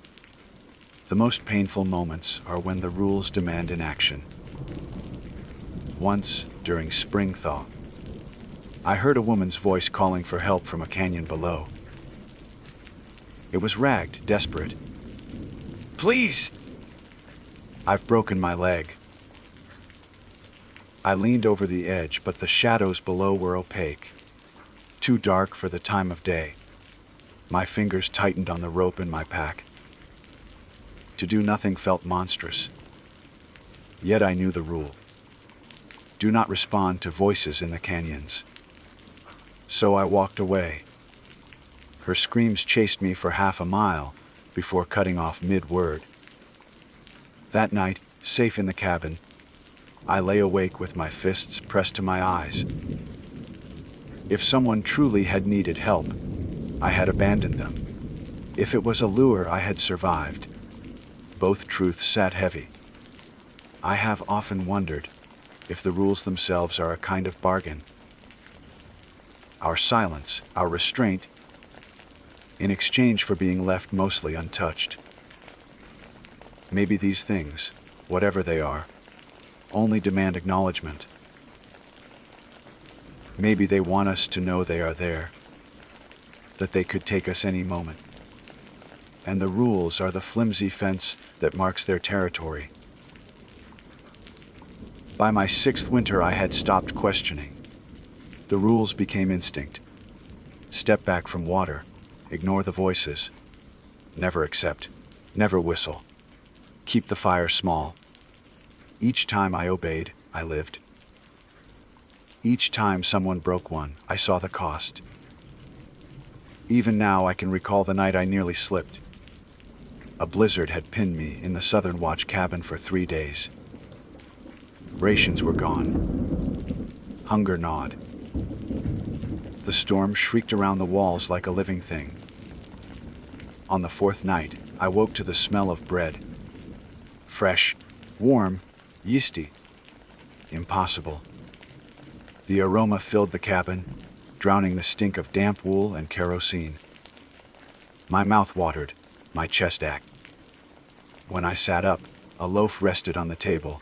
The most painful moments are when the rules demand inaction. Once, during spring thaw, I heard a woman's voice calling for help from a canyon below. It was ragged, desperate. "Please!" "I've broken my leg." I leaned over the edge, but the shadows below were opaque, too dark for the time of day. My fingers tightened on the rope in my pack. To do nothing felt monstrous. Yet I knew the rule. Do not respond to voices in the canyons. So I walked away. Her screams chased me for half a mile before cutting off mid-word. That night, safe in the cabin, I lay awake with my fists pressed to my eyes. If someone truly had needed help, I had abandoned them. If it was a lure, I had survived. Both truths sat heavy. I have often wondered if the rules themselves are a kind of bargain. Our silence, our restraint, in exchange for being left mostly untouched. Maybe these things, whatever they are, only demand acknowledgement. Maybe they want us to know they are there, that they could take us any moment. And the rules are the flimsy fence that marks their territory. By my 6th winter, I had stopped questioning. The rules became instinct. Step back from water, ignore the voices, never accept, never whistle, keep the fire small. Each time I obeyed, I lived. Each time someone broke one, I saw the cost. Even now, I can recall the night I nearly slipped. A blizzard had pinned me in the Southern Watch cabin for 3 days. Rations were gone. Hunger gnawed. The storm shrieked around the walls like a living thing. On the 4th night, I woke to the smell of bread. Fresh, warm, yeasty. Impossible. The aroma filled the cabin, drowning the stink of damp wool and kerosene. My mouth watered, my chest ached. When I sat up, a loaf rested on the table.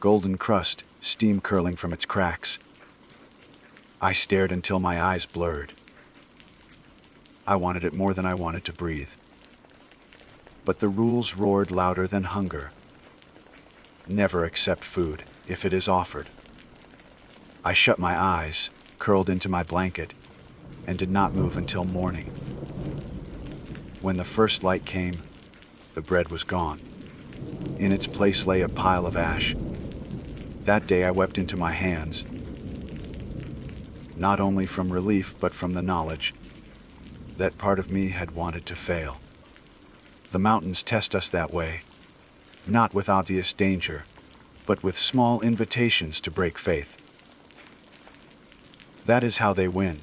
Golden crust, steam curling from its cracks. I stared until my eyes blurred. I wanted it more than I wanted to breathe. But the rules roared louder than hunger. Never accept food if it is offered. I shut my eyes, curled into my blanket, and did not move until morning. When the first light came, the bread was gone. In its place lay a pile of ash. That day I wept into my hands, not only from relief but from the knowledge that part of me had wanted to fail. The mountains test us that way, not with obvious danger, but with small invitations to break faith. That is how they win.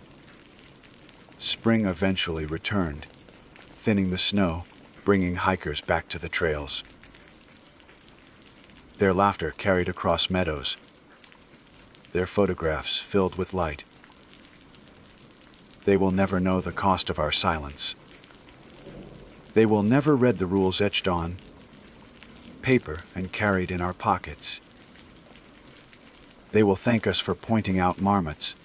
Spring eventually returned, thinning the snow, bringing hikers back to the trails. Their laughter carried across meadows, their photographs filled with light. They will never know the cost of our silence. They will never read the rules etched on paper and carried in our pockets. They will thank us for pointing out marmots,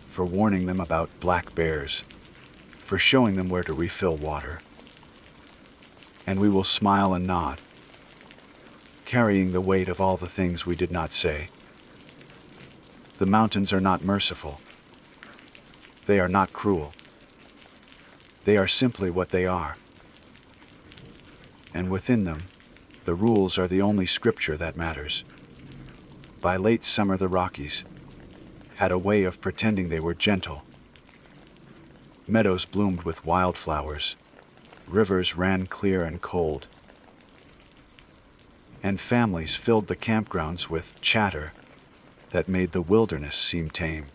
for warning them about black bears, for showing them where to refill water. And we will smile and nod, carrying the weight of all the things we did not say. The mountains are not merciful. They are not cruel. They are simply what they are. And within them, the rules are the only scripture that matters. By late summer, the Rockies had a way of pretending they were gentle. Meadows bloomed with wildflowers. Rivers ran clear and cold. And families filled the campgrounds with chatter that made the wilderness seem tame.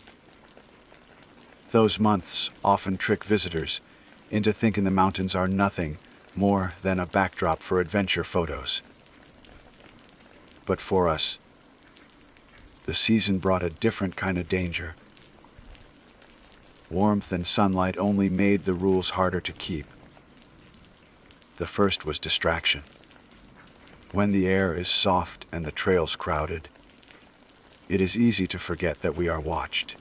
Those months often trick visitors into thinking the mountains are nothing more than a backdrop for adventure photos. But for us, the season brought a different kind of danger. Warmth and sunlight only made the rules harder to keep. The first was distraction. When the air is soft and the trails crowded, it is easy to forget that we are watched.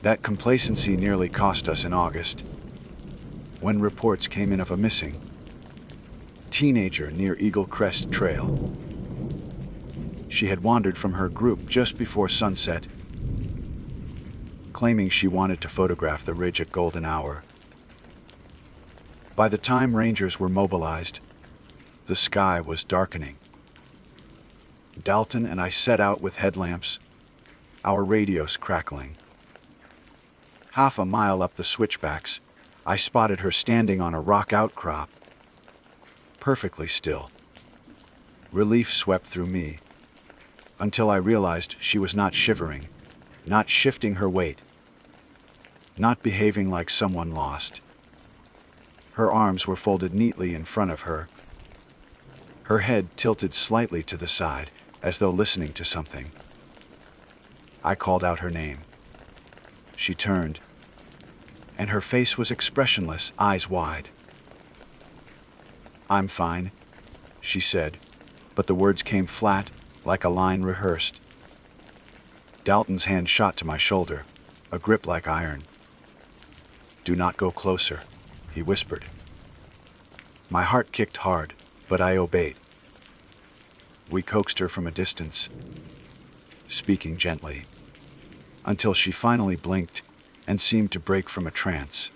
That complacency nearly cost us in August, when reports came in of a missing teenager near Eagle Crest Trail. She had wandered from her group just before sunset, claiming she wanted to photograph the ridge at golden hour. By the time rangers were mobilized, the sky was darkening. Dalton and I set out with headlamps, our radios crackling. Half a mile up the switchbacks, I spotted her standing on a rock outcrop, perfectly still. Relief swept through me, until I realized she was not shivering, not shifting her weight, not behaving like someone lost. Her arms were folded neatly in front of her, her head tilted slightly to the side, as though listening to something. I called out her name. She turned, and her face was expressionless, eyes wide. "I'm fine," she said, but the words came flat, like a line rehearsed. Dalton's hand shot to my shoulder, a grip like iron. "Do not go closer," he whispered. My heart kicked hard, but I obeyed. We coaxed her from a distance, speaking gently, until she finally blinked and seemed to break from a trance.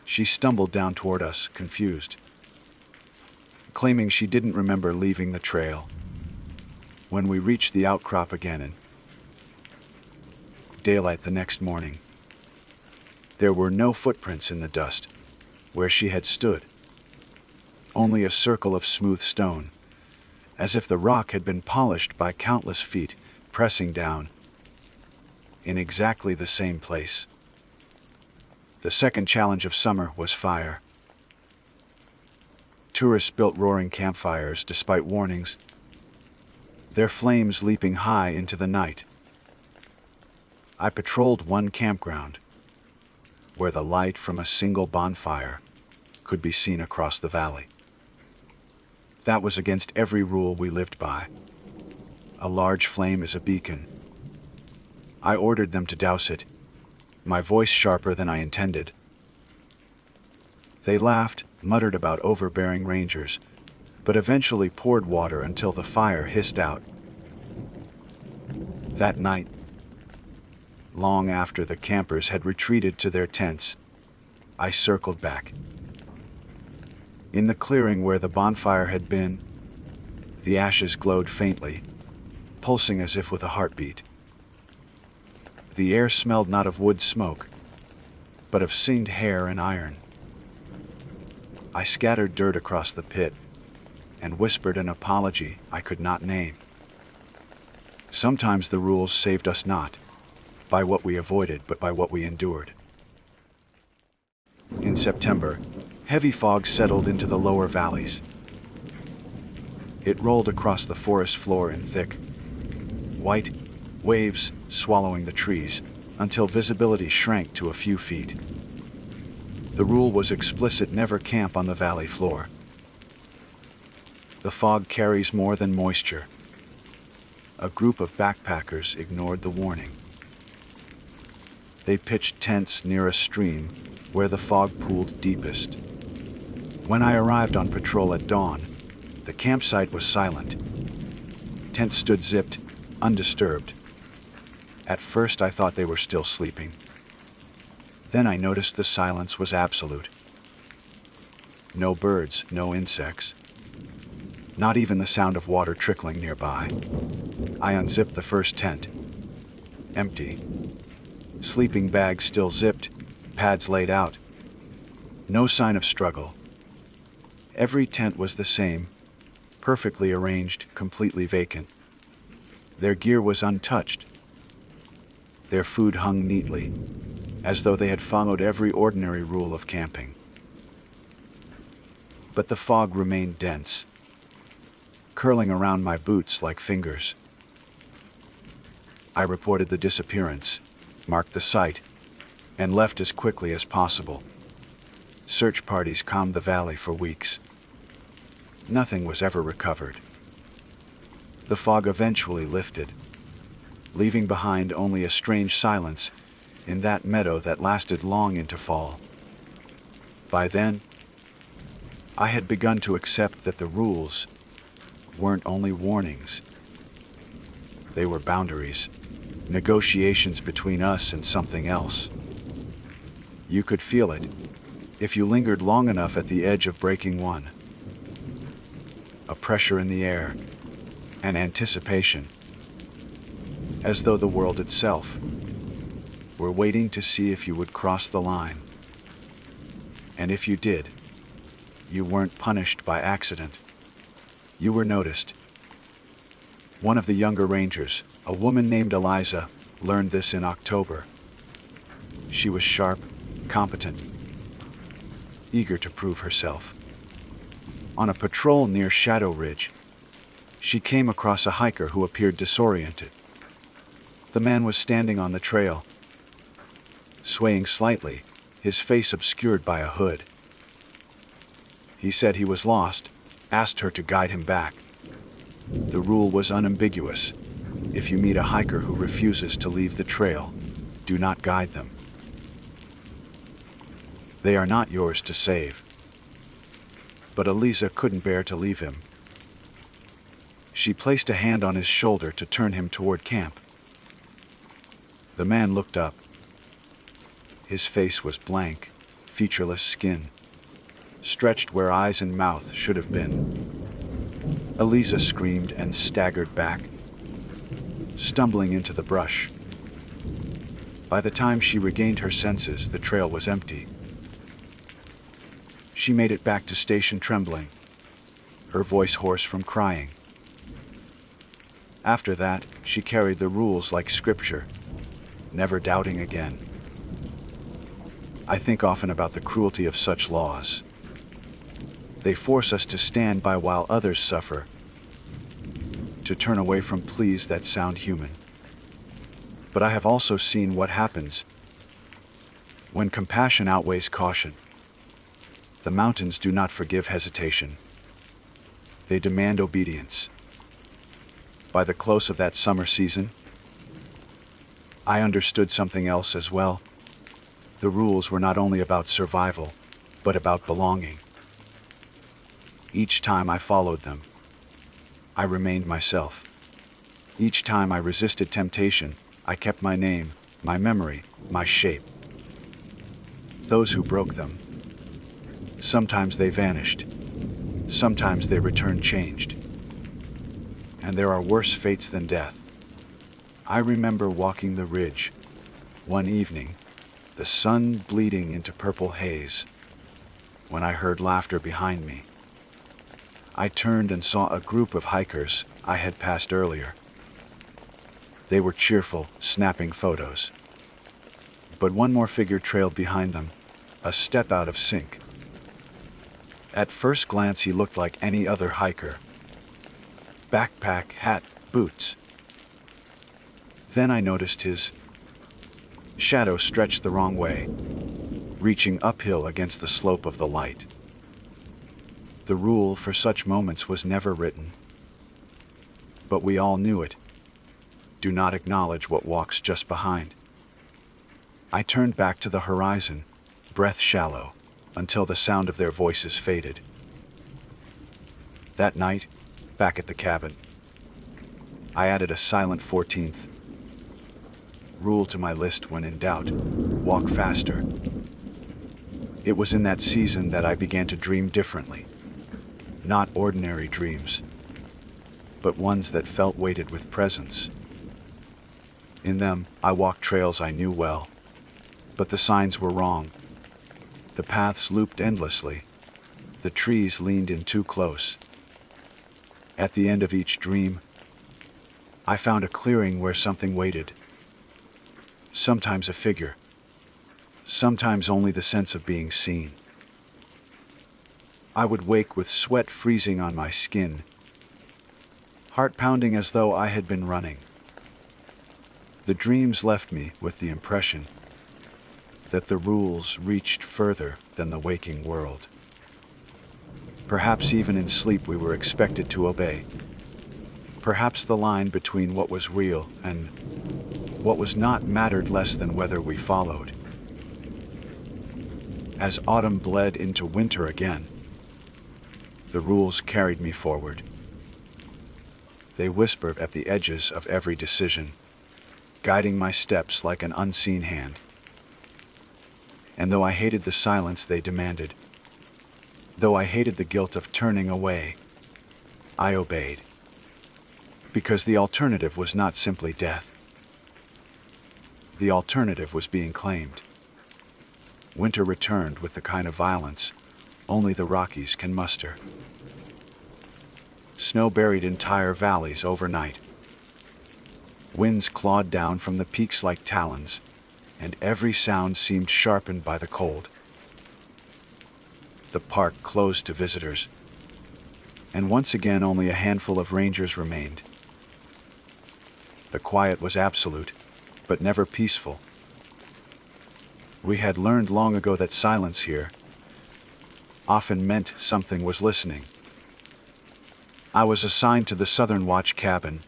She stumbled down toward us, confused, claiming she didn't remember leaving the trail. When we reached the outcrop again in daylight the next morning, there were no footprints in the dust where she had stood, only a circle of smooth stone, as if the rock had been polished by countless feet pressing down in exactly the same place. The second challenge of summer was fire. Tourists built roaring campfires despite warnings, their flames leaping high into the night. I patrolled one campground, where the light from a single bonfire could be seen across the valley. That was against every rule we lived by. A large flame is a beacon. I ordered them to douse it, my voice sharper than I intended. They laughed, muttered about overbearing rangers, but eventually poured water until the fire hissed out. That night, long after the campers had retreated to their tents, I circled back. In the clearing where the bonfire had been, the ashes glowed faintly, pulsing as if with a heartbeat. The air smelled not of wood smoke, but of singed hair and iron. I scattered dirt across the pit and whispered an apology I could not name. Sometimes the rules saved us not by what we avoided, but by what we endured. In September, heavy fog settled into the lower valleys. It rolled across the forest floor in thick, white waves, swallowing the trees, until visibility shrank to a few feet. The rule was explicit: never camp on the valley floor. The fog carries more than moisture. A group of backpackers ignored the warning. They pitched tents near a stream where the fog pooled deepest. When I arrived on patrol at dawn, the campsite was silent. Tents stood zipped, undisturbed. At first I thought they were still sleeping. Then I noticed the silence was absolute. No birds, no insects. Not even the sound of water trickling nearby. I unzipped the first tent. Empty. Sleeping bags still zipped, pads laid out. No sign of struggle. Every tent was the same, perfectly arranged, completely vacant. Their gear was untouched. Their food hung neatly, as though they had followed every ordinary rule of camping. But the fog remained dense, curling around my boots like fingers. I reported the disappearance, marked the site, and left as quickly as possible. Search parties combed the valley for weeks. Nothing was ever recovered. The fog eventually lifted, leaving behind only a strange silence in that meadow that lasted long into fall. By then, I had begun to accept that the rules weren't only warnings. They were boundaries, negotiations between us and something else. You could feel it if you lingered long enough at the edge of breaking one. A pressure in the air, an anticipation, as though the world itself were waiting to see if you would cross the line. And if you did, you weren't punished by accident. You were noticed. One of the younger rangers, a woman named Eliza, learned this in October. She was sharp, competent, eager to prove herself. On a patrol near Shadow Ridge, she came across a hiker who appeared disoriented. The man was standing on the trail, swaying slightly, his face obscured by a hood. He said he was lost, asked her to guide him back. The rule was unambiguous. If you meet a hiker who refuses to leave the trail, do not guide them. They are not yours to save. But Eliza couldn't bear to leave him. She placed a hand on his shoulder to turn him toward camp. The man looked up. His face was blank, featureless skin, stretched where eyes and mouth should have been. Eliza screamed and staggered back, stumbling into the brush. By the time she regained her senses, the trail was empty. She made it back to station trembling, her voice hoarse from crying. After that, she carried the rules like scripture, never doubting again. I think often about the cruelty of such laws. They force us to stand by while others suffer, to turn away from pleas that sound human. But I have also seen what happens when compassion outweighs caution. The mountains do not forgive hesitation. They demand obedience. By the close of that summer season, I understood something else as well. The rules were not only about survival, but about belonging. Each time I followed them, I remained myself. Each time I resisted temptation, I kept my name, my memory, my shape. Those who broke them, sometimes they vanished, sometimes they returned changed. And there are worse fates than death. I remember walking the ridge one evening, the sun bleeding into purple haze, when I heard laughter behind me. I turned and saw a group of hikers I had passed earlier. They were cheerful, snapping photos. But one more figure trailed behind them, a step out of sync. At first glance, he looked like any other hiker. Backpack, hat, boots. Then I noticed his shadow stretched the wrong way, reaching uphill against the slope of the light. The rule for such moments was never written, but we all knew it. Do not acknowledge what walks just behind. I turned back to the horizon, breath shallow, until the sound of their voices faded. That night, back at the cabin, I added a silent 14th rule to my list: when in doubt, walk faster. It was in that season that I began to dream differently. Not ordinary dreams, but ones that felt weighted with presence. In them, I walked trails I knew well, but the signs were wrong. The paths looped endlessly. The trees leaned in too close. At the end of each dream, I found a clearing where something waited. Sometimes a figure, sometimes only the sense of being seen. I would wake with sweat freezing on my skin, heart pounding as though I had been running. The dreams left me with the impression that the rules reached further than the waking world. Perhaps even in sleep we were expected to obey. Perhaps the line between what was real and what was not mattered less than whether we followed. As autumn bled into winter again, the rules carried me forward. They whispered at the edges of every decision, guiding my steps like an unseen hand. And though I hated the silence they demanded, though I hated the guilt of turning away, I obeyed. Because the alternative was not simply death. The alternative was being claimed. Winter returned with the kind of violence only the Rockies can muster. Snow buried entire valleys overnight. Winds clawed down from the peaks like talons, and every sound seemed sharpened by the cold. The park closed to visitors, and once again only a handful of rangers remained. The quiet was absolute, but never peaceful. We had learned long ago that silence here often meant something was listening. I was assigned to the Southern Watch cabin,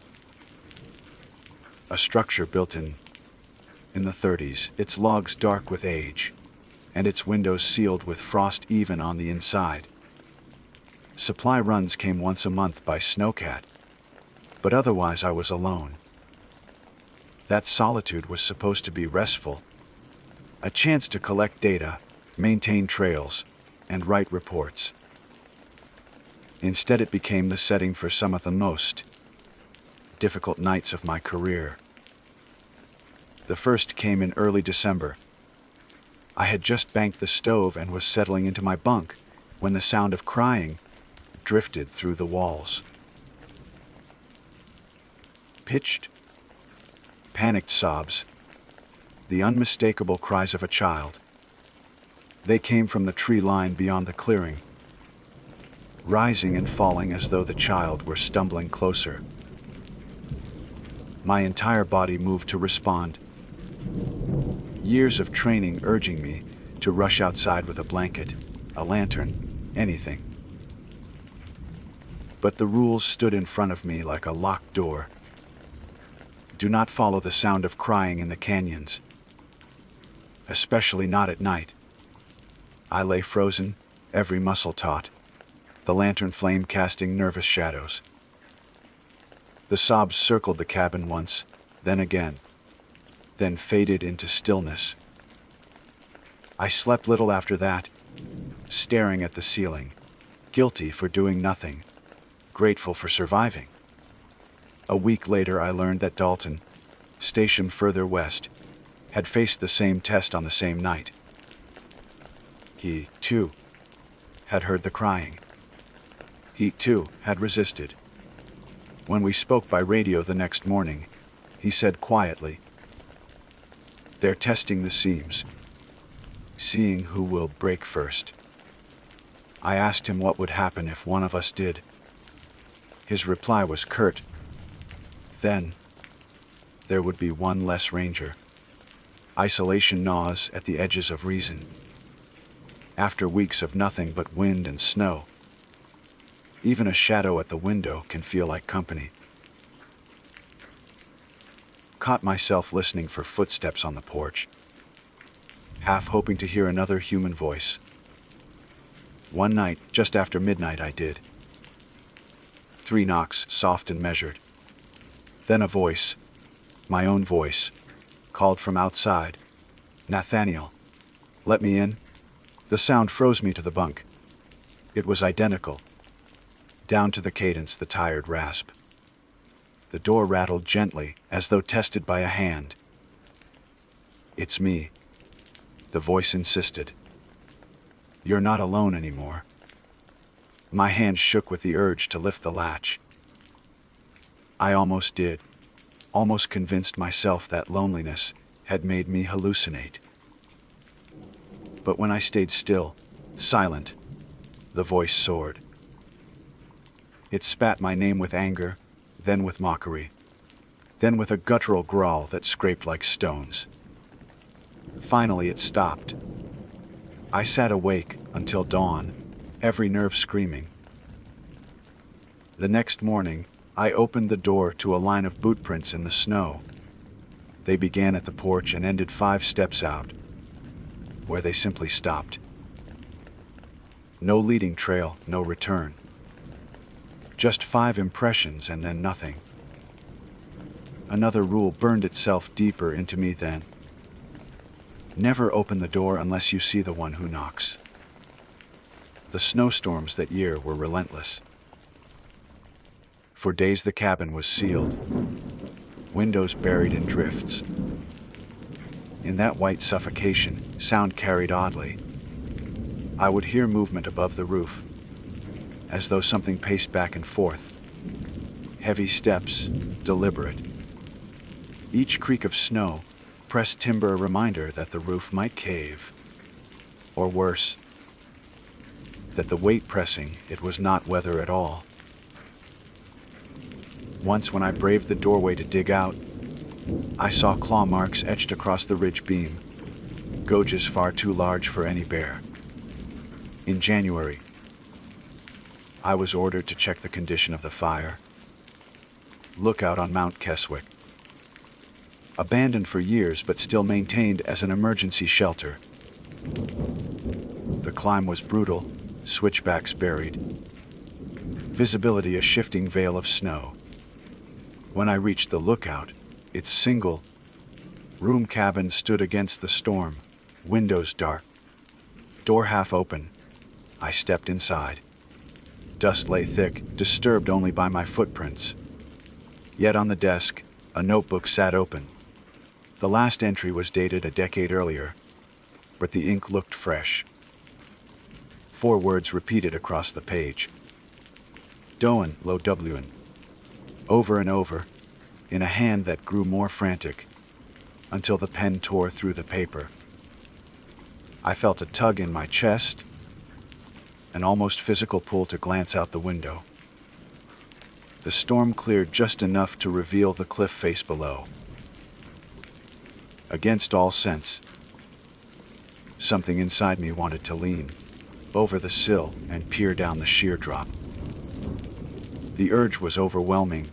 a structure built in the 30s, its logs dark with age, and its windows sealed with frost even on the inside. Supply runs came once a month by snowcat, but otherwise I was alone. That solitude was supposed to be restful, a chance to collect data, maintain trails, and write reports. Instead, it became the setting for some of the most difficult nights of my career. The first came in early December. I had just banked the stove and was settling into my bunk when the sound of crying drifted through the walls. Pitched, panicked sobs, the unmistakable cries of a child. They came from the tree line beyond the clearing, rising and falling as though the child were stumbling closer. My entire body moved to respond, years of training urging me to rush outside with a blanket, a lantern, anything. But the rules stood in front of me like a locked door. Do not follow the sound of crying in the canyons, especially not at night. I lay frozen, every muscle taut, the lantern flame casting nervous shadows. The sobs circled the cabin once, then again, then faded into stillness. I slept little after that, staring at the ceiling, guilty for doing nothing, grateful for surviving. A week later, I learned that Dalton, stationed further west, had faced the same test on the same night. He, too, had heard the crying. He, too, had resisted. When we spoke by radio the next morning, he said quietly, "They're testing the seams, seeing who will break first." I asked him what would happen if one of us did. His reply was curt. Then, there would be one less ranger. Isolation gnaws at the edges of reason. After weeks of nothing but wind and snow, even a shadow at the window can feel like company. Caught myself listening for footsteps on the porch, half hoping to hear another human voice. One night, just after midnight, I did. 3 knocks, soft and measured. Then a voice, my own voice, called from outside, "Nathaniel, let me in." The sound froze me to the bunk. It was identical, down to the cadence, the tired rasp. The door rattled gently, as though tested by a hand. "It's me," the voice insisted. "You're not alone anymore." My hand shook with the urge to lift the latch. I almost did, almost convinced myself that loneliness had made me hallucinate. But when I stayed still, silent, the voice soared. It spat my name with anger, then with mockery, then with a guttural growl that scraped like stones. Finally it stopped. I sat awake until dawn, every nerve screaming. The next morning, I opened the door to a line of boot prints in the snow. They began at the porch and ended 5 steps out, where they simply stopped. No leading trail, no return. Just 5 impressions and then nothing. Another rule burned itself deeper into me then. Never open the door unless you see the one who knocks. The snowstorms that year were relentless. For days the cabin was sealed, windows buried in drifts. In that white suffocation, sound carried oddly. I would hear movement above the roof, as though something paced back and forth. Heavy steps, deliberate. Each creak of snow, pressed timber a reminder that the roof might cave. Or worse, that the weight pressing, it was not weather at all. Once when I braved the doorway to dig out, I saw claw marks etched across the ridge beam, gouges far too large for any bear. In January, I was ordered to check the condition of the fire. Lookout on Mount Keswick. Abandoned for years but still maintained as an emergency shelter. The climb was brutal, switchbacks buried. Visibility a shifting veil of snow. When I reached the lookout, its single room cabin stood against the storm, windows dark, door half open. I stepped inside. Dust lay thick, disturbed only by my footprints. Yet on the desk, a notebook sat open. The last entry was dated a decade earlier, but the ink looked fresh. 4 words repeated across the page. Doen, lo W'n. Over and over, in a hand that grew more frantic, until the pen tore through the paper. I felt a tug in my chest, an almost physical pull to glance out the window. The storm cleared just enough to reveal the cliff face below. Against all sense, something inside me wanted to lean over the sill and peer down the sheer drop. The urge was overwhelming,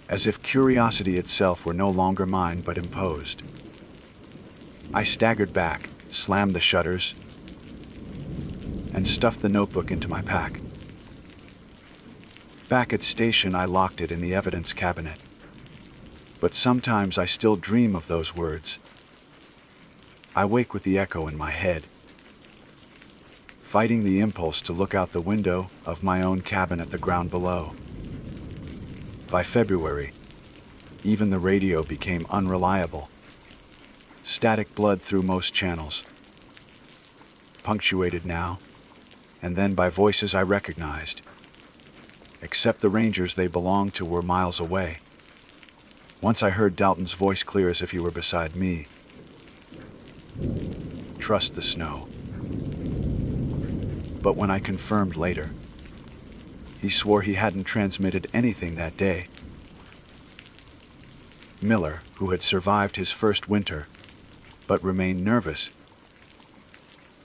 as if curiosity itself were no longer mine but imposed. I staggered back, slammed the shutters, and stuffed the notebook into my pack. Back at station, I locked it in the evidence cabinet. But sometimes I still dream of those words. I wake with the echo in my head, fighting the impulse to look out the window of my own cabin at the ground below. By February, even the radio became unreliable. Static blood through most channels, punctuated now and then by voices I recognized, except the rangers they belonged to were miles away. Once I heard Dalton's voice clear as if he were beside me. Trust the snow. But when I confirmed later, he swore he hadn't transmitted anything that day. Miller, who had survived his first winter, but remained nervous,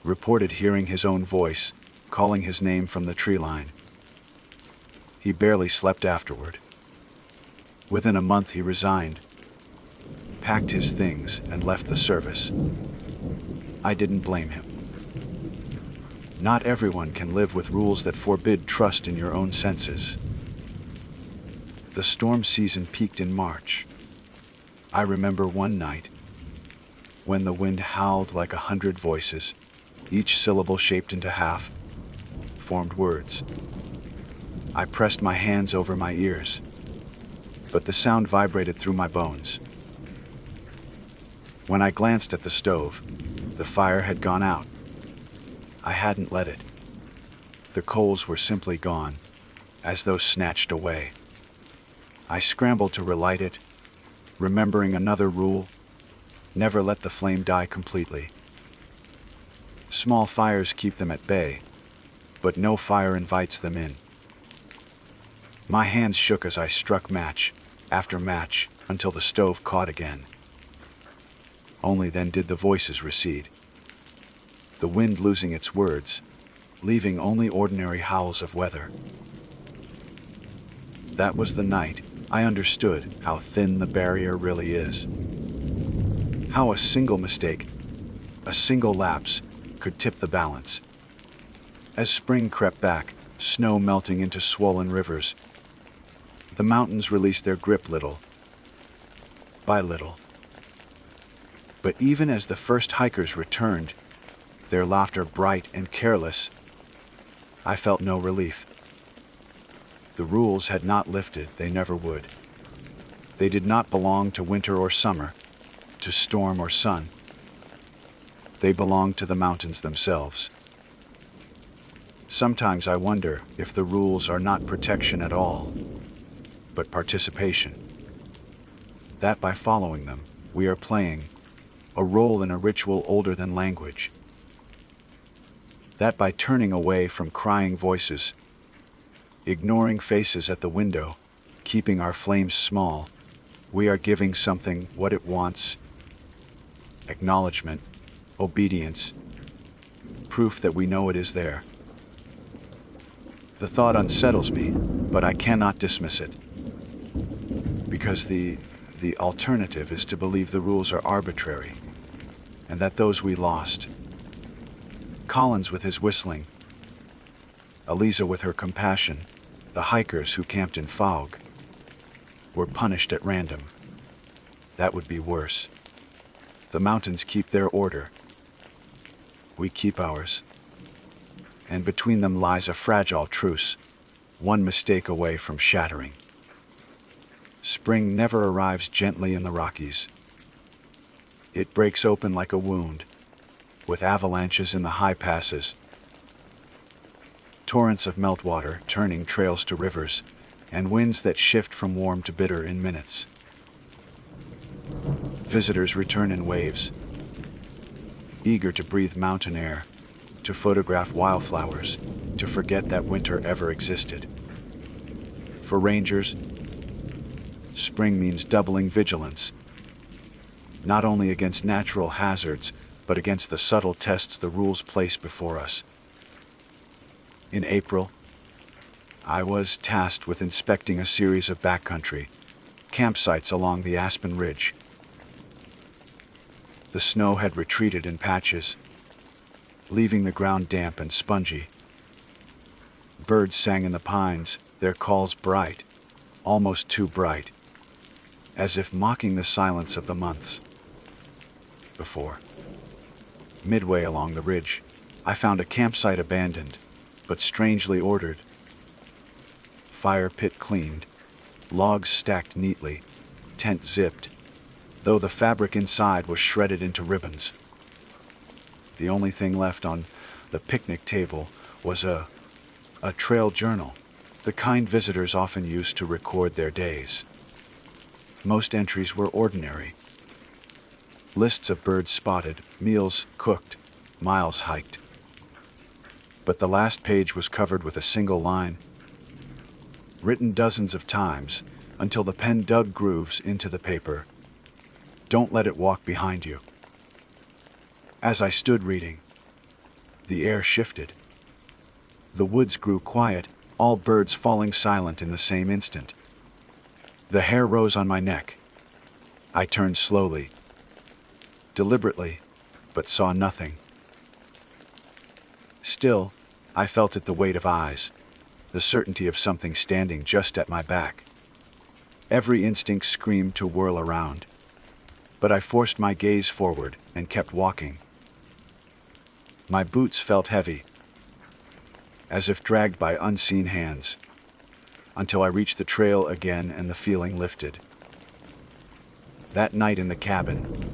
reported hearing his own voice, calling his name from the tree line. He barely slept afterward. Within a month he resigned, packed his things, and left the service. I didn't blame him. Not everyone can live with rules that forbid trust in your own senses. The storm season peaked in March. I remember one night when the wind howled like 100 voices, each syllable shaped into half, formed words. I pressed my hands over my ears, but the sound vibrated through my bones. When I glanced at the stove, the fire had gone out. I hadn't let it. The coals were simply gone, as though snatched away. I scrambled to relight it, remembering another rule: never let the flame die completely. Small fires keep them at bay, but no fire invites them in. My hands shook as I struck match after match until the stove caught again. Only then did the voices recede, the wind losing its words, leaving only ordinary howls of weather. That was the night I understood how thin the barrier really is. How a single mistake, a single lapse, could tip the balance. As spring crept back, snow melting into swollen rivers, the mountains released their grip little by little. But even as the first hikers returned, their laughter bright and careless, I felt no relief. The rules had not lifted, they never would. They did not belong to winter or summer, to storm or sun. They belonged to the mountains themselves. Sometimes I wonder if the rules are not protection at all, but participation. That by following them, we are playing a role in a ritual older than language. That by turning away from crying voices, ignoring faces at the window, keeping our flames small, we are giving something what it wants: acknowledgement, obedience, proof that we know it is there. The thought unsettles me, but I cannot dismiss it. Because the alternative is to believe the rules are arbitrary, and that those we lost, Collins with his whistling, Eliza with her compassion, the hikers who camped in fog, were punished at random. That would be worse. The mountains keep their order. We keep ours. And between them lies a fragile truce, one mistake away from shattering. Spring never arrives gently in the Rockies. It breaks open like a wound, with avalanches in the high passes, torrents of meltwater turning trails to rivers, and winds that shift from warm to bitter in minutes. Visitors return in waves, eager to breathe mountain air, to photograph wildflowers, to forget that winter ever existed. For rangers, spring means doubling vigilance, not only against natural hazards, but against the subtle tests the rules place before us. In April, I was tasked with inspecting a series of backcountry campsites along the Aspen Ridge. The snow had retreated in patches, leaving the ground damp and spongy. Birds sang in the pines, their calls bright, almost too bright, as if mocking the silence of the months before. Midway along the ridge, I found a campsite abandoned, but strangely ordered. Fire pit cleaned, logs stacked neatly, tent zipped, though the fabric inside was shredded into ribbons. The only thing left on the picnic table was a trail journal, the kind visitors often used to record their days. Most entries were ordinary. Lists of birds spotted, meals cooked, miles hiked. But the last page was covered with a single line, written dozens of times until the pen dug grooves into the paper. Don't let it walk behind you. As I stood reading, the air shifted. The woods grew quiet, all birds falling silent in the same instant. The hair rose on my neck. I turned slowly, deliberately, but saw nothing. Still, I felt it, the weight of eyes, the certainty of something standing just at my back. Every instinct screamed to whirl around, but I forced my gaze forward and kept walking. My boots felt heavy, as if dragged by unseen hands, until I reached the trail again and the feeling lifted. That night in the cabin,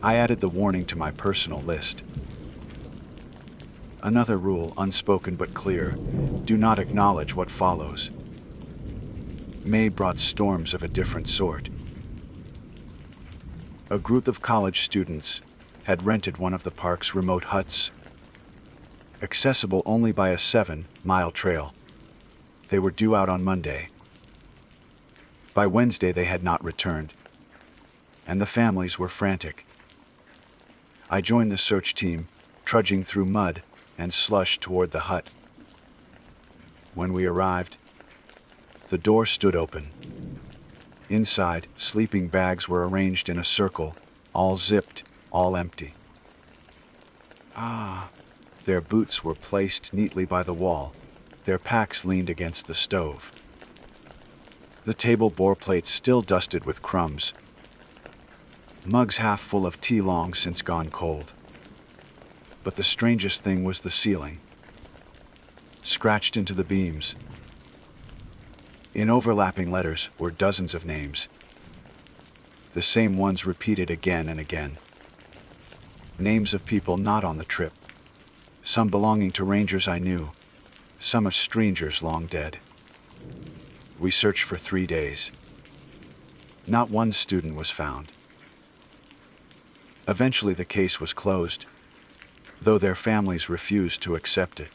I added the warning to my personal list. Another rule, unspoken but clear: do not acknowledge what follows. May brought storms of a different sort. A group of college students had rented one of the park's remote huts, accessible only by a 7-mile trail. They were due out on Monday. By Wednesday they had not returned, and the families were frantic. I joined the search team, trudging through mud and slush toward the hut. When we arrived, The door stood open. Inside, sleeping bags were arranged in a circle, all zipped, all empty. Their boots were placed neatly by the wall. Their packs leaned against the stove. The table bore plates still dusted with crumbs. Mugs half full of tea long since gone cold. But the strangest thing was the ceiling. Scratched into the beams, in overlapping letters, were dozens of names. The same ones repeated again and again. Names of people not on the trip. Some belonging to rangers I knew, some of strangers long dead. We searched for 3 days. Not one student was found. Eventually the case was closed, though their families refused to accept it.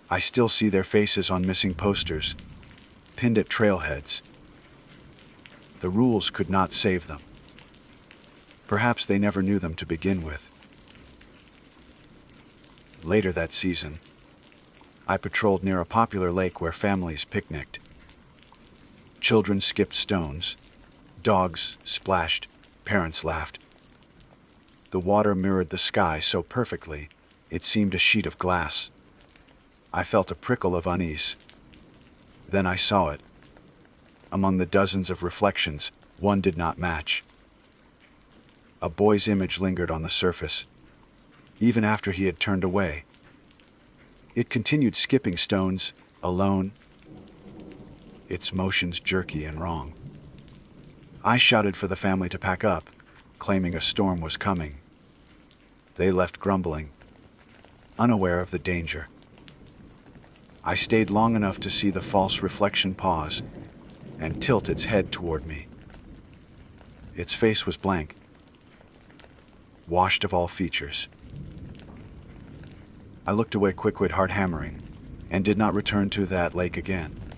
I still see their faces on missing posters, pinned at trailheads. The rules could not save them. Perhaps they never knew them to begin with. Later that season, I patrolled near a popular lake where families picnicked. Children skipped stones, dogs splashed, parents laughed. The water mirrored the sky so perfectly, it seemed a sheet of glass. I felt a prickle of unease. Then I saw it. Among the dozens of reflections, one did not match. A boy's image lingered on the surface, even after he had turned away. It continued skipping stones, alone, its motions jerky and wrong. I shouted for the family to pack up, claiming a storm was coming. They left grumbling, unaware of the danger. I stayed long enough to see the false reflection pause and tilt its head toward me. Its face was blank, washed of all features. I looked away quick with heart hammering and did not return to that lake again.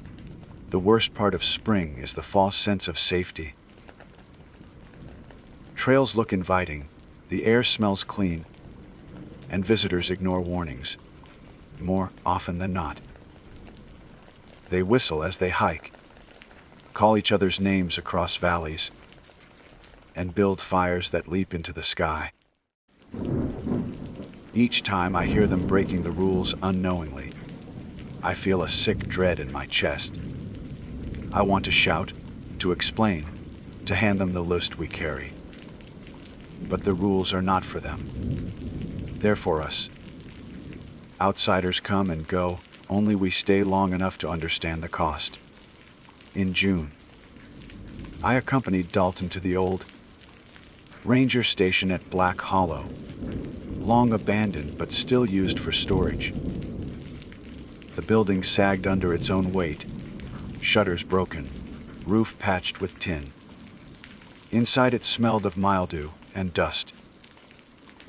The worst part of spring is the false sense of safety. Trails look inviting, the air smells clean, and visitors ignore warnings, more often than not. They whistle as they hike, call each other's names across valleys, and build fires that leap into the sky. Each time I hear them breaking the rules unknowingly, I feel a sick dread in my chest. I want to shout, to explain, to hand them the list we carry. But the rules are not for them. They're for us. Outsiders come and go, only we stay long enough to understand the cost. In June, I accompanied Dalton to the old ranger station at Black Hollow, long abandoned but still used for storage. The building sagged under its own weight, shutters broken, roof patched with tin. Inside it smelled of mildew and dust.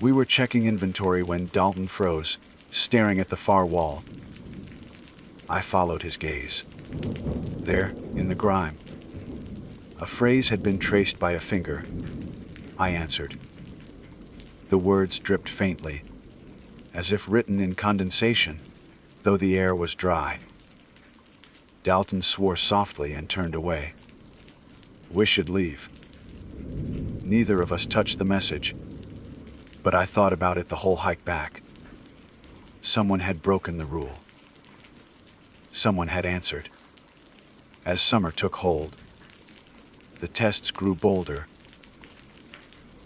We were checking inventory when Dalton froze, staring at the far wall. I followed his gaze. There, in the grime, a phrase had been traced by a finger. I answered. The words dripped faintly, as if written in condensation, though the air was dry. Dalton swore softly and turned away. We should leave. Neither of us touched the message, but I thought about it the whole hike back. Someone had broken the rule. Someone had answered. As summer took hold, the tests grew bolder.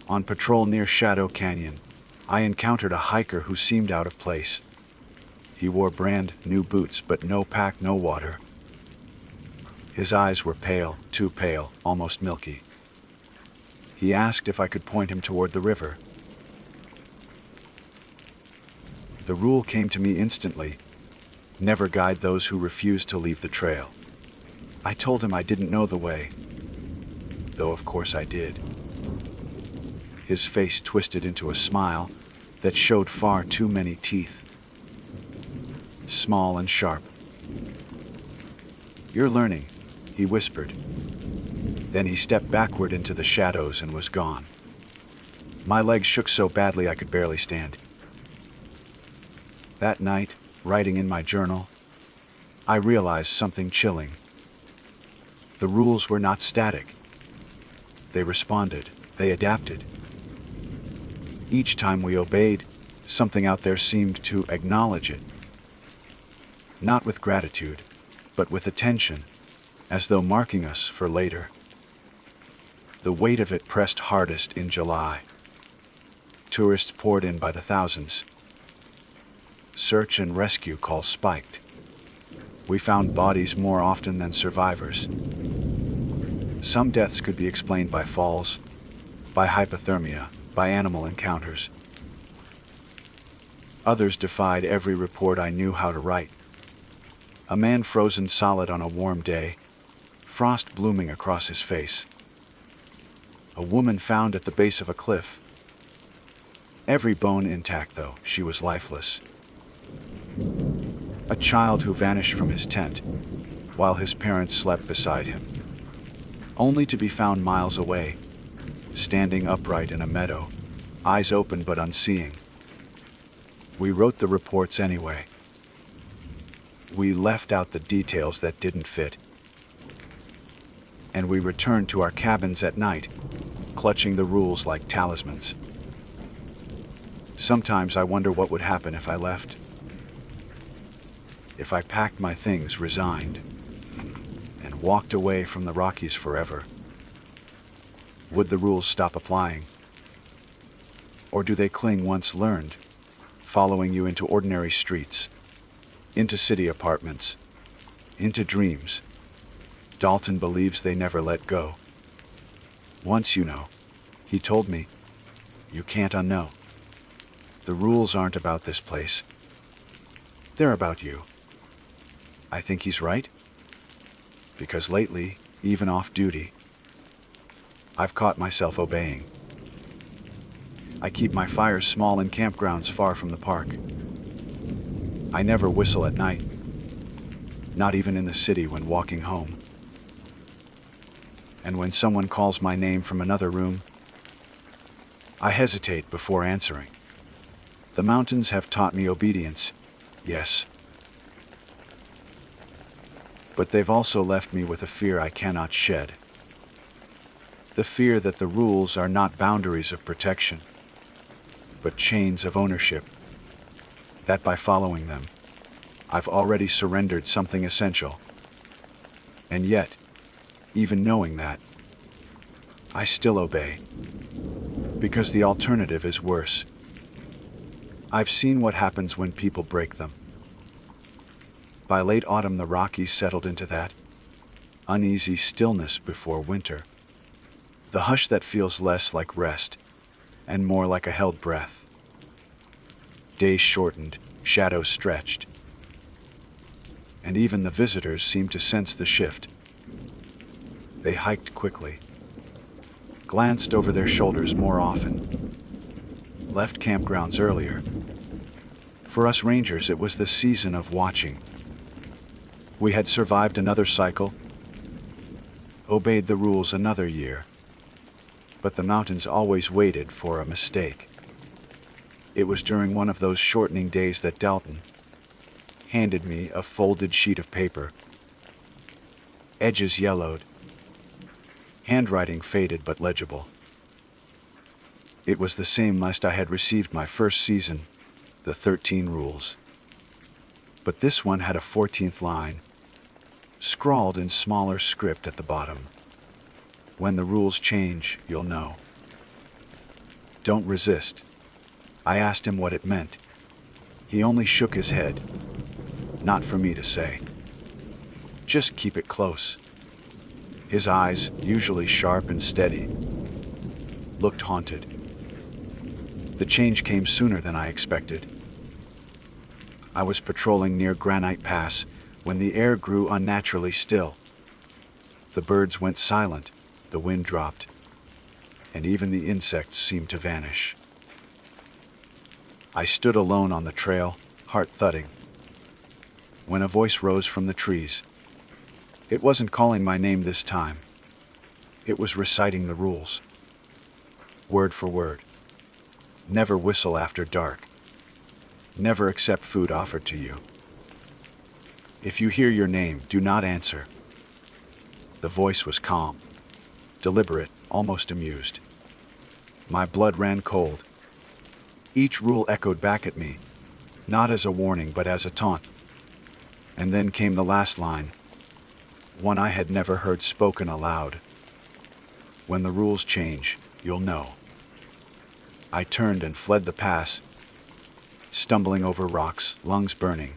On patrol near Shadow Canyon, I encountered a hiker who seemed out of place. He wore brand new boots, but no pack, no water. His eyes were pale, too pale, almost milky. He asked if I could point him toward the river. The rule came to me instantly: never guide those who refuse to leave the trail. I told him I didn't know the way, though of course I did. His face twisted into a smile that showed far too many teeth, small and sharp. "You're learning," he whispered. Then he stepped backward into the shadows and was gone. My legs shook so badly I could barely stand. That night, writing in my journal, I realized something chilling. The rules were not static. They responded, they adapted. Each time we obeyed, something out there seemed to acknowledge it. Not with gratitude, but with attention, as though marking us for later. The weight of it pressed hardest in July. Tourists poured in by the thousands. Search and rescue calls spiked. We found bodies more often than survivors. Some deaths could be explained by falls, by hypothermia, by animal encounters. Others defied every report I knew how to write. A man frozen solid on a warm day, frost blooming across his face. A woman found at the base of a cliff. Every bone intact, though she was lifeless. A child who vanished from his tent, while his parents slept beside him, only to be found miles away, standing upright in a meadow, eyes open but unseeing. We wrote the reports anyway. We left out the details that didn't fit. And we returned to our cabins at night, clutching the rules like talismans. Sometimes I wonder what would happen if I left. If I packed my things, resigned, and walked away from the Rockies forever. Would the rules stop applying? Or do they cling once learned, following you into ordinary streets, into city apartments, into dreams? Dalton believes they never let go. Once you know, he told me, you can't unknow. The rules aren't about this place. They're about you. I think he's right. Because lately, even off duty, I've caught myself obeying. I keep my fires small in campgrounds far from the park. I never whistle at night, not even in the city when walking home. And when someone calls my name from another room, I hesitate before answering. The mountains have taught me obedience, yes. But they've also left me with a fear I cannot shed. The fear that the rules are not boundaries of protection, but chains of ownership. That by following them, I've already surrendered something essential. And yet, even knowing that, I still obey. Because the alternative is worse. I've seen what happens when people break them. By late autumn, the Rockies settled into that uneasy stillness before winter. The hush that feels less like rest and more like a held breath. Days shortened, shadows stretched. And even the visitors seemed to sense the shift. They hiked quickly, glanced over their shoulders more often, left campgrounds earlier. For us rangers, it was the season of watching. We had survived another cycle, obeyed the rules another year, but the mountains always waited for a mistake. It was during one of those shortening days that Dalton handed me a folded sheet of paper. Edges yellowed, handwriting faded but legible. It was the same list I had received my first season, the 13 rules. But this one had a 14th line, scrawled in smaller script at the bottom. When the rules change, you'll know. Don't resist. I asked him what it meant. He only shook his head. Not for me to say. Just keep it close. His eyes, usually sharp and steady, looked haunted. The change came sooner than I expected. I was patrolling near Granite Pass when the air grew unnaturally still. The birds went silent, the wind dropped, and even the insects seemed to vanish. I stood alone on the trail, heart thudding, when a voice rose from the trees. It wasn't calling my name this time. It was reciting the rules, word for word. Never whistle after dark. Never accept food offered to you. If you hear your name, do not answer. The voice was calm, deliberate, almost amused. My blood ran cold. Each rule echoed back at me, not as a warning but as a taunt. And then came the last line, one I had never heard spoken aloud. When the rules change, you'll know. I turned and fled the pass, stumbling over rocks, lungs burning.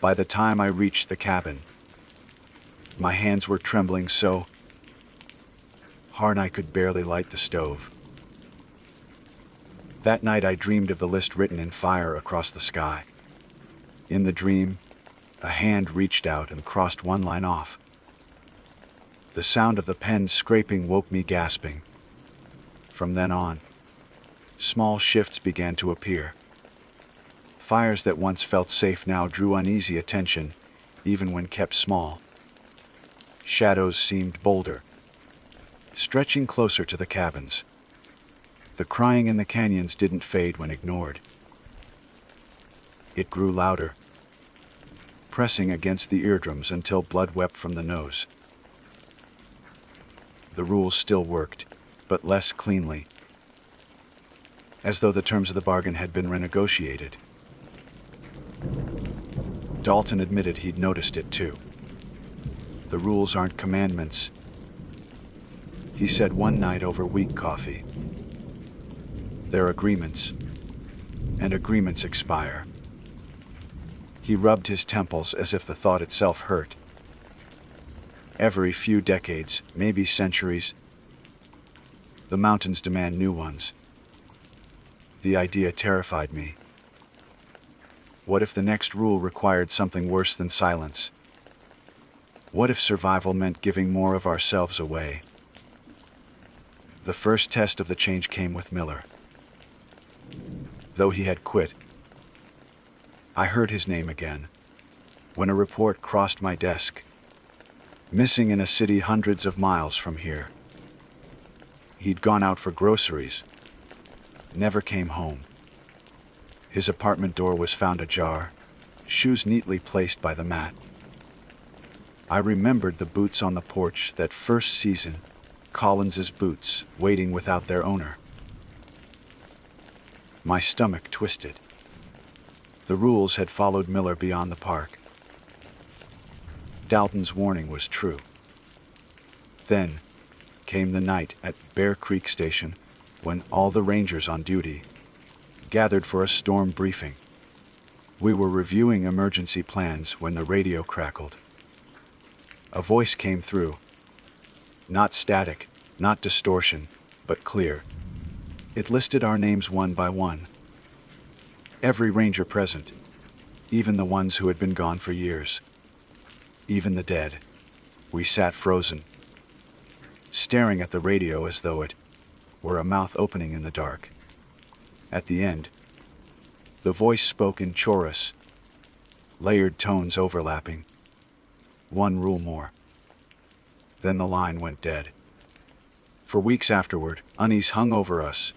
By the time I reached the cabin, my hands were trembling so hard I could barely light the stove. That night I dreamed of the list written in fire across the sky. In the dream, a hand reached out and crossed one line off. The sound of the pen scraping woke me gasping. From then on, small shifts began to appear. Fires that once felt safe now drew uneasy attention, even when kept small. Shadows seemed bolder, stretching closer to the cabins. The crying in the canyons didn't fade when ignored. It grew louder, pressing against the eardrums until blood wept from the nose. The rules still worked, but less cleanly, as though the terms of the bargain had been renegotiated. Dalton admitted he'd noticed it too. The rules aren't commandments, he said one night over weak coffee. They're agreements, and agreements expire. He rubbed his temples as if the thought itself hurt. Every few decades, maybe centuries, the mountains demand new ones. The idea terrified me. What if the next rule required something worse than silence? What if survival meant giving more of ourselves away? The first test of the change came with Miller. Though he had quit, I heard his name again when a report crossed my desk. Missing in a city hundreds of miles from here. He'd gone out for groceries, never came home. His apartment door was found ajar, shoes neatly placed by the mat. I remembered the boots on the porch that first season, Collins's boots, waiting without their owner. My stomach twisted. The rules had followed Miller beyond the park. Dalton's warning was true. Then came the night at Bear Creek Station when all the rangers on duty gathered for a storm briefing. We were reviewing emergency plans when the radio crackled. A voice came through. Not static, not distortion, but clear. It listed our names one by one. Every ranger present, even the ones who had been gone for years. Even the dead. We sat frozen, staring at the radio as though it were a mouth opening in the dark. At the end, the voice spoke in chorus, layered tones overlapping. One rule more. Then the line went dead. For weeks afterward, unease hung over us.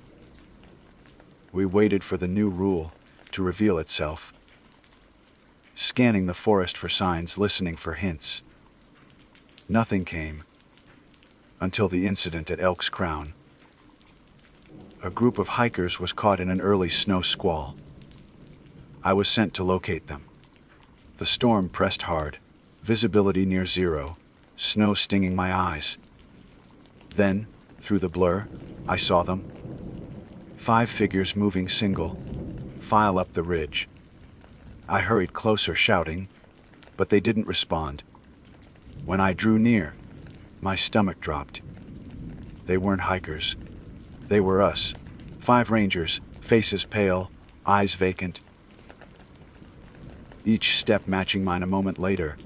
We waited for the new rule to reveal itself, scanning the forest for signs, listening for hints. Nothing came until the incident at Elk's Crown. A group of hikers was caught in an early snow squall. I was sent to locate them. The storm pressed hard, visibility near zero, snow stinging my eyes. Then, through the blur, I saw them. 5 figures moving single file up the ridge. I hurried closer, shouting, but they didn't respond. When I drew near, my stomach dropped. They weren't hikers. They were us. 5 rangers, faces pale, eyes vacant. Each step matching mine a moment later,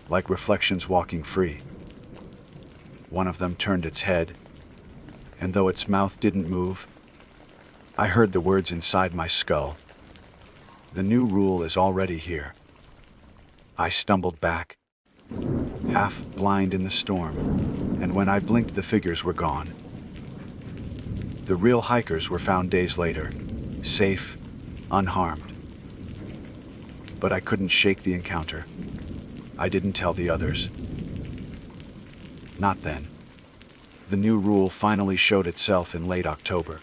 like reflections walking free. One of them turned its head, and though its mouth didn't move, I heard the words inside my skull. The new rule is already here. I stumbled back, half blind in the storm, and when I blinked the figures were gone. The real hikers were found days later, safe, unharmed. But I couldn't shake the encounter. I didn't tell the others. Not then. The new rule finally showed itself in late October.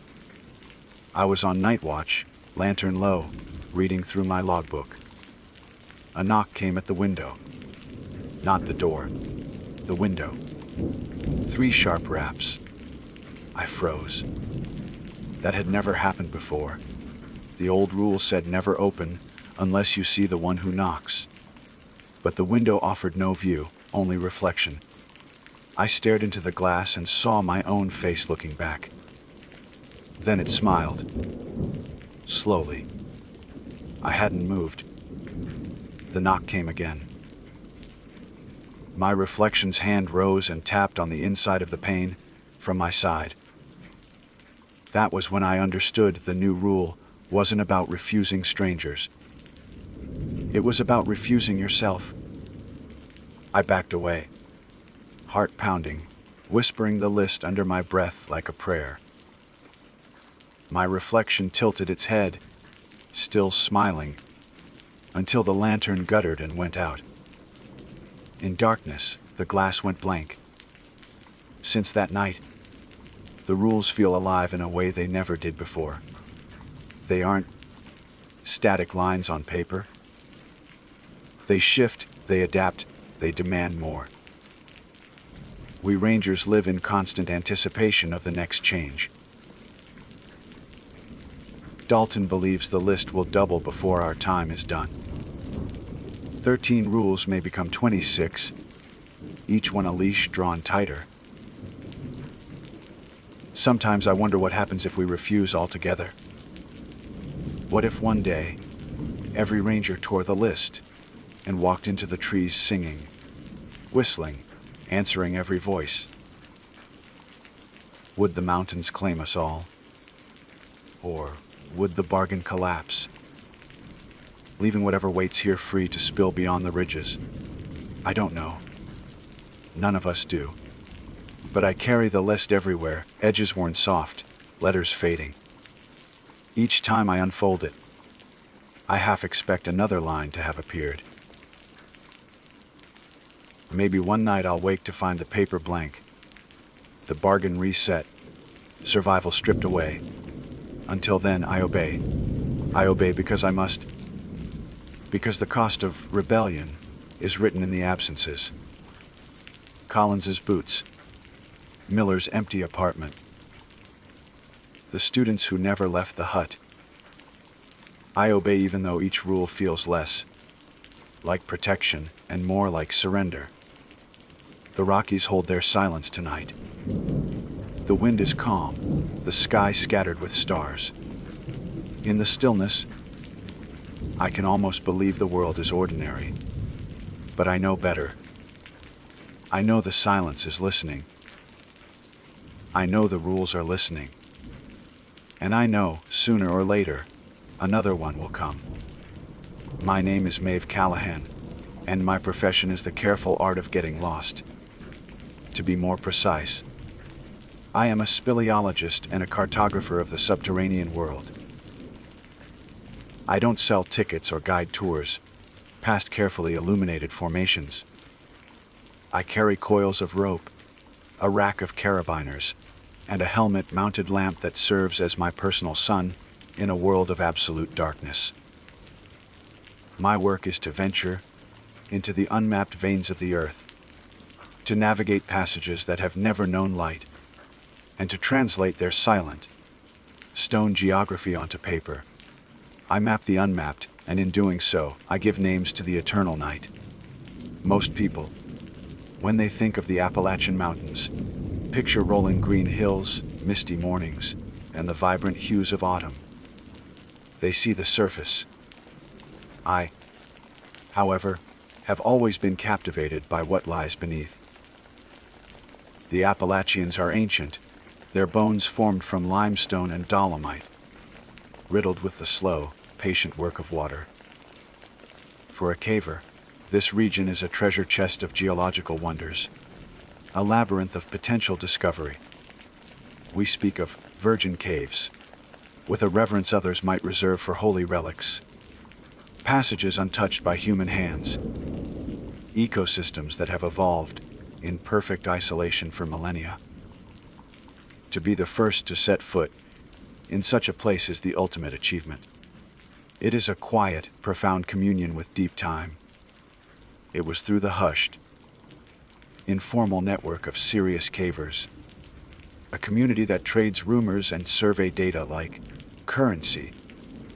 I was on night watch, lantern low, reading through my logbook. A knock came at the window. Not the door. The window. 3 sharp raps. I froze. That had never happened before. The old rule said never open unless you see the one who knocks. But the window offered no view, only reflection. I stared into the glass and saw my own face looking back. Then it smiled. Slowly. I hadn't moved. The knock came again. My reflection's hand rose and tapped on the inside of the pane from my side. That was when I understood the new rule wasn't about refusing strangers. It was about refusing yourself. I backed away, heart pounding, whispering the list under my breath like a prayer. My reflection tilted its head, still smiling, until the lantern guttered and went out. In darkness, the glass went blank. Since that night, the rules feel alive in a way they never did before. They aren't static lines on paper. They shift, they adapt, they demand more. We Rangers live in constant anticipation of the next change. Dalton believes the list will double before our time is done. 13 rules may become 26, each one a leash drawn tighter. Sometimes I wonder what happens if we refuse altogether. What if one day, every ranger tore the list and walked into the trees singing, whistling, answering every voice? Would the mountains claim us all? Or would the bargain collapse, leaving whatever waits here free to spill beyond the ridges? I don't know. None of us do. But I carry the list everywhere, edges worn soft, letters fading. Each time I unfold it, I half expect another line to have appeared. Maybe one night I'll wake to find the paper blank, the bargain reset, survival stripped away. Until then, I obey. I obey because I must. Because the cost of rebellion is written in the absences. Collins's boots. Miller's empty apartment. The students who never left the hut. I obey even though each rule feels less like protection and more like surrender. The Rockies hold their silence tonight. The wind is calm, the sky scattered with stars. In the stillness, I can almost believe the world is ordinary. But I know better. I know the silence is listening. I know the rules are listening. And I know, sooner or later, another one will come. My name is Maeve Callahan, and my profession is the careful art of getting lost. To be more precise, I am a speleologist and a cartographer of the subterranean world. I don't sell tickets or guide tours past carefully illuminated formations. I carry coils of rope, a rack of carabiners, and a helmet-mounted lamp that serves as my personal sun in a world of absolute darkness. My work is to venture into the unmapped veins of the earth, to navigate passages that have never known light, and to translate their silent, stone geography onto paper. I map the unmapped, and in doing so, I give names to the eternal night. Most people, when they think of the Appalachian Mountains, picture rolling green hills, misty mornings, and the vibrant hues of autumn. They see the surface. I, however, have always been captivated by what lies beneath. The Appalachians are ancient, their bones formed from limestone and dolomite, riddled with the slow, patient work of water. For a caver, this region is a treasure chest of geological wonders, a labyrinth of potential discovery. We speak of virgin caves, with a reverence others might reserve for holy relics, passages untouched by human hands, ecosystems that have evolved in perfect isolation for millennia. To be the first to set foot in such a place is the ultimate achievement. It is a quiet, profound communion with deep time. It was through the hushed, informal network of serious cavers, a community that trades rumors and survey data like currency,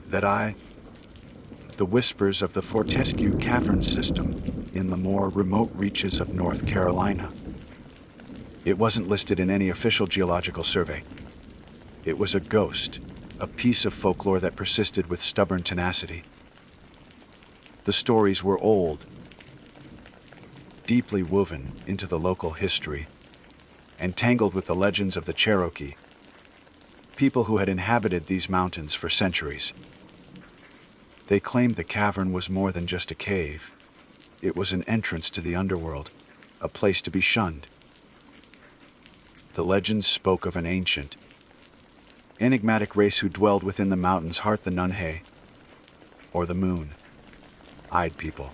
that the whispers of the Fortescue Cavern System in the more remote reaches of North Carolina. It wasn't listed in any official geological survey. It was a ghost, a piece of folklore that persisted with stubborn tenacity. The stories were old, deeply woven into the local history, and tangled with the legends of the Cherokee, people who had inhabited these mountains for centuries. They claimed the cavern was more than just a cave. It was an entrance to the underworld, a place to be shunned. The legends spoke of an ancient, enigmatic race who dwelled within the mountain's heart, the Nunhe, or the moon-eyed people.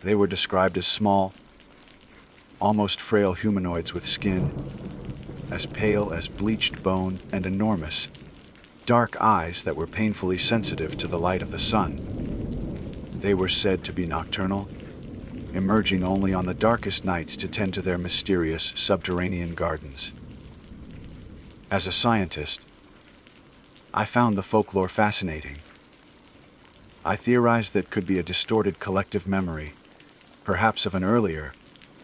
They were described as small, almost frail humanoids with skin as pale as bleached bone and enormous, dark eyes that were painfully sensitive to the light of the sun. They were said to be nocturnal, emerging only on the darkest nights to tend to their mysterious subterranean gardens. As a scientist, I found the folklore fascinating. I theorized that it could be a distorted collective memory, perhaps of an earlier,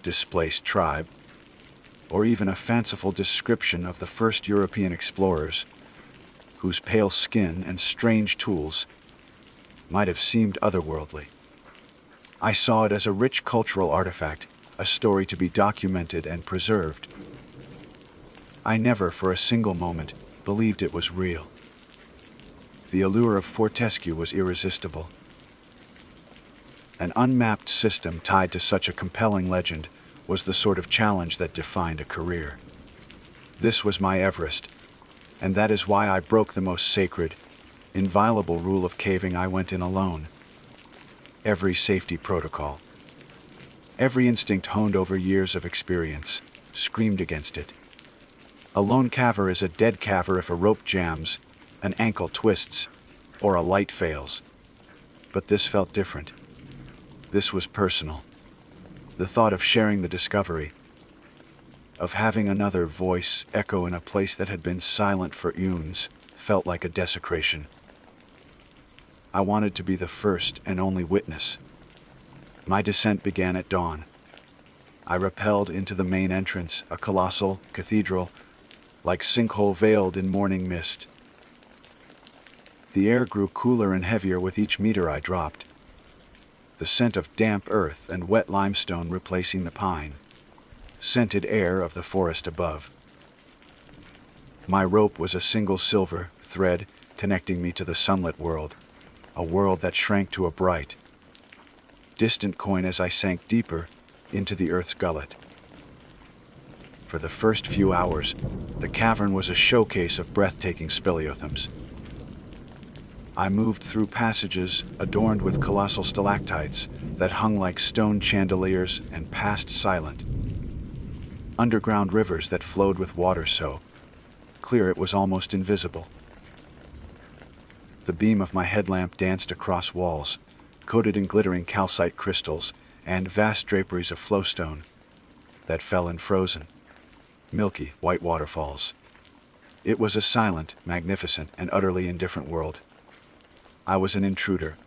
displaced tribe, or even a fanciful description of the first European explorers, whose pale skin and strange tools might have seemed otherworldly. I saw it as a rich cultural artifact, a story to be documented and preserved. I never for a single moment believed it was real. The allure of Fortescue was irresistible. An unmapped system tied to such a compelling legend was the sort of challenge that defined a career. This was my Everest, and that is why I broke the most sacred, inviolable rule of caving. I went in alone. Every safety protocol, every instinct honed over years of experience, screamed against it. A lone caver is a dead caver if a rope jams, an ankle twists, or a light fails. But this felt different. This was personal. The thought of sharing the discovery, of having another voice echo in a place that had been silent for eons, felt like a desecration. I wanted to be the first and only witness. My descent began at dawn. I rappelled into the main entrance, a colossal cathedral, like sinkhole veiled in morning mist. The air grew cooler and heavier with each meter I dropped, the scent of damp earth and wet limestone replacing the pine, scented air of the forest above. My rope was a single silver thread connecting me to the sunlit world, a world that shrank to a bright, distant coin as I sank deeper into the earth's gullet. For the first few hours, the cavern was a showcase of breathtaking speleothems. I moved through passages adorned with colossal stalactites that hung like stone chandeliers and passed silent. Underground rivers that flowed with water so clear it was almost invisible. The beam of my headlamp danced across walls, coated in glittering calcite crystals and vast draperies of flowstone that fell in frozen, milky white waterfalls. It was a silent, magnificent, and utterly indifferent world. I was an intruder,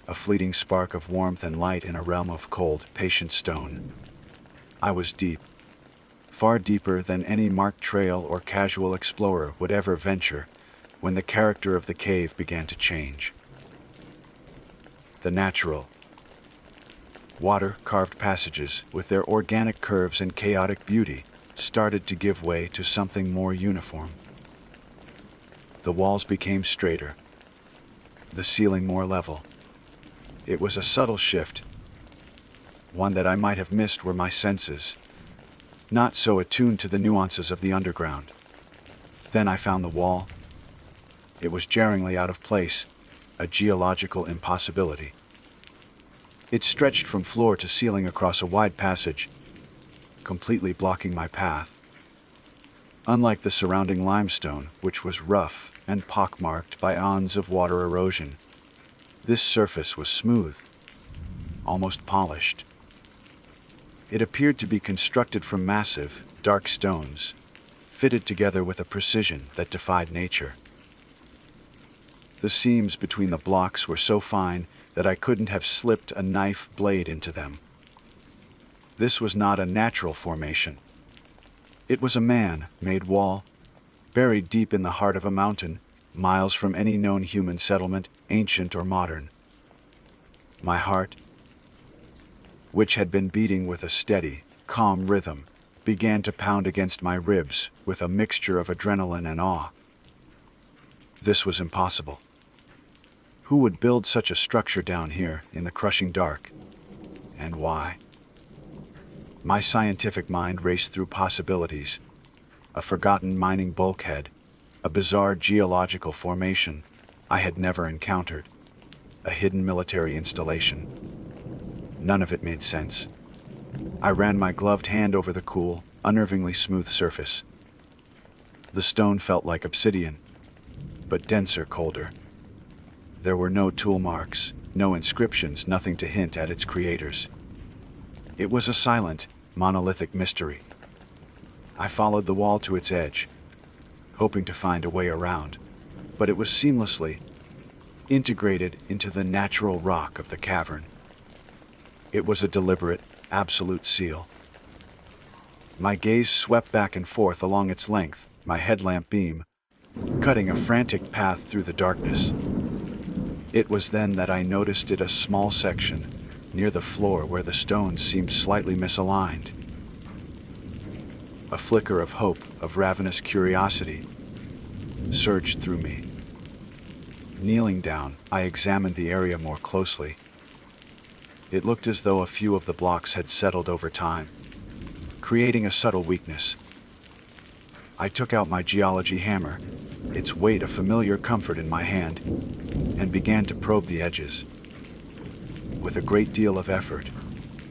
a fleeting spark of warmth and light in a realm of cold, patient stone. I was deep, far deeper than any marked trail or casual explorer would ever venture, when the character of the cave began to change. The natural, water-carved passages, with their organic curves and chaotic beauty, started to give way to something more uniform. The walls became straighter, the ceiling more level. It was a subtle shift, one that I might have missed were my senses not so attuned to the nuances of the underground. Then I found the wall. It was jarringly out of place, a geological impossibility. It stretched from floor to ceiling across a wide passage, completely blocking my path. Unlike the surrounding limestone, which was rough and pockmarked by eons of water erosion, this surface was smooth, almost polished. It appeared to be constructed from massive, dark stones, fitted together with a precision that defied nature. The seams between the blocks were so fine that I couldn't have slipped a knife blade into them. This was not a natural formation. It was a man-made wall, buried deep in the heart of a mountain, miles from any known human settlement, ancient or modern. My heart, which had been beating with a steady, calm rhythm, began to pound against my ribs with a mixture of adrenaline and awe. This was impossible. Who would build such a structure down here in the crushing dark? And why? My scientific mind raced through possibilities. A forgotten mining bulkhead, a bizarre geological formation I had never encountered, a hidden military installation. None of it made sense. I ran my gloved hand over the cool, unnervingly smooth surface. The stone felt like obsidian, but denser, colder. There were no tool marks, no inscriptions, nothing to hint at its creators. It was a silent, monolithic mystery. I followed the wall to its edge, hoping to find a way around, but it was seamlessly integrated into the natural rock of the cavern. It was a deliberate, absolute seal. My gaze swept back and forth along its length, my headlamp beam cutting a frantic path through the darkness. It was then that I noticed a small section near the floor where the stones seemed slightly misaligned. A flicker of hope, of ravenous curiosity, surged through me. Kneeling down, I examined the area more closely. It looked as though a few of the blocks had settled over time, creating a subtle weakness. I took out my geology hammer, its weight a familiar comfort in my hand, and began to probe the edges. With a great deal of effort,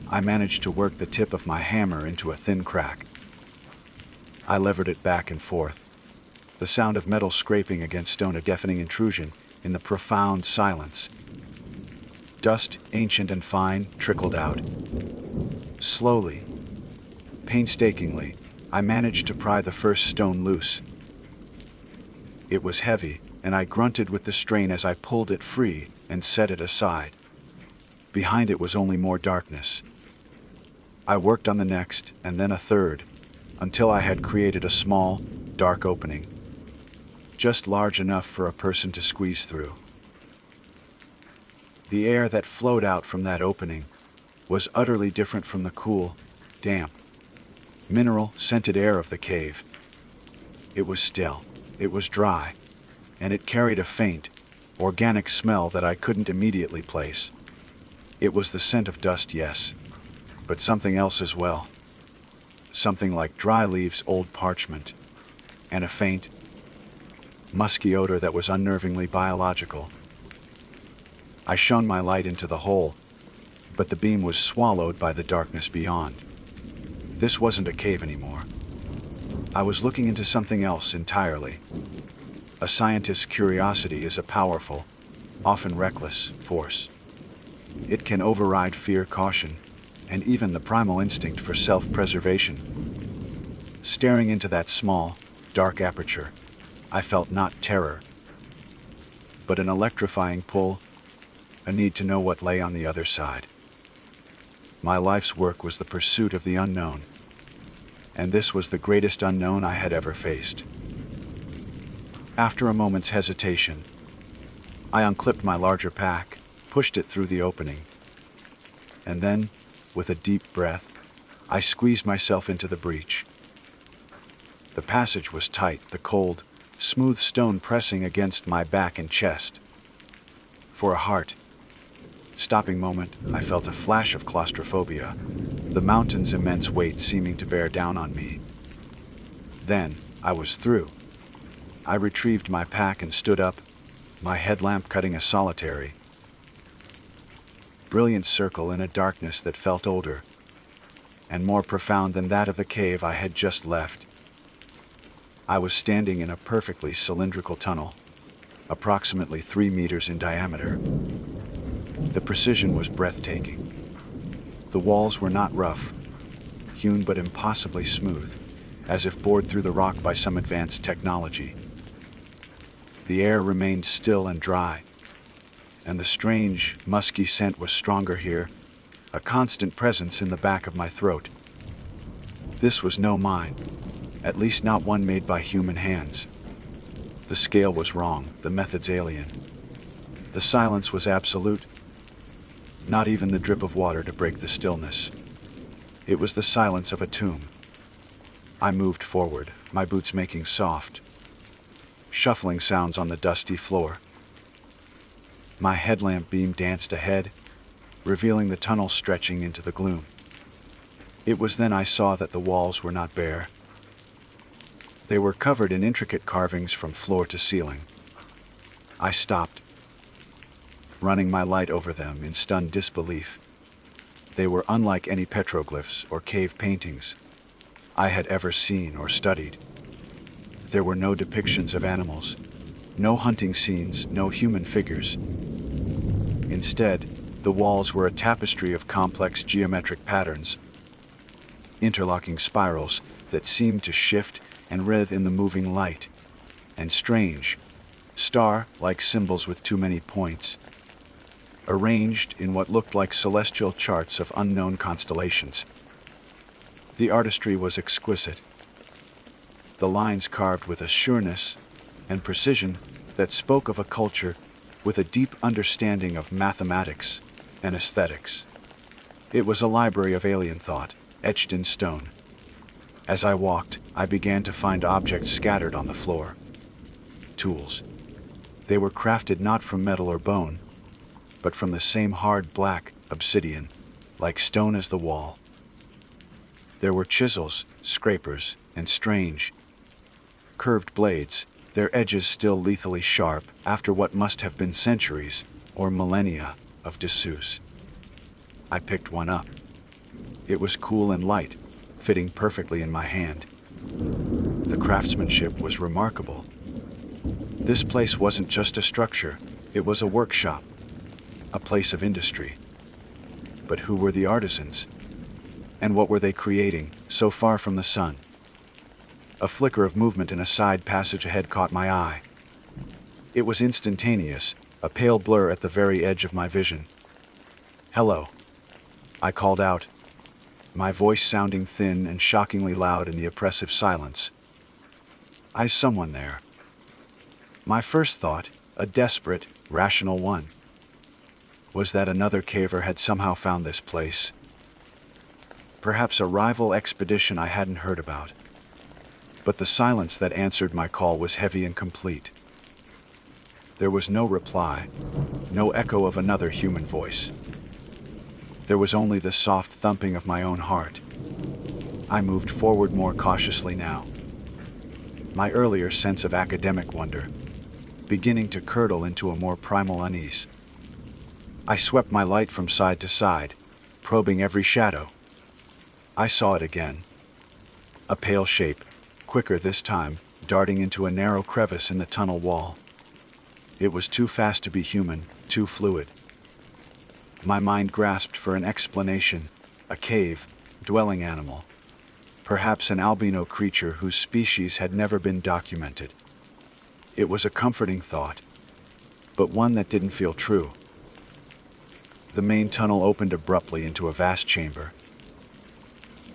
I managed to work the tip of my hammer into a thin crack. I levered it back and forth, the sound of metal scraping against stone a deafening intrusion in the profound silence. Dust, ancient and fine, trickled out. Slowly, painstakingly, I managed to pry the first stone loose. It was heavy, and I grunted with the strain as I pulled it free and set it aside. Behind it was only more darkness. I worked on the next, and then a third, until I had created a small, dark opening, just large enough for a person to squeeze through. The air that flowed out from that opening was utterly different from the cool, damp, mineral-scented air of the cave. It was still, it was dry, and it carried a faint, organic smell that I couldn't immediately place. It was the scent of dust, yes, but something else as well. Something like dry leaves, old parchment, and a faint, musky odor that was unnervingly biological. I shone my light into the hole, but the beam was swallowed by the darkness beyond. This wasn't a cave anymore. I was looking into something else entirely. A scientist's curiosity is a powerful, often reckless, force. It can override fear, caution, and even the primal instinct for self-preservation. Staring into that small, dark aperture, I felt not terror, but an electrifying pull, a need to know what lay on the other side. My life's work was the pursuit of the unknown, and this was the greatest unknown I had ever faced. After a moment's hesitation, I unclipped my larger pack, pushed it through the opening, and then, with a deep breath, I squeezed myself into the breach. The passage was tight, the cold, smooth stone pressing against my back and chest. For a heart-stopping moment, I felt a flash of claustrophobia, the mountain's immense weight seeming to bear down on me. Then, I was through. I retrieved my pack and stood up, my headlamp cutting a solitary, brilliant circle in a darkness that felt older and more profound than that of the cave I had just left. I was standing in a perfectly cylindrical tunnel, approximately 3 meters in diameter. The precision was breathtaking. The walls were not rough, hewn but impossibly smooth, as if bored through the rock by some advanced technology. The air remained still and dry, and the strange, musky scent was stronger here, a constant presence in the back of my throat. This was no mine, at least not one made by human hands. The scale was wrong, the methods alien. The silence was absolute, not even the drip of water to break the stillness. It was the silence of a tomb. I moved forward, my boots making soft, shuffling sounds on the dusty floor. My headlamp beam danced ahead, revealing the tunnel stretching into the gloom. It was then I saw that the walls were not bare. They were covered in intricate carvings from floor to ceiling. I stopped, running my light over them in stunned disbelief. They were unlike any petroglyphs or cave paintings I had ever seen or studied. There were no depictions of animals, no hunting scenes, no human figures. Instead, the walls were a tapestry of complex geometric patterns, interlocking spirals that seemed to shift and writhe in the moving light, and strange, star-like symbols with too many points, arranged in what looked like celestial charts of unknown constellations. The artistry was exquisite, the lines carved with a sureness and precision that spoke of a culture with a deep understanding of mathematics and aesthetics. It was a library of alien thought, etched in stone. As I walked, I began to find objects scattered on the floor. Tools. They were crafted not from metal or bone, but from the same hard black obsidian, like stone as the wall. There were chisels, scrapers, and strange, curved blades, their edges still lethally sharp after what must have been centuries or millennia of disuse. I picked one up. It was cool and light, fitting perfectly in my hand. The craftsmanship was remarkable. This place wasn't just a structure, it was a workshop, a place of industry. But who were the artisans? And what were they creating, so far from the sun? A flicker of movement in a side passage ahead caught my eye. It was instantaneous, a pale blur at the very edge of my vision. "Hello," I called out, my voice sounding thin and shockingly loud in the oppressive silence. "Is someone there?" My first thought, a desperate, rational one, was that another caver had somehow found this place. Perhaps a rival expedition I hadn't heard about. But the silence that answered my call was heavy and complete. There was no reply, no echo of another human voice. There was only the soft thumping of my own heart. I moved forward more cautiously now, my earlier sense of academic wonder beginning to curdle into a more primal unease. I swept my light from side to side, probing every shadow. I saw it again. A pale shape, quicker this time, darting into a narrow crevice in the tunnel wall. It was too fast to be human, too fluid. My mind grasped for an explanation, a cave, dwelling animal, perhaps an albino creature whose species had never been documented. It was a comforting thought, but one that didn't feel true. The main tunnel opened abruptly into a vast chamber.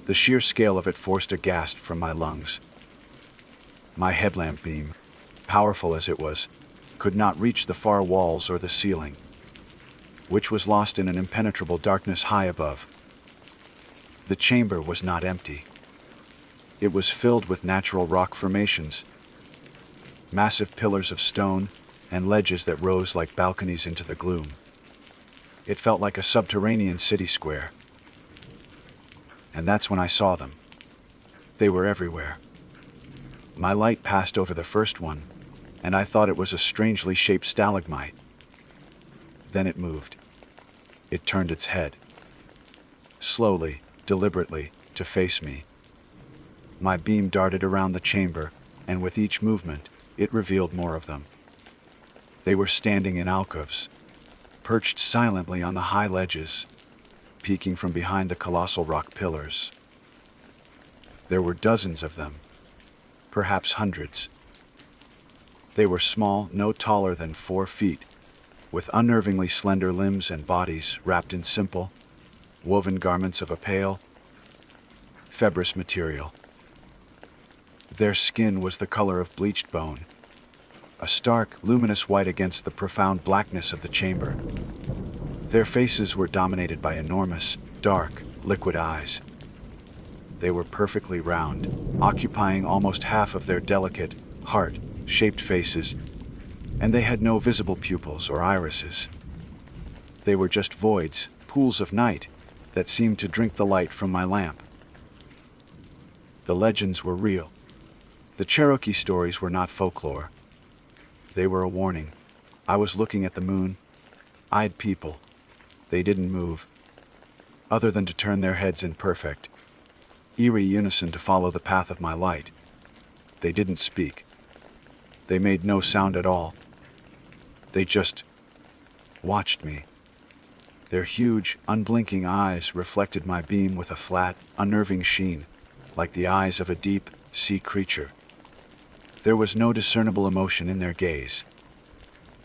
The sheer scale of it forced a gasp from my lungs. My headlamp beam, powerful as it was, could not reach the far walls or the ceiling, which was lost in an impenetrable darkness high above. The chamber was not empty. It was filled with natural rock formations, massive pillars of stone, and ledges that rose like balconies into the gloom. It felt like a subterranean city square. And that's when I saw them. They were everywhere. My light passed over the first one, and I thought it was a strangely shaped stalagmite. Then it moved. It turned its head. Slowly, deliberately, to face me. My beam darted around the chamber, and with each movement, it revealed more of them. They were standing in alcoves, perched silently on the high ledges, peeking from behind the colossal rock pillars. There were dozens of them, perhaps hundreds. They were small, no taller than 4 feet, with unnervingly slender limbs and bodies wrapped in simple, woven garments of a pale, fibrous material. Their skin was the color of bleached bone, a stark, luminous white against the profound blackness of the chamber. Their faces were dominated by enormous, dark, liquid eyes. They were perfectly round, occupying almost half of their delicate, heart-shaped faces, and they had no visible pupils or irises. They were just voids, pools of night, that seemed to drink the light from my lamp. The legends were real. The Cherokee stories were not folklore. They were a warning. I was looking at the moon-eyed people. They didn't move, other than to turn their heads in perfect, eerie unison to follow the path of my light. They didn't speak. They made no sound at all. They just watched me. Their huge, unblinking eyes reflected my beam with a flat, unnerving sheen, like the eyes of a deep sea creature. There was no discernible emotion in their gaze.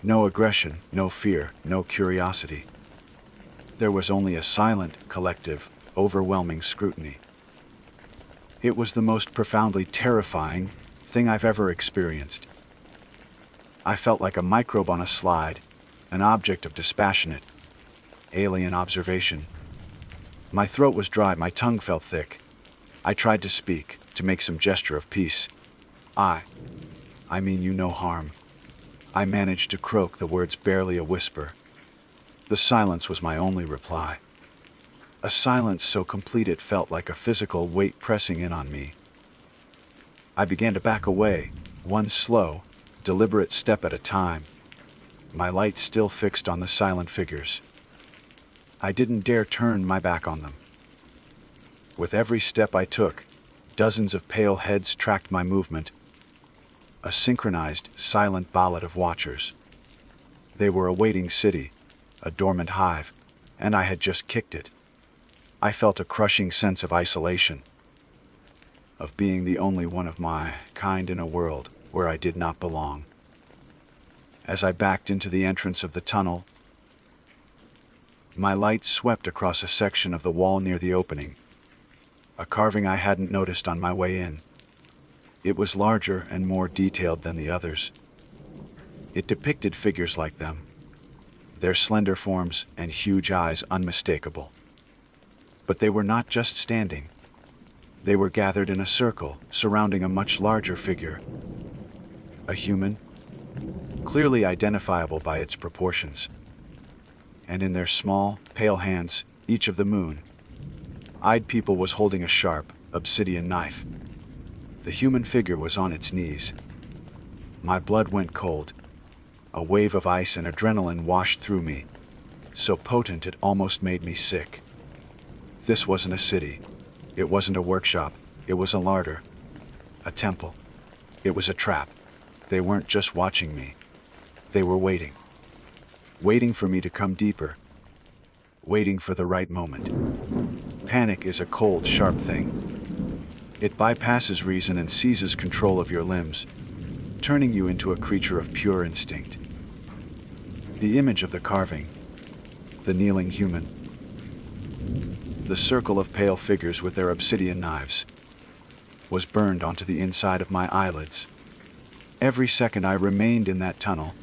No aggression, no fear, no curiosity. There was only a silent, collective, overwhelming scrutiny. It was the most profoundly terrifying thing I've ever experienced. I felt like a microbe on a slide, an object of dispassionate, alien observation. My throat was dry, my tongue felt thick. I tried to speak, to make some gesture of peace. I mean you no harm. I managed to croak the words barely a whisper. The silence was my only reply. A silence so complete it felt like a physical weight pressing in on me. I began to back away, one slow, deliberate step at a time, my light still fixed on the silent figures. I didn't dare turn my back on them. With every step I took, dozens of pale heads tracked my movement, a synchronized, silent ballad of watchers. They were a waiting city, a dormant hive, and I had just kicked it. I felt a crushing sense of isolation, of being the only one of my kind in a world where I did not belong. As I backed into the entrance of the tunnel, my light swept across a section of the wall near the opening, a carving I hadn't noticed on my way in. It was larger and more detailed than the others. It depicted figures like them, their slender forms and huge eyes unmistakable. But they were not just standing. They were gathered in a circle, surrounding a much larger figure. A human, clearly identifiable by its proportions. And in their small, pale hands, each of the moon-eyed people was holding a sharp, obsidian knife. The human figure was on its knees. My blood went cold. A wave of ice and adrenaline washed through me, so potent it almost made me sick. This wasn't a city. It wasn't a workshop. It was a larder. A temple. It was a trap. They weren't just watching me. They were waiting. Waiting for me to come deeper. Waiting for the right moment. Panic is a cold, sharp thing. It bypasses reason and seizes control of your limbs, turning you into a creature of pure instinct. The image of the carving, the kneeling human, the circle of pale figures with their obsidian knives, was burned onto the inside of my eyelids. Every second I remained in that tunnel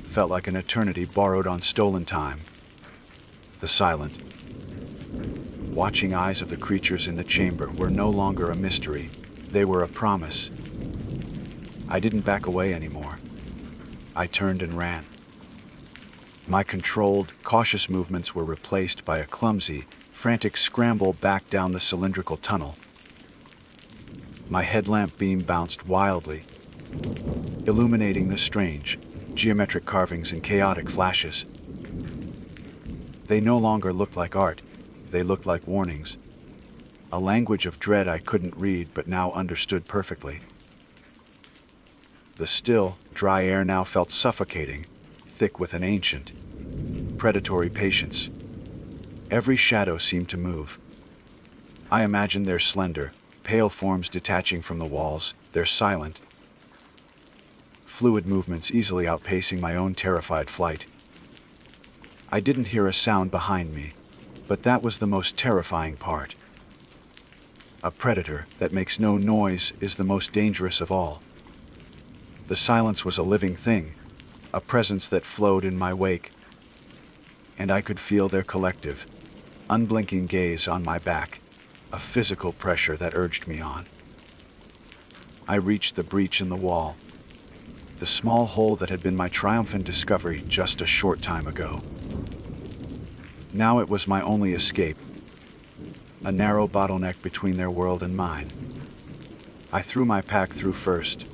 felt like an eternity borrowed on stolen time. The silent, watching eyes of the creatures in the chamber were no longer a mystery. They were a promise. I didn't back away anymore. I turned and ran. My controlled, cautious movements were replaced by a clumsy, frantic scramble back down the cylindrical tunnel. My headlamp beam bounced wildly, illuminating the strange, geometric carvings in chaotic flashes. They no longer looked like art. They looked like warnings. a language of dread I couldn't read but now understood perfectly. The still, dry air now felt suffocating, thick with an ancient, predatory patience. Every shadow seemed to move. I imagined their slender, pale forms detaching from the walls, their silent, fluid movements easily outpacing my own terrified flight. I didn't hear a sound behind me, but that was the most terrifying part. A predator that makes no noise is the most dangerous of all. The silence was a living thing, a presence that flowed in my wake, and I could feel their collective, unblinking gaze on my back, a physical pressure that urged me on. I reached the breach in the wall, the small hole that had been my triumphant discovery just a short time ago. Now it was my only escape, a narrow bottleneck between their world and mine. I threw my pack through first,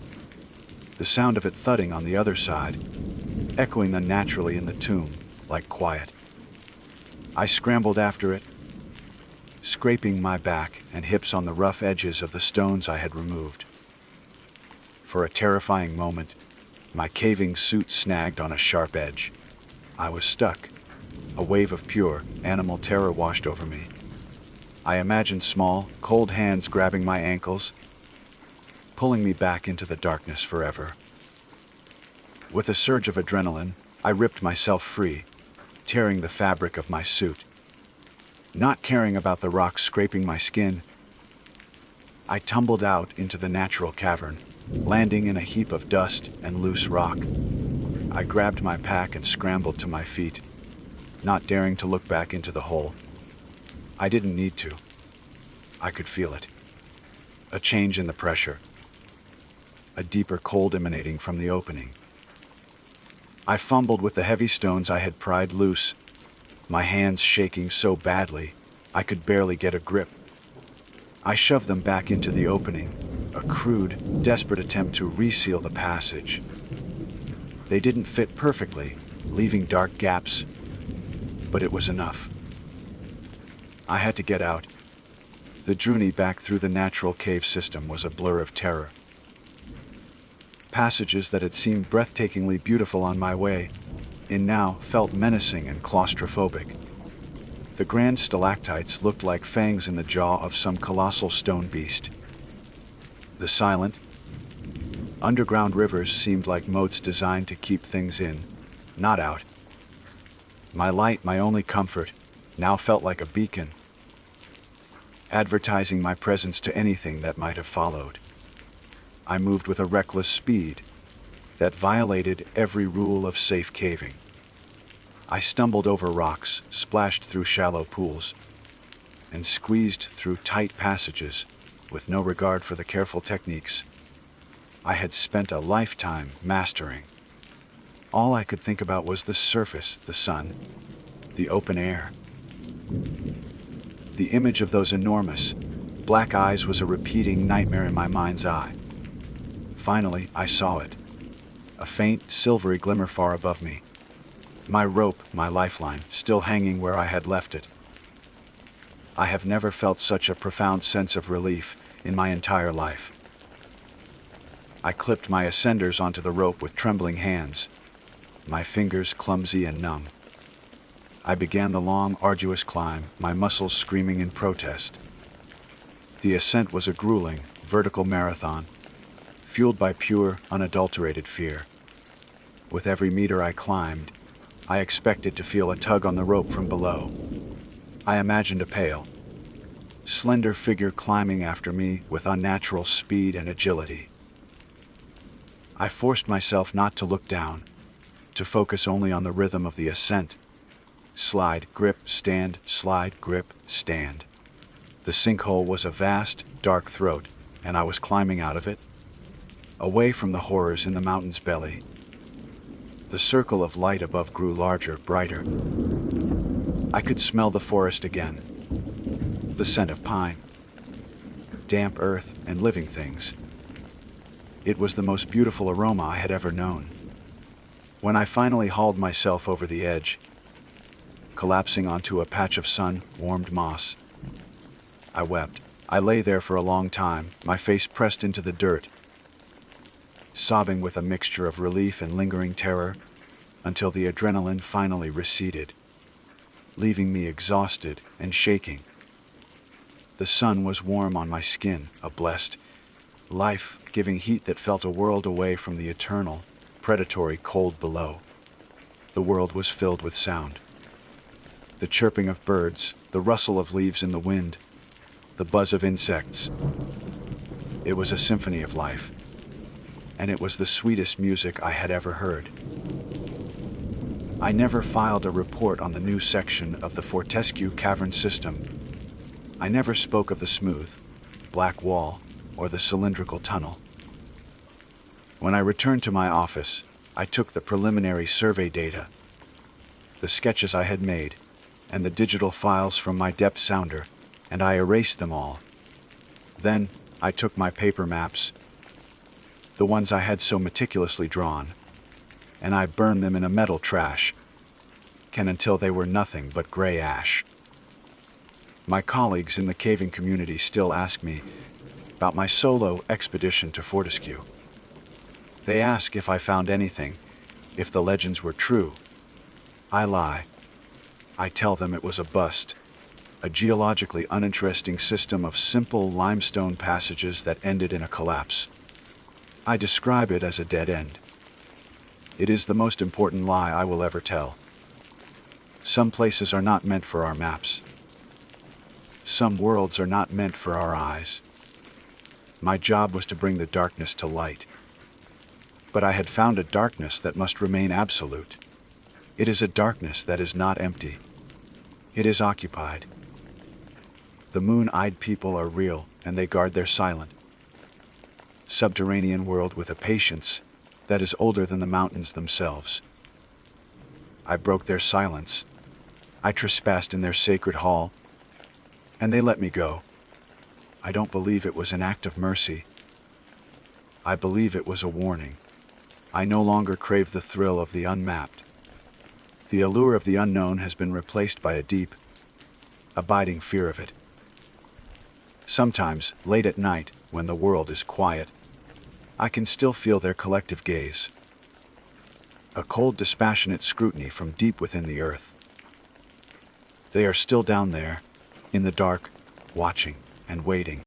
the sound of it thudding on the other side, echoing unnaturally in the tomb, like quiet. I scrambled after it, scraping my back and hips on the rough edges of the stones I had removed. For a terrifying moment, my caving suit snagged on a sharp edge. I was stuck. A wave of pure, animal terror washed over me. I imagined small, cold hands grabbing my ankles, pulling me back into the darkness forever. With a surge of adrenaline, I ripped myself free, tearing the fabric of my suit. Not caring about the rocks scraping my skin, I tumbled out into the natural cavern, landing in a heap of dust and loose rock. I grabbed my pack and scrambled to my feet, not daring to look back into the hole. I didn't need to. I could feel it. A change in the pressure. A deeper cold emanating from the opening. I fumbled with the heavy stones I had pried loose, my hands shaking so badly I could barely get a grip. I shoved them back into the opening, a crude, desperate attempt to reseal the passage. They didn't fit perfectly, leaving dark gaps, but it was enough. I had to get out. The journey back through the natural cave system was a blur of terror. Passages that had seemed breathtakingly beautiful on my way in now felt menacing and claustrophobic. The grand stalactites looked like fangs in the jaw of some colossal stone beast. The silent, underground rivers seemed like moats designed to keep things in, not out. My light, my only comfort, now felt like a beacon, advertising my presence to anything that might have followed. I moved with a reckless speed that violated every rule of safe caving. I stumbled over rocks, splashed through shallow pools, and squeezed through tight passages with no regard for the careful techniques I had spent a lifetime mastering. All I could think about was the surface, the sun, the open air. The image of those enormous, black eyes was a repeating nightmare in my mind's eye. Finally, I saw it. A faint, silvery glimmer far above me. My rope, my lifeline, still hanging where I had left it. I have never felt such a profound sense of relief in my entire life. I clipped my ascenders onto the rope with trembling hands, my fingers clumsy and numb. I began the long, arduous climb, my muscles screaming in protest. The ascent was a grueling, vertical marathon, fueled by pure, unadulterated fear. With every meter I climbed, I expected to feel a tug on the rope from below. I imagined a pale, slender figure climbing after me with unnatural speed and agility. I forced myself not to look down, to focus only on the rhythm of the ascent. Slide, grip, stand, slide, grip, stand. The sinkhole was a vast, dark throat, and I was climbing out of it, away from the horrors in the mountain's belly. The circle of light above grew larger, brighter. I could smell the forest again, the scent of pine, damp earth, and living things. It was the most beautiful aroma I had ever known. When I finally hauled myself over the edge, collapsing onto a patch of sun-warmed moss, I wept. I lay there for a long time, my face pressed into the dirt, sobbing with a mixture of relief and lingering terror, until the adrenaline finally receded, leaving me exhausted and shaking. The sun was warm on my skin, a blessed, life-giving heat that felt a world away from the eternal, predatory cold below. The world was filled with sound. The chirping of birds, the rustle of leaves in the wind, the buzz of insects. It was a symphony of life, and it was the sweetest music I had ever heard. I never filed a report on the new section of the Fortescue cavern system. I never spoke of the smooth, black wall or the cylindrical tunnel. When I returned to my office, I took the preliminary survey data, the sketches I had made, and the digital files from my depth sounder, and I erased them all. Then I took my paper maps, the ones I had so meticulously drawn, and I burned them in a metal trash can until they were nothing but gray ash. My colleagues in the caving community still ask me about my solo expedition to Fortescue. They ask if I found anything, if the legends were true. I lie. I tell them it was a bust, a geologically uninteresting system of simple limestone passages that ended in a collapse. I describe it as a dead end. It is the most important lie I will ever tell. Some places are not meant for our maps. Some worlds are not meant for our eyes. My job was to bring the darkness to light. But I had found a darkness that must remain absolute. It is a darkness that is not empty. It is occupied. The moon-eyed people are real, and they guard their silent, subterranean world with a patience that is older than the mountains themselves. I broke their silence. I trespassed in their sacred hall, and they let me go. I don't believe it was an act of mercy. I believe it was a warning. I no longer crave the thrill of the unmapped. The allure of the unknown has been replaced by a deep, abiding fear of it. Sometimes, late at night, when the world is quiet, I can still feel their collective gaze. A cold, dispassionate scrutiny from deep within the earth. They are still down there, in the dark, watching and waiting.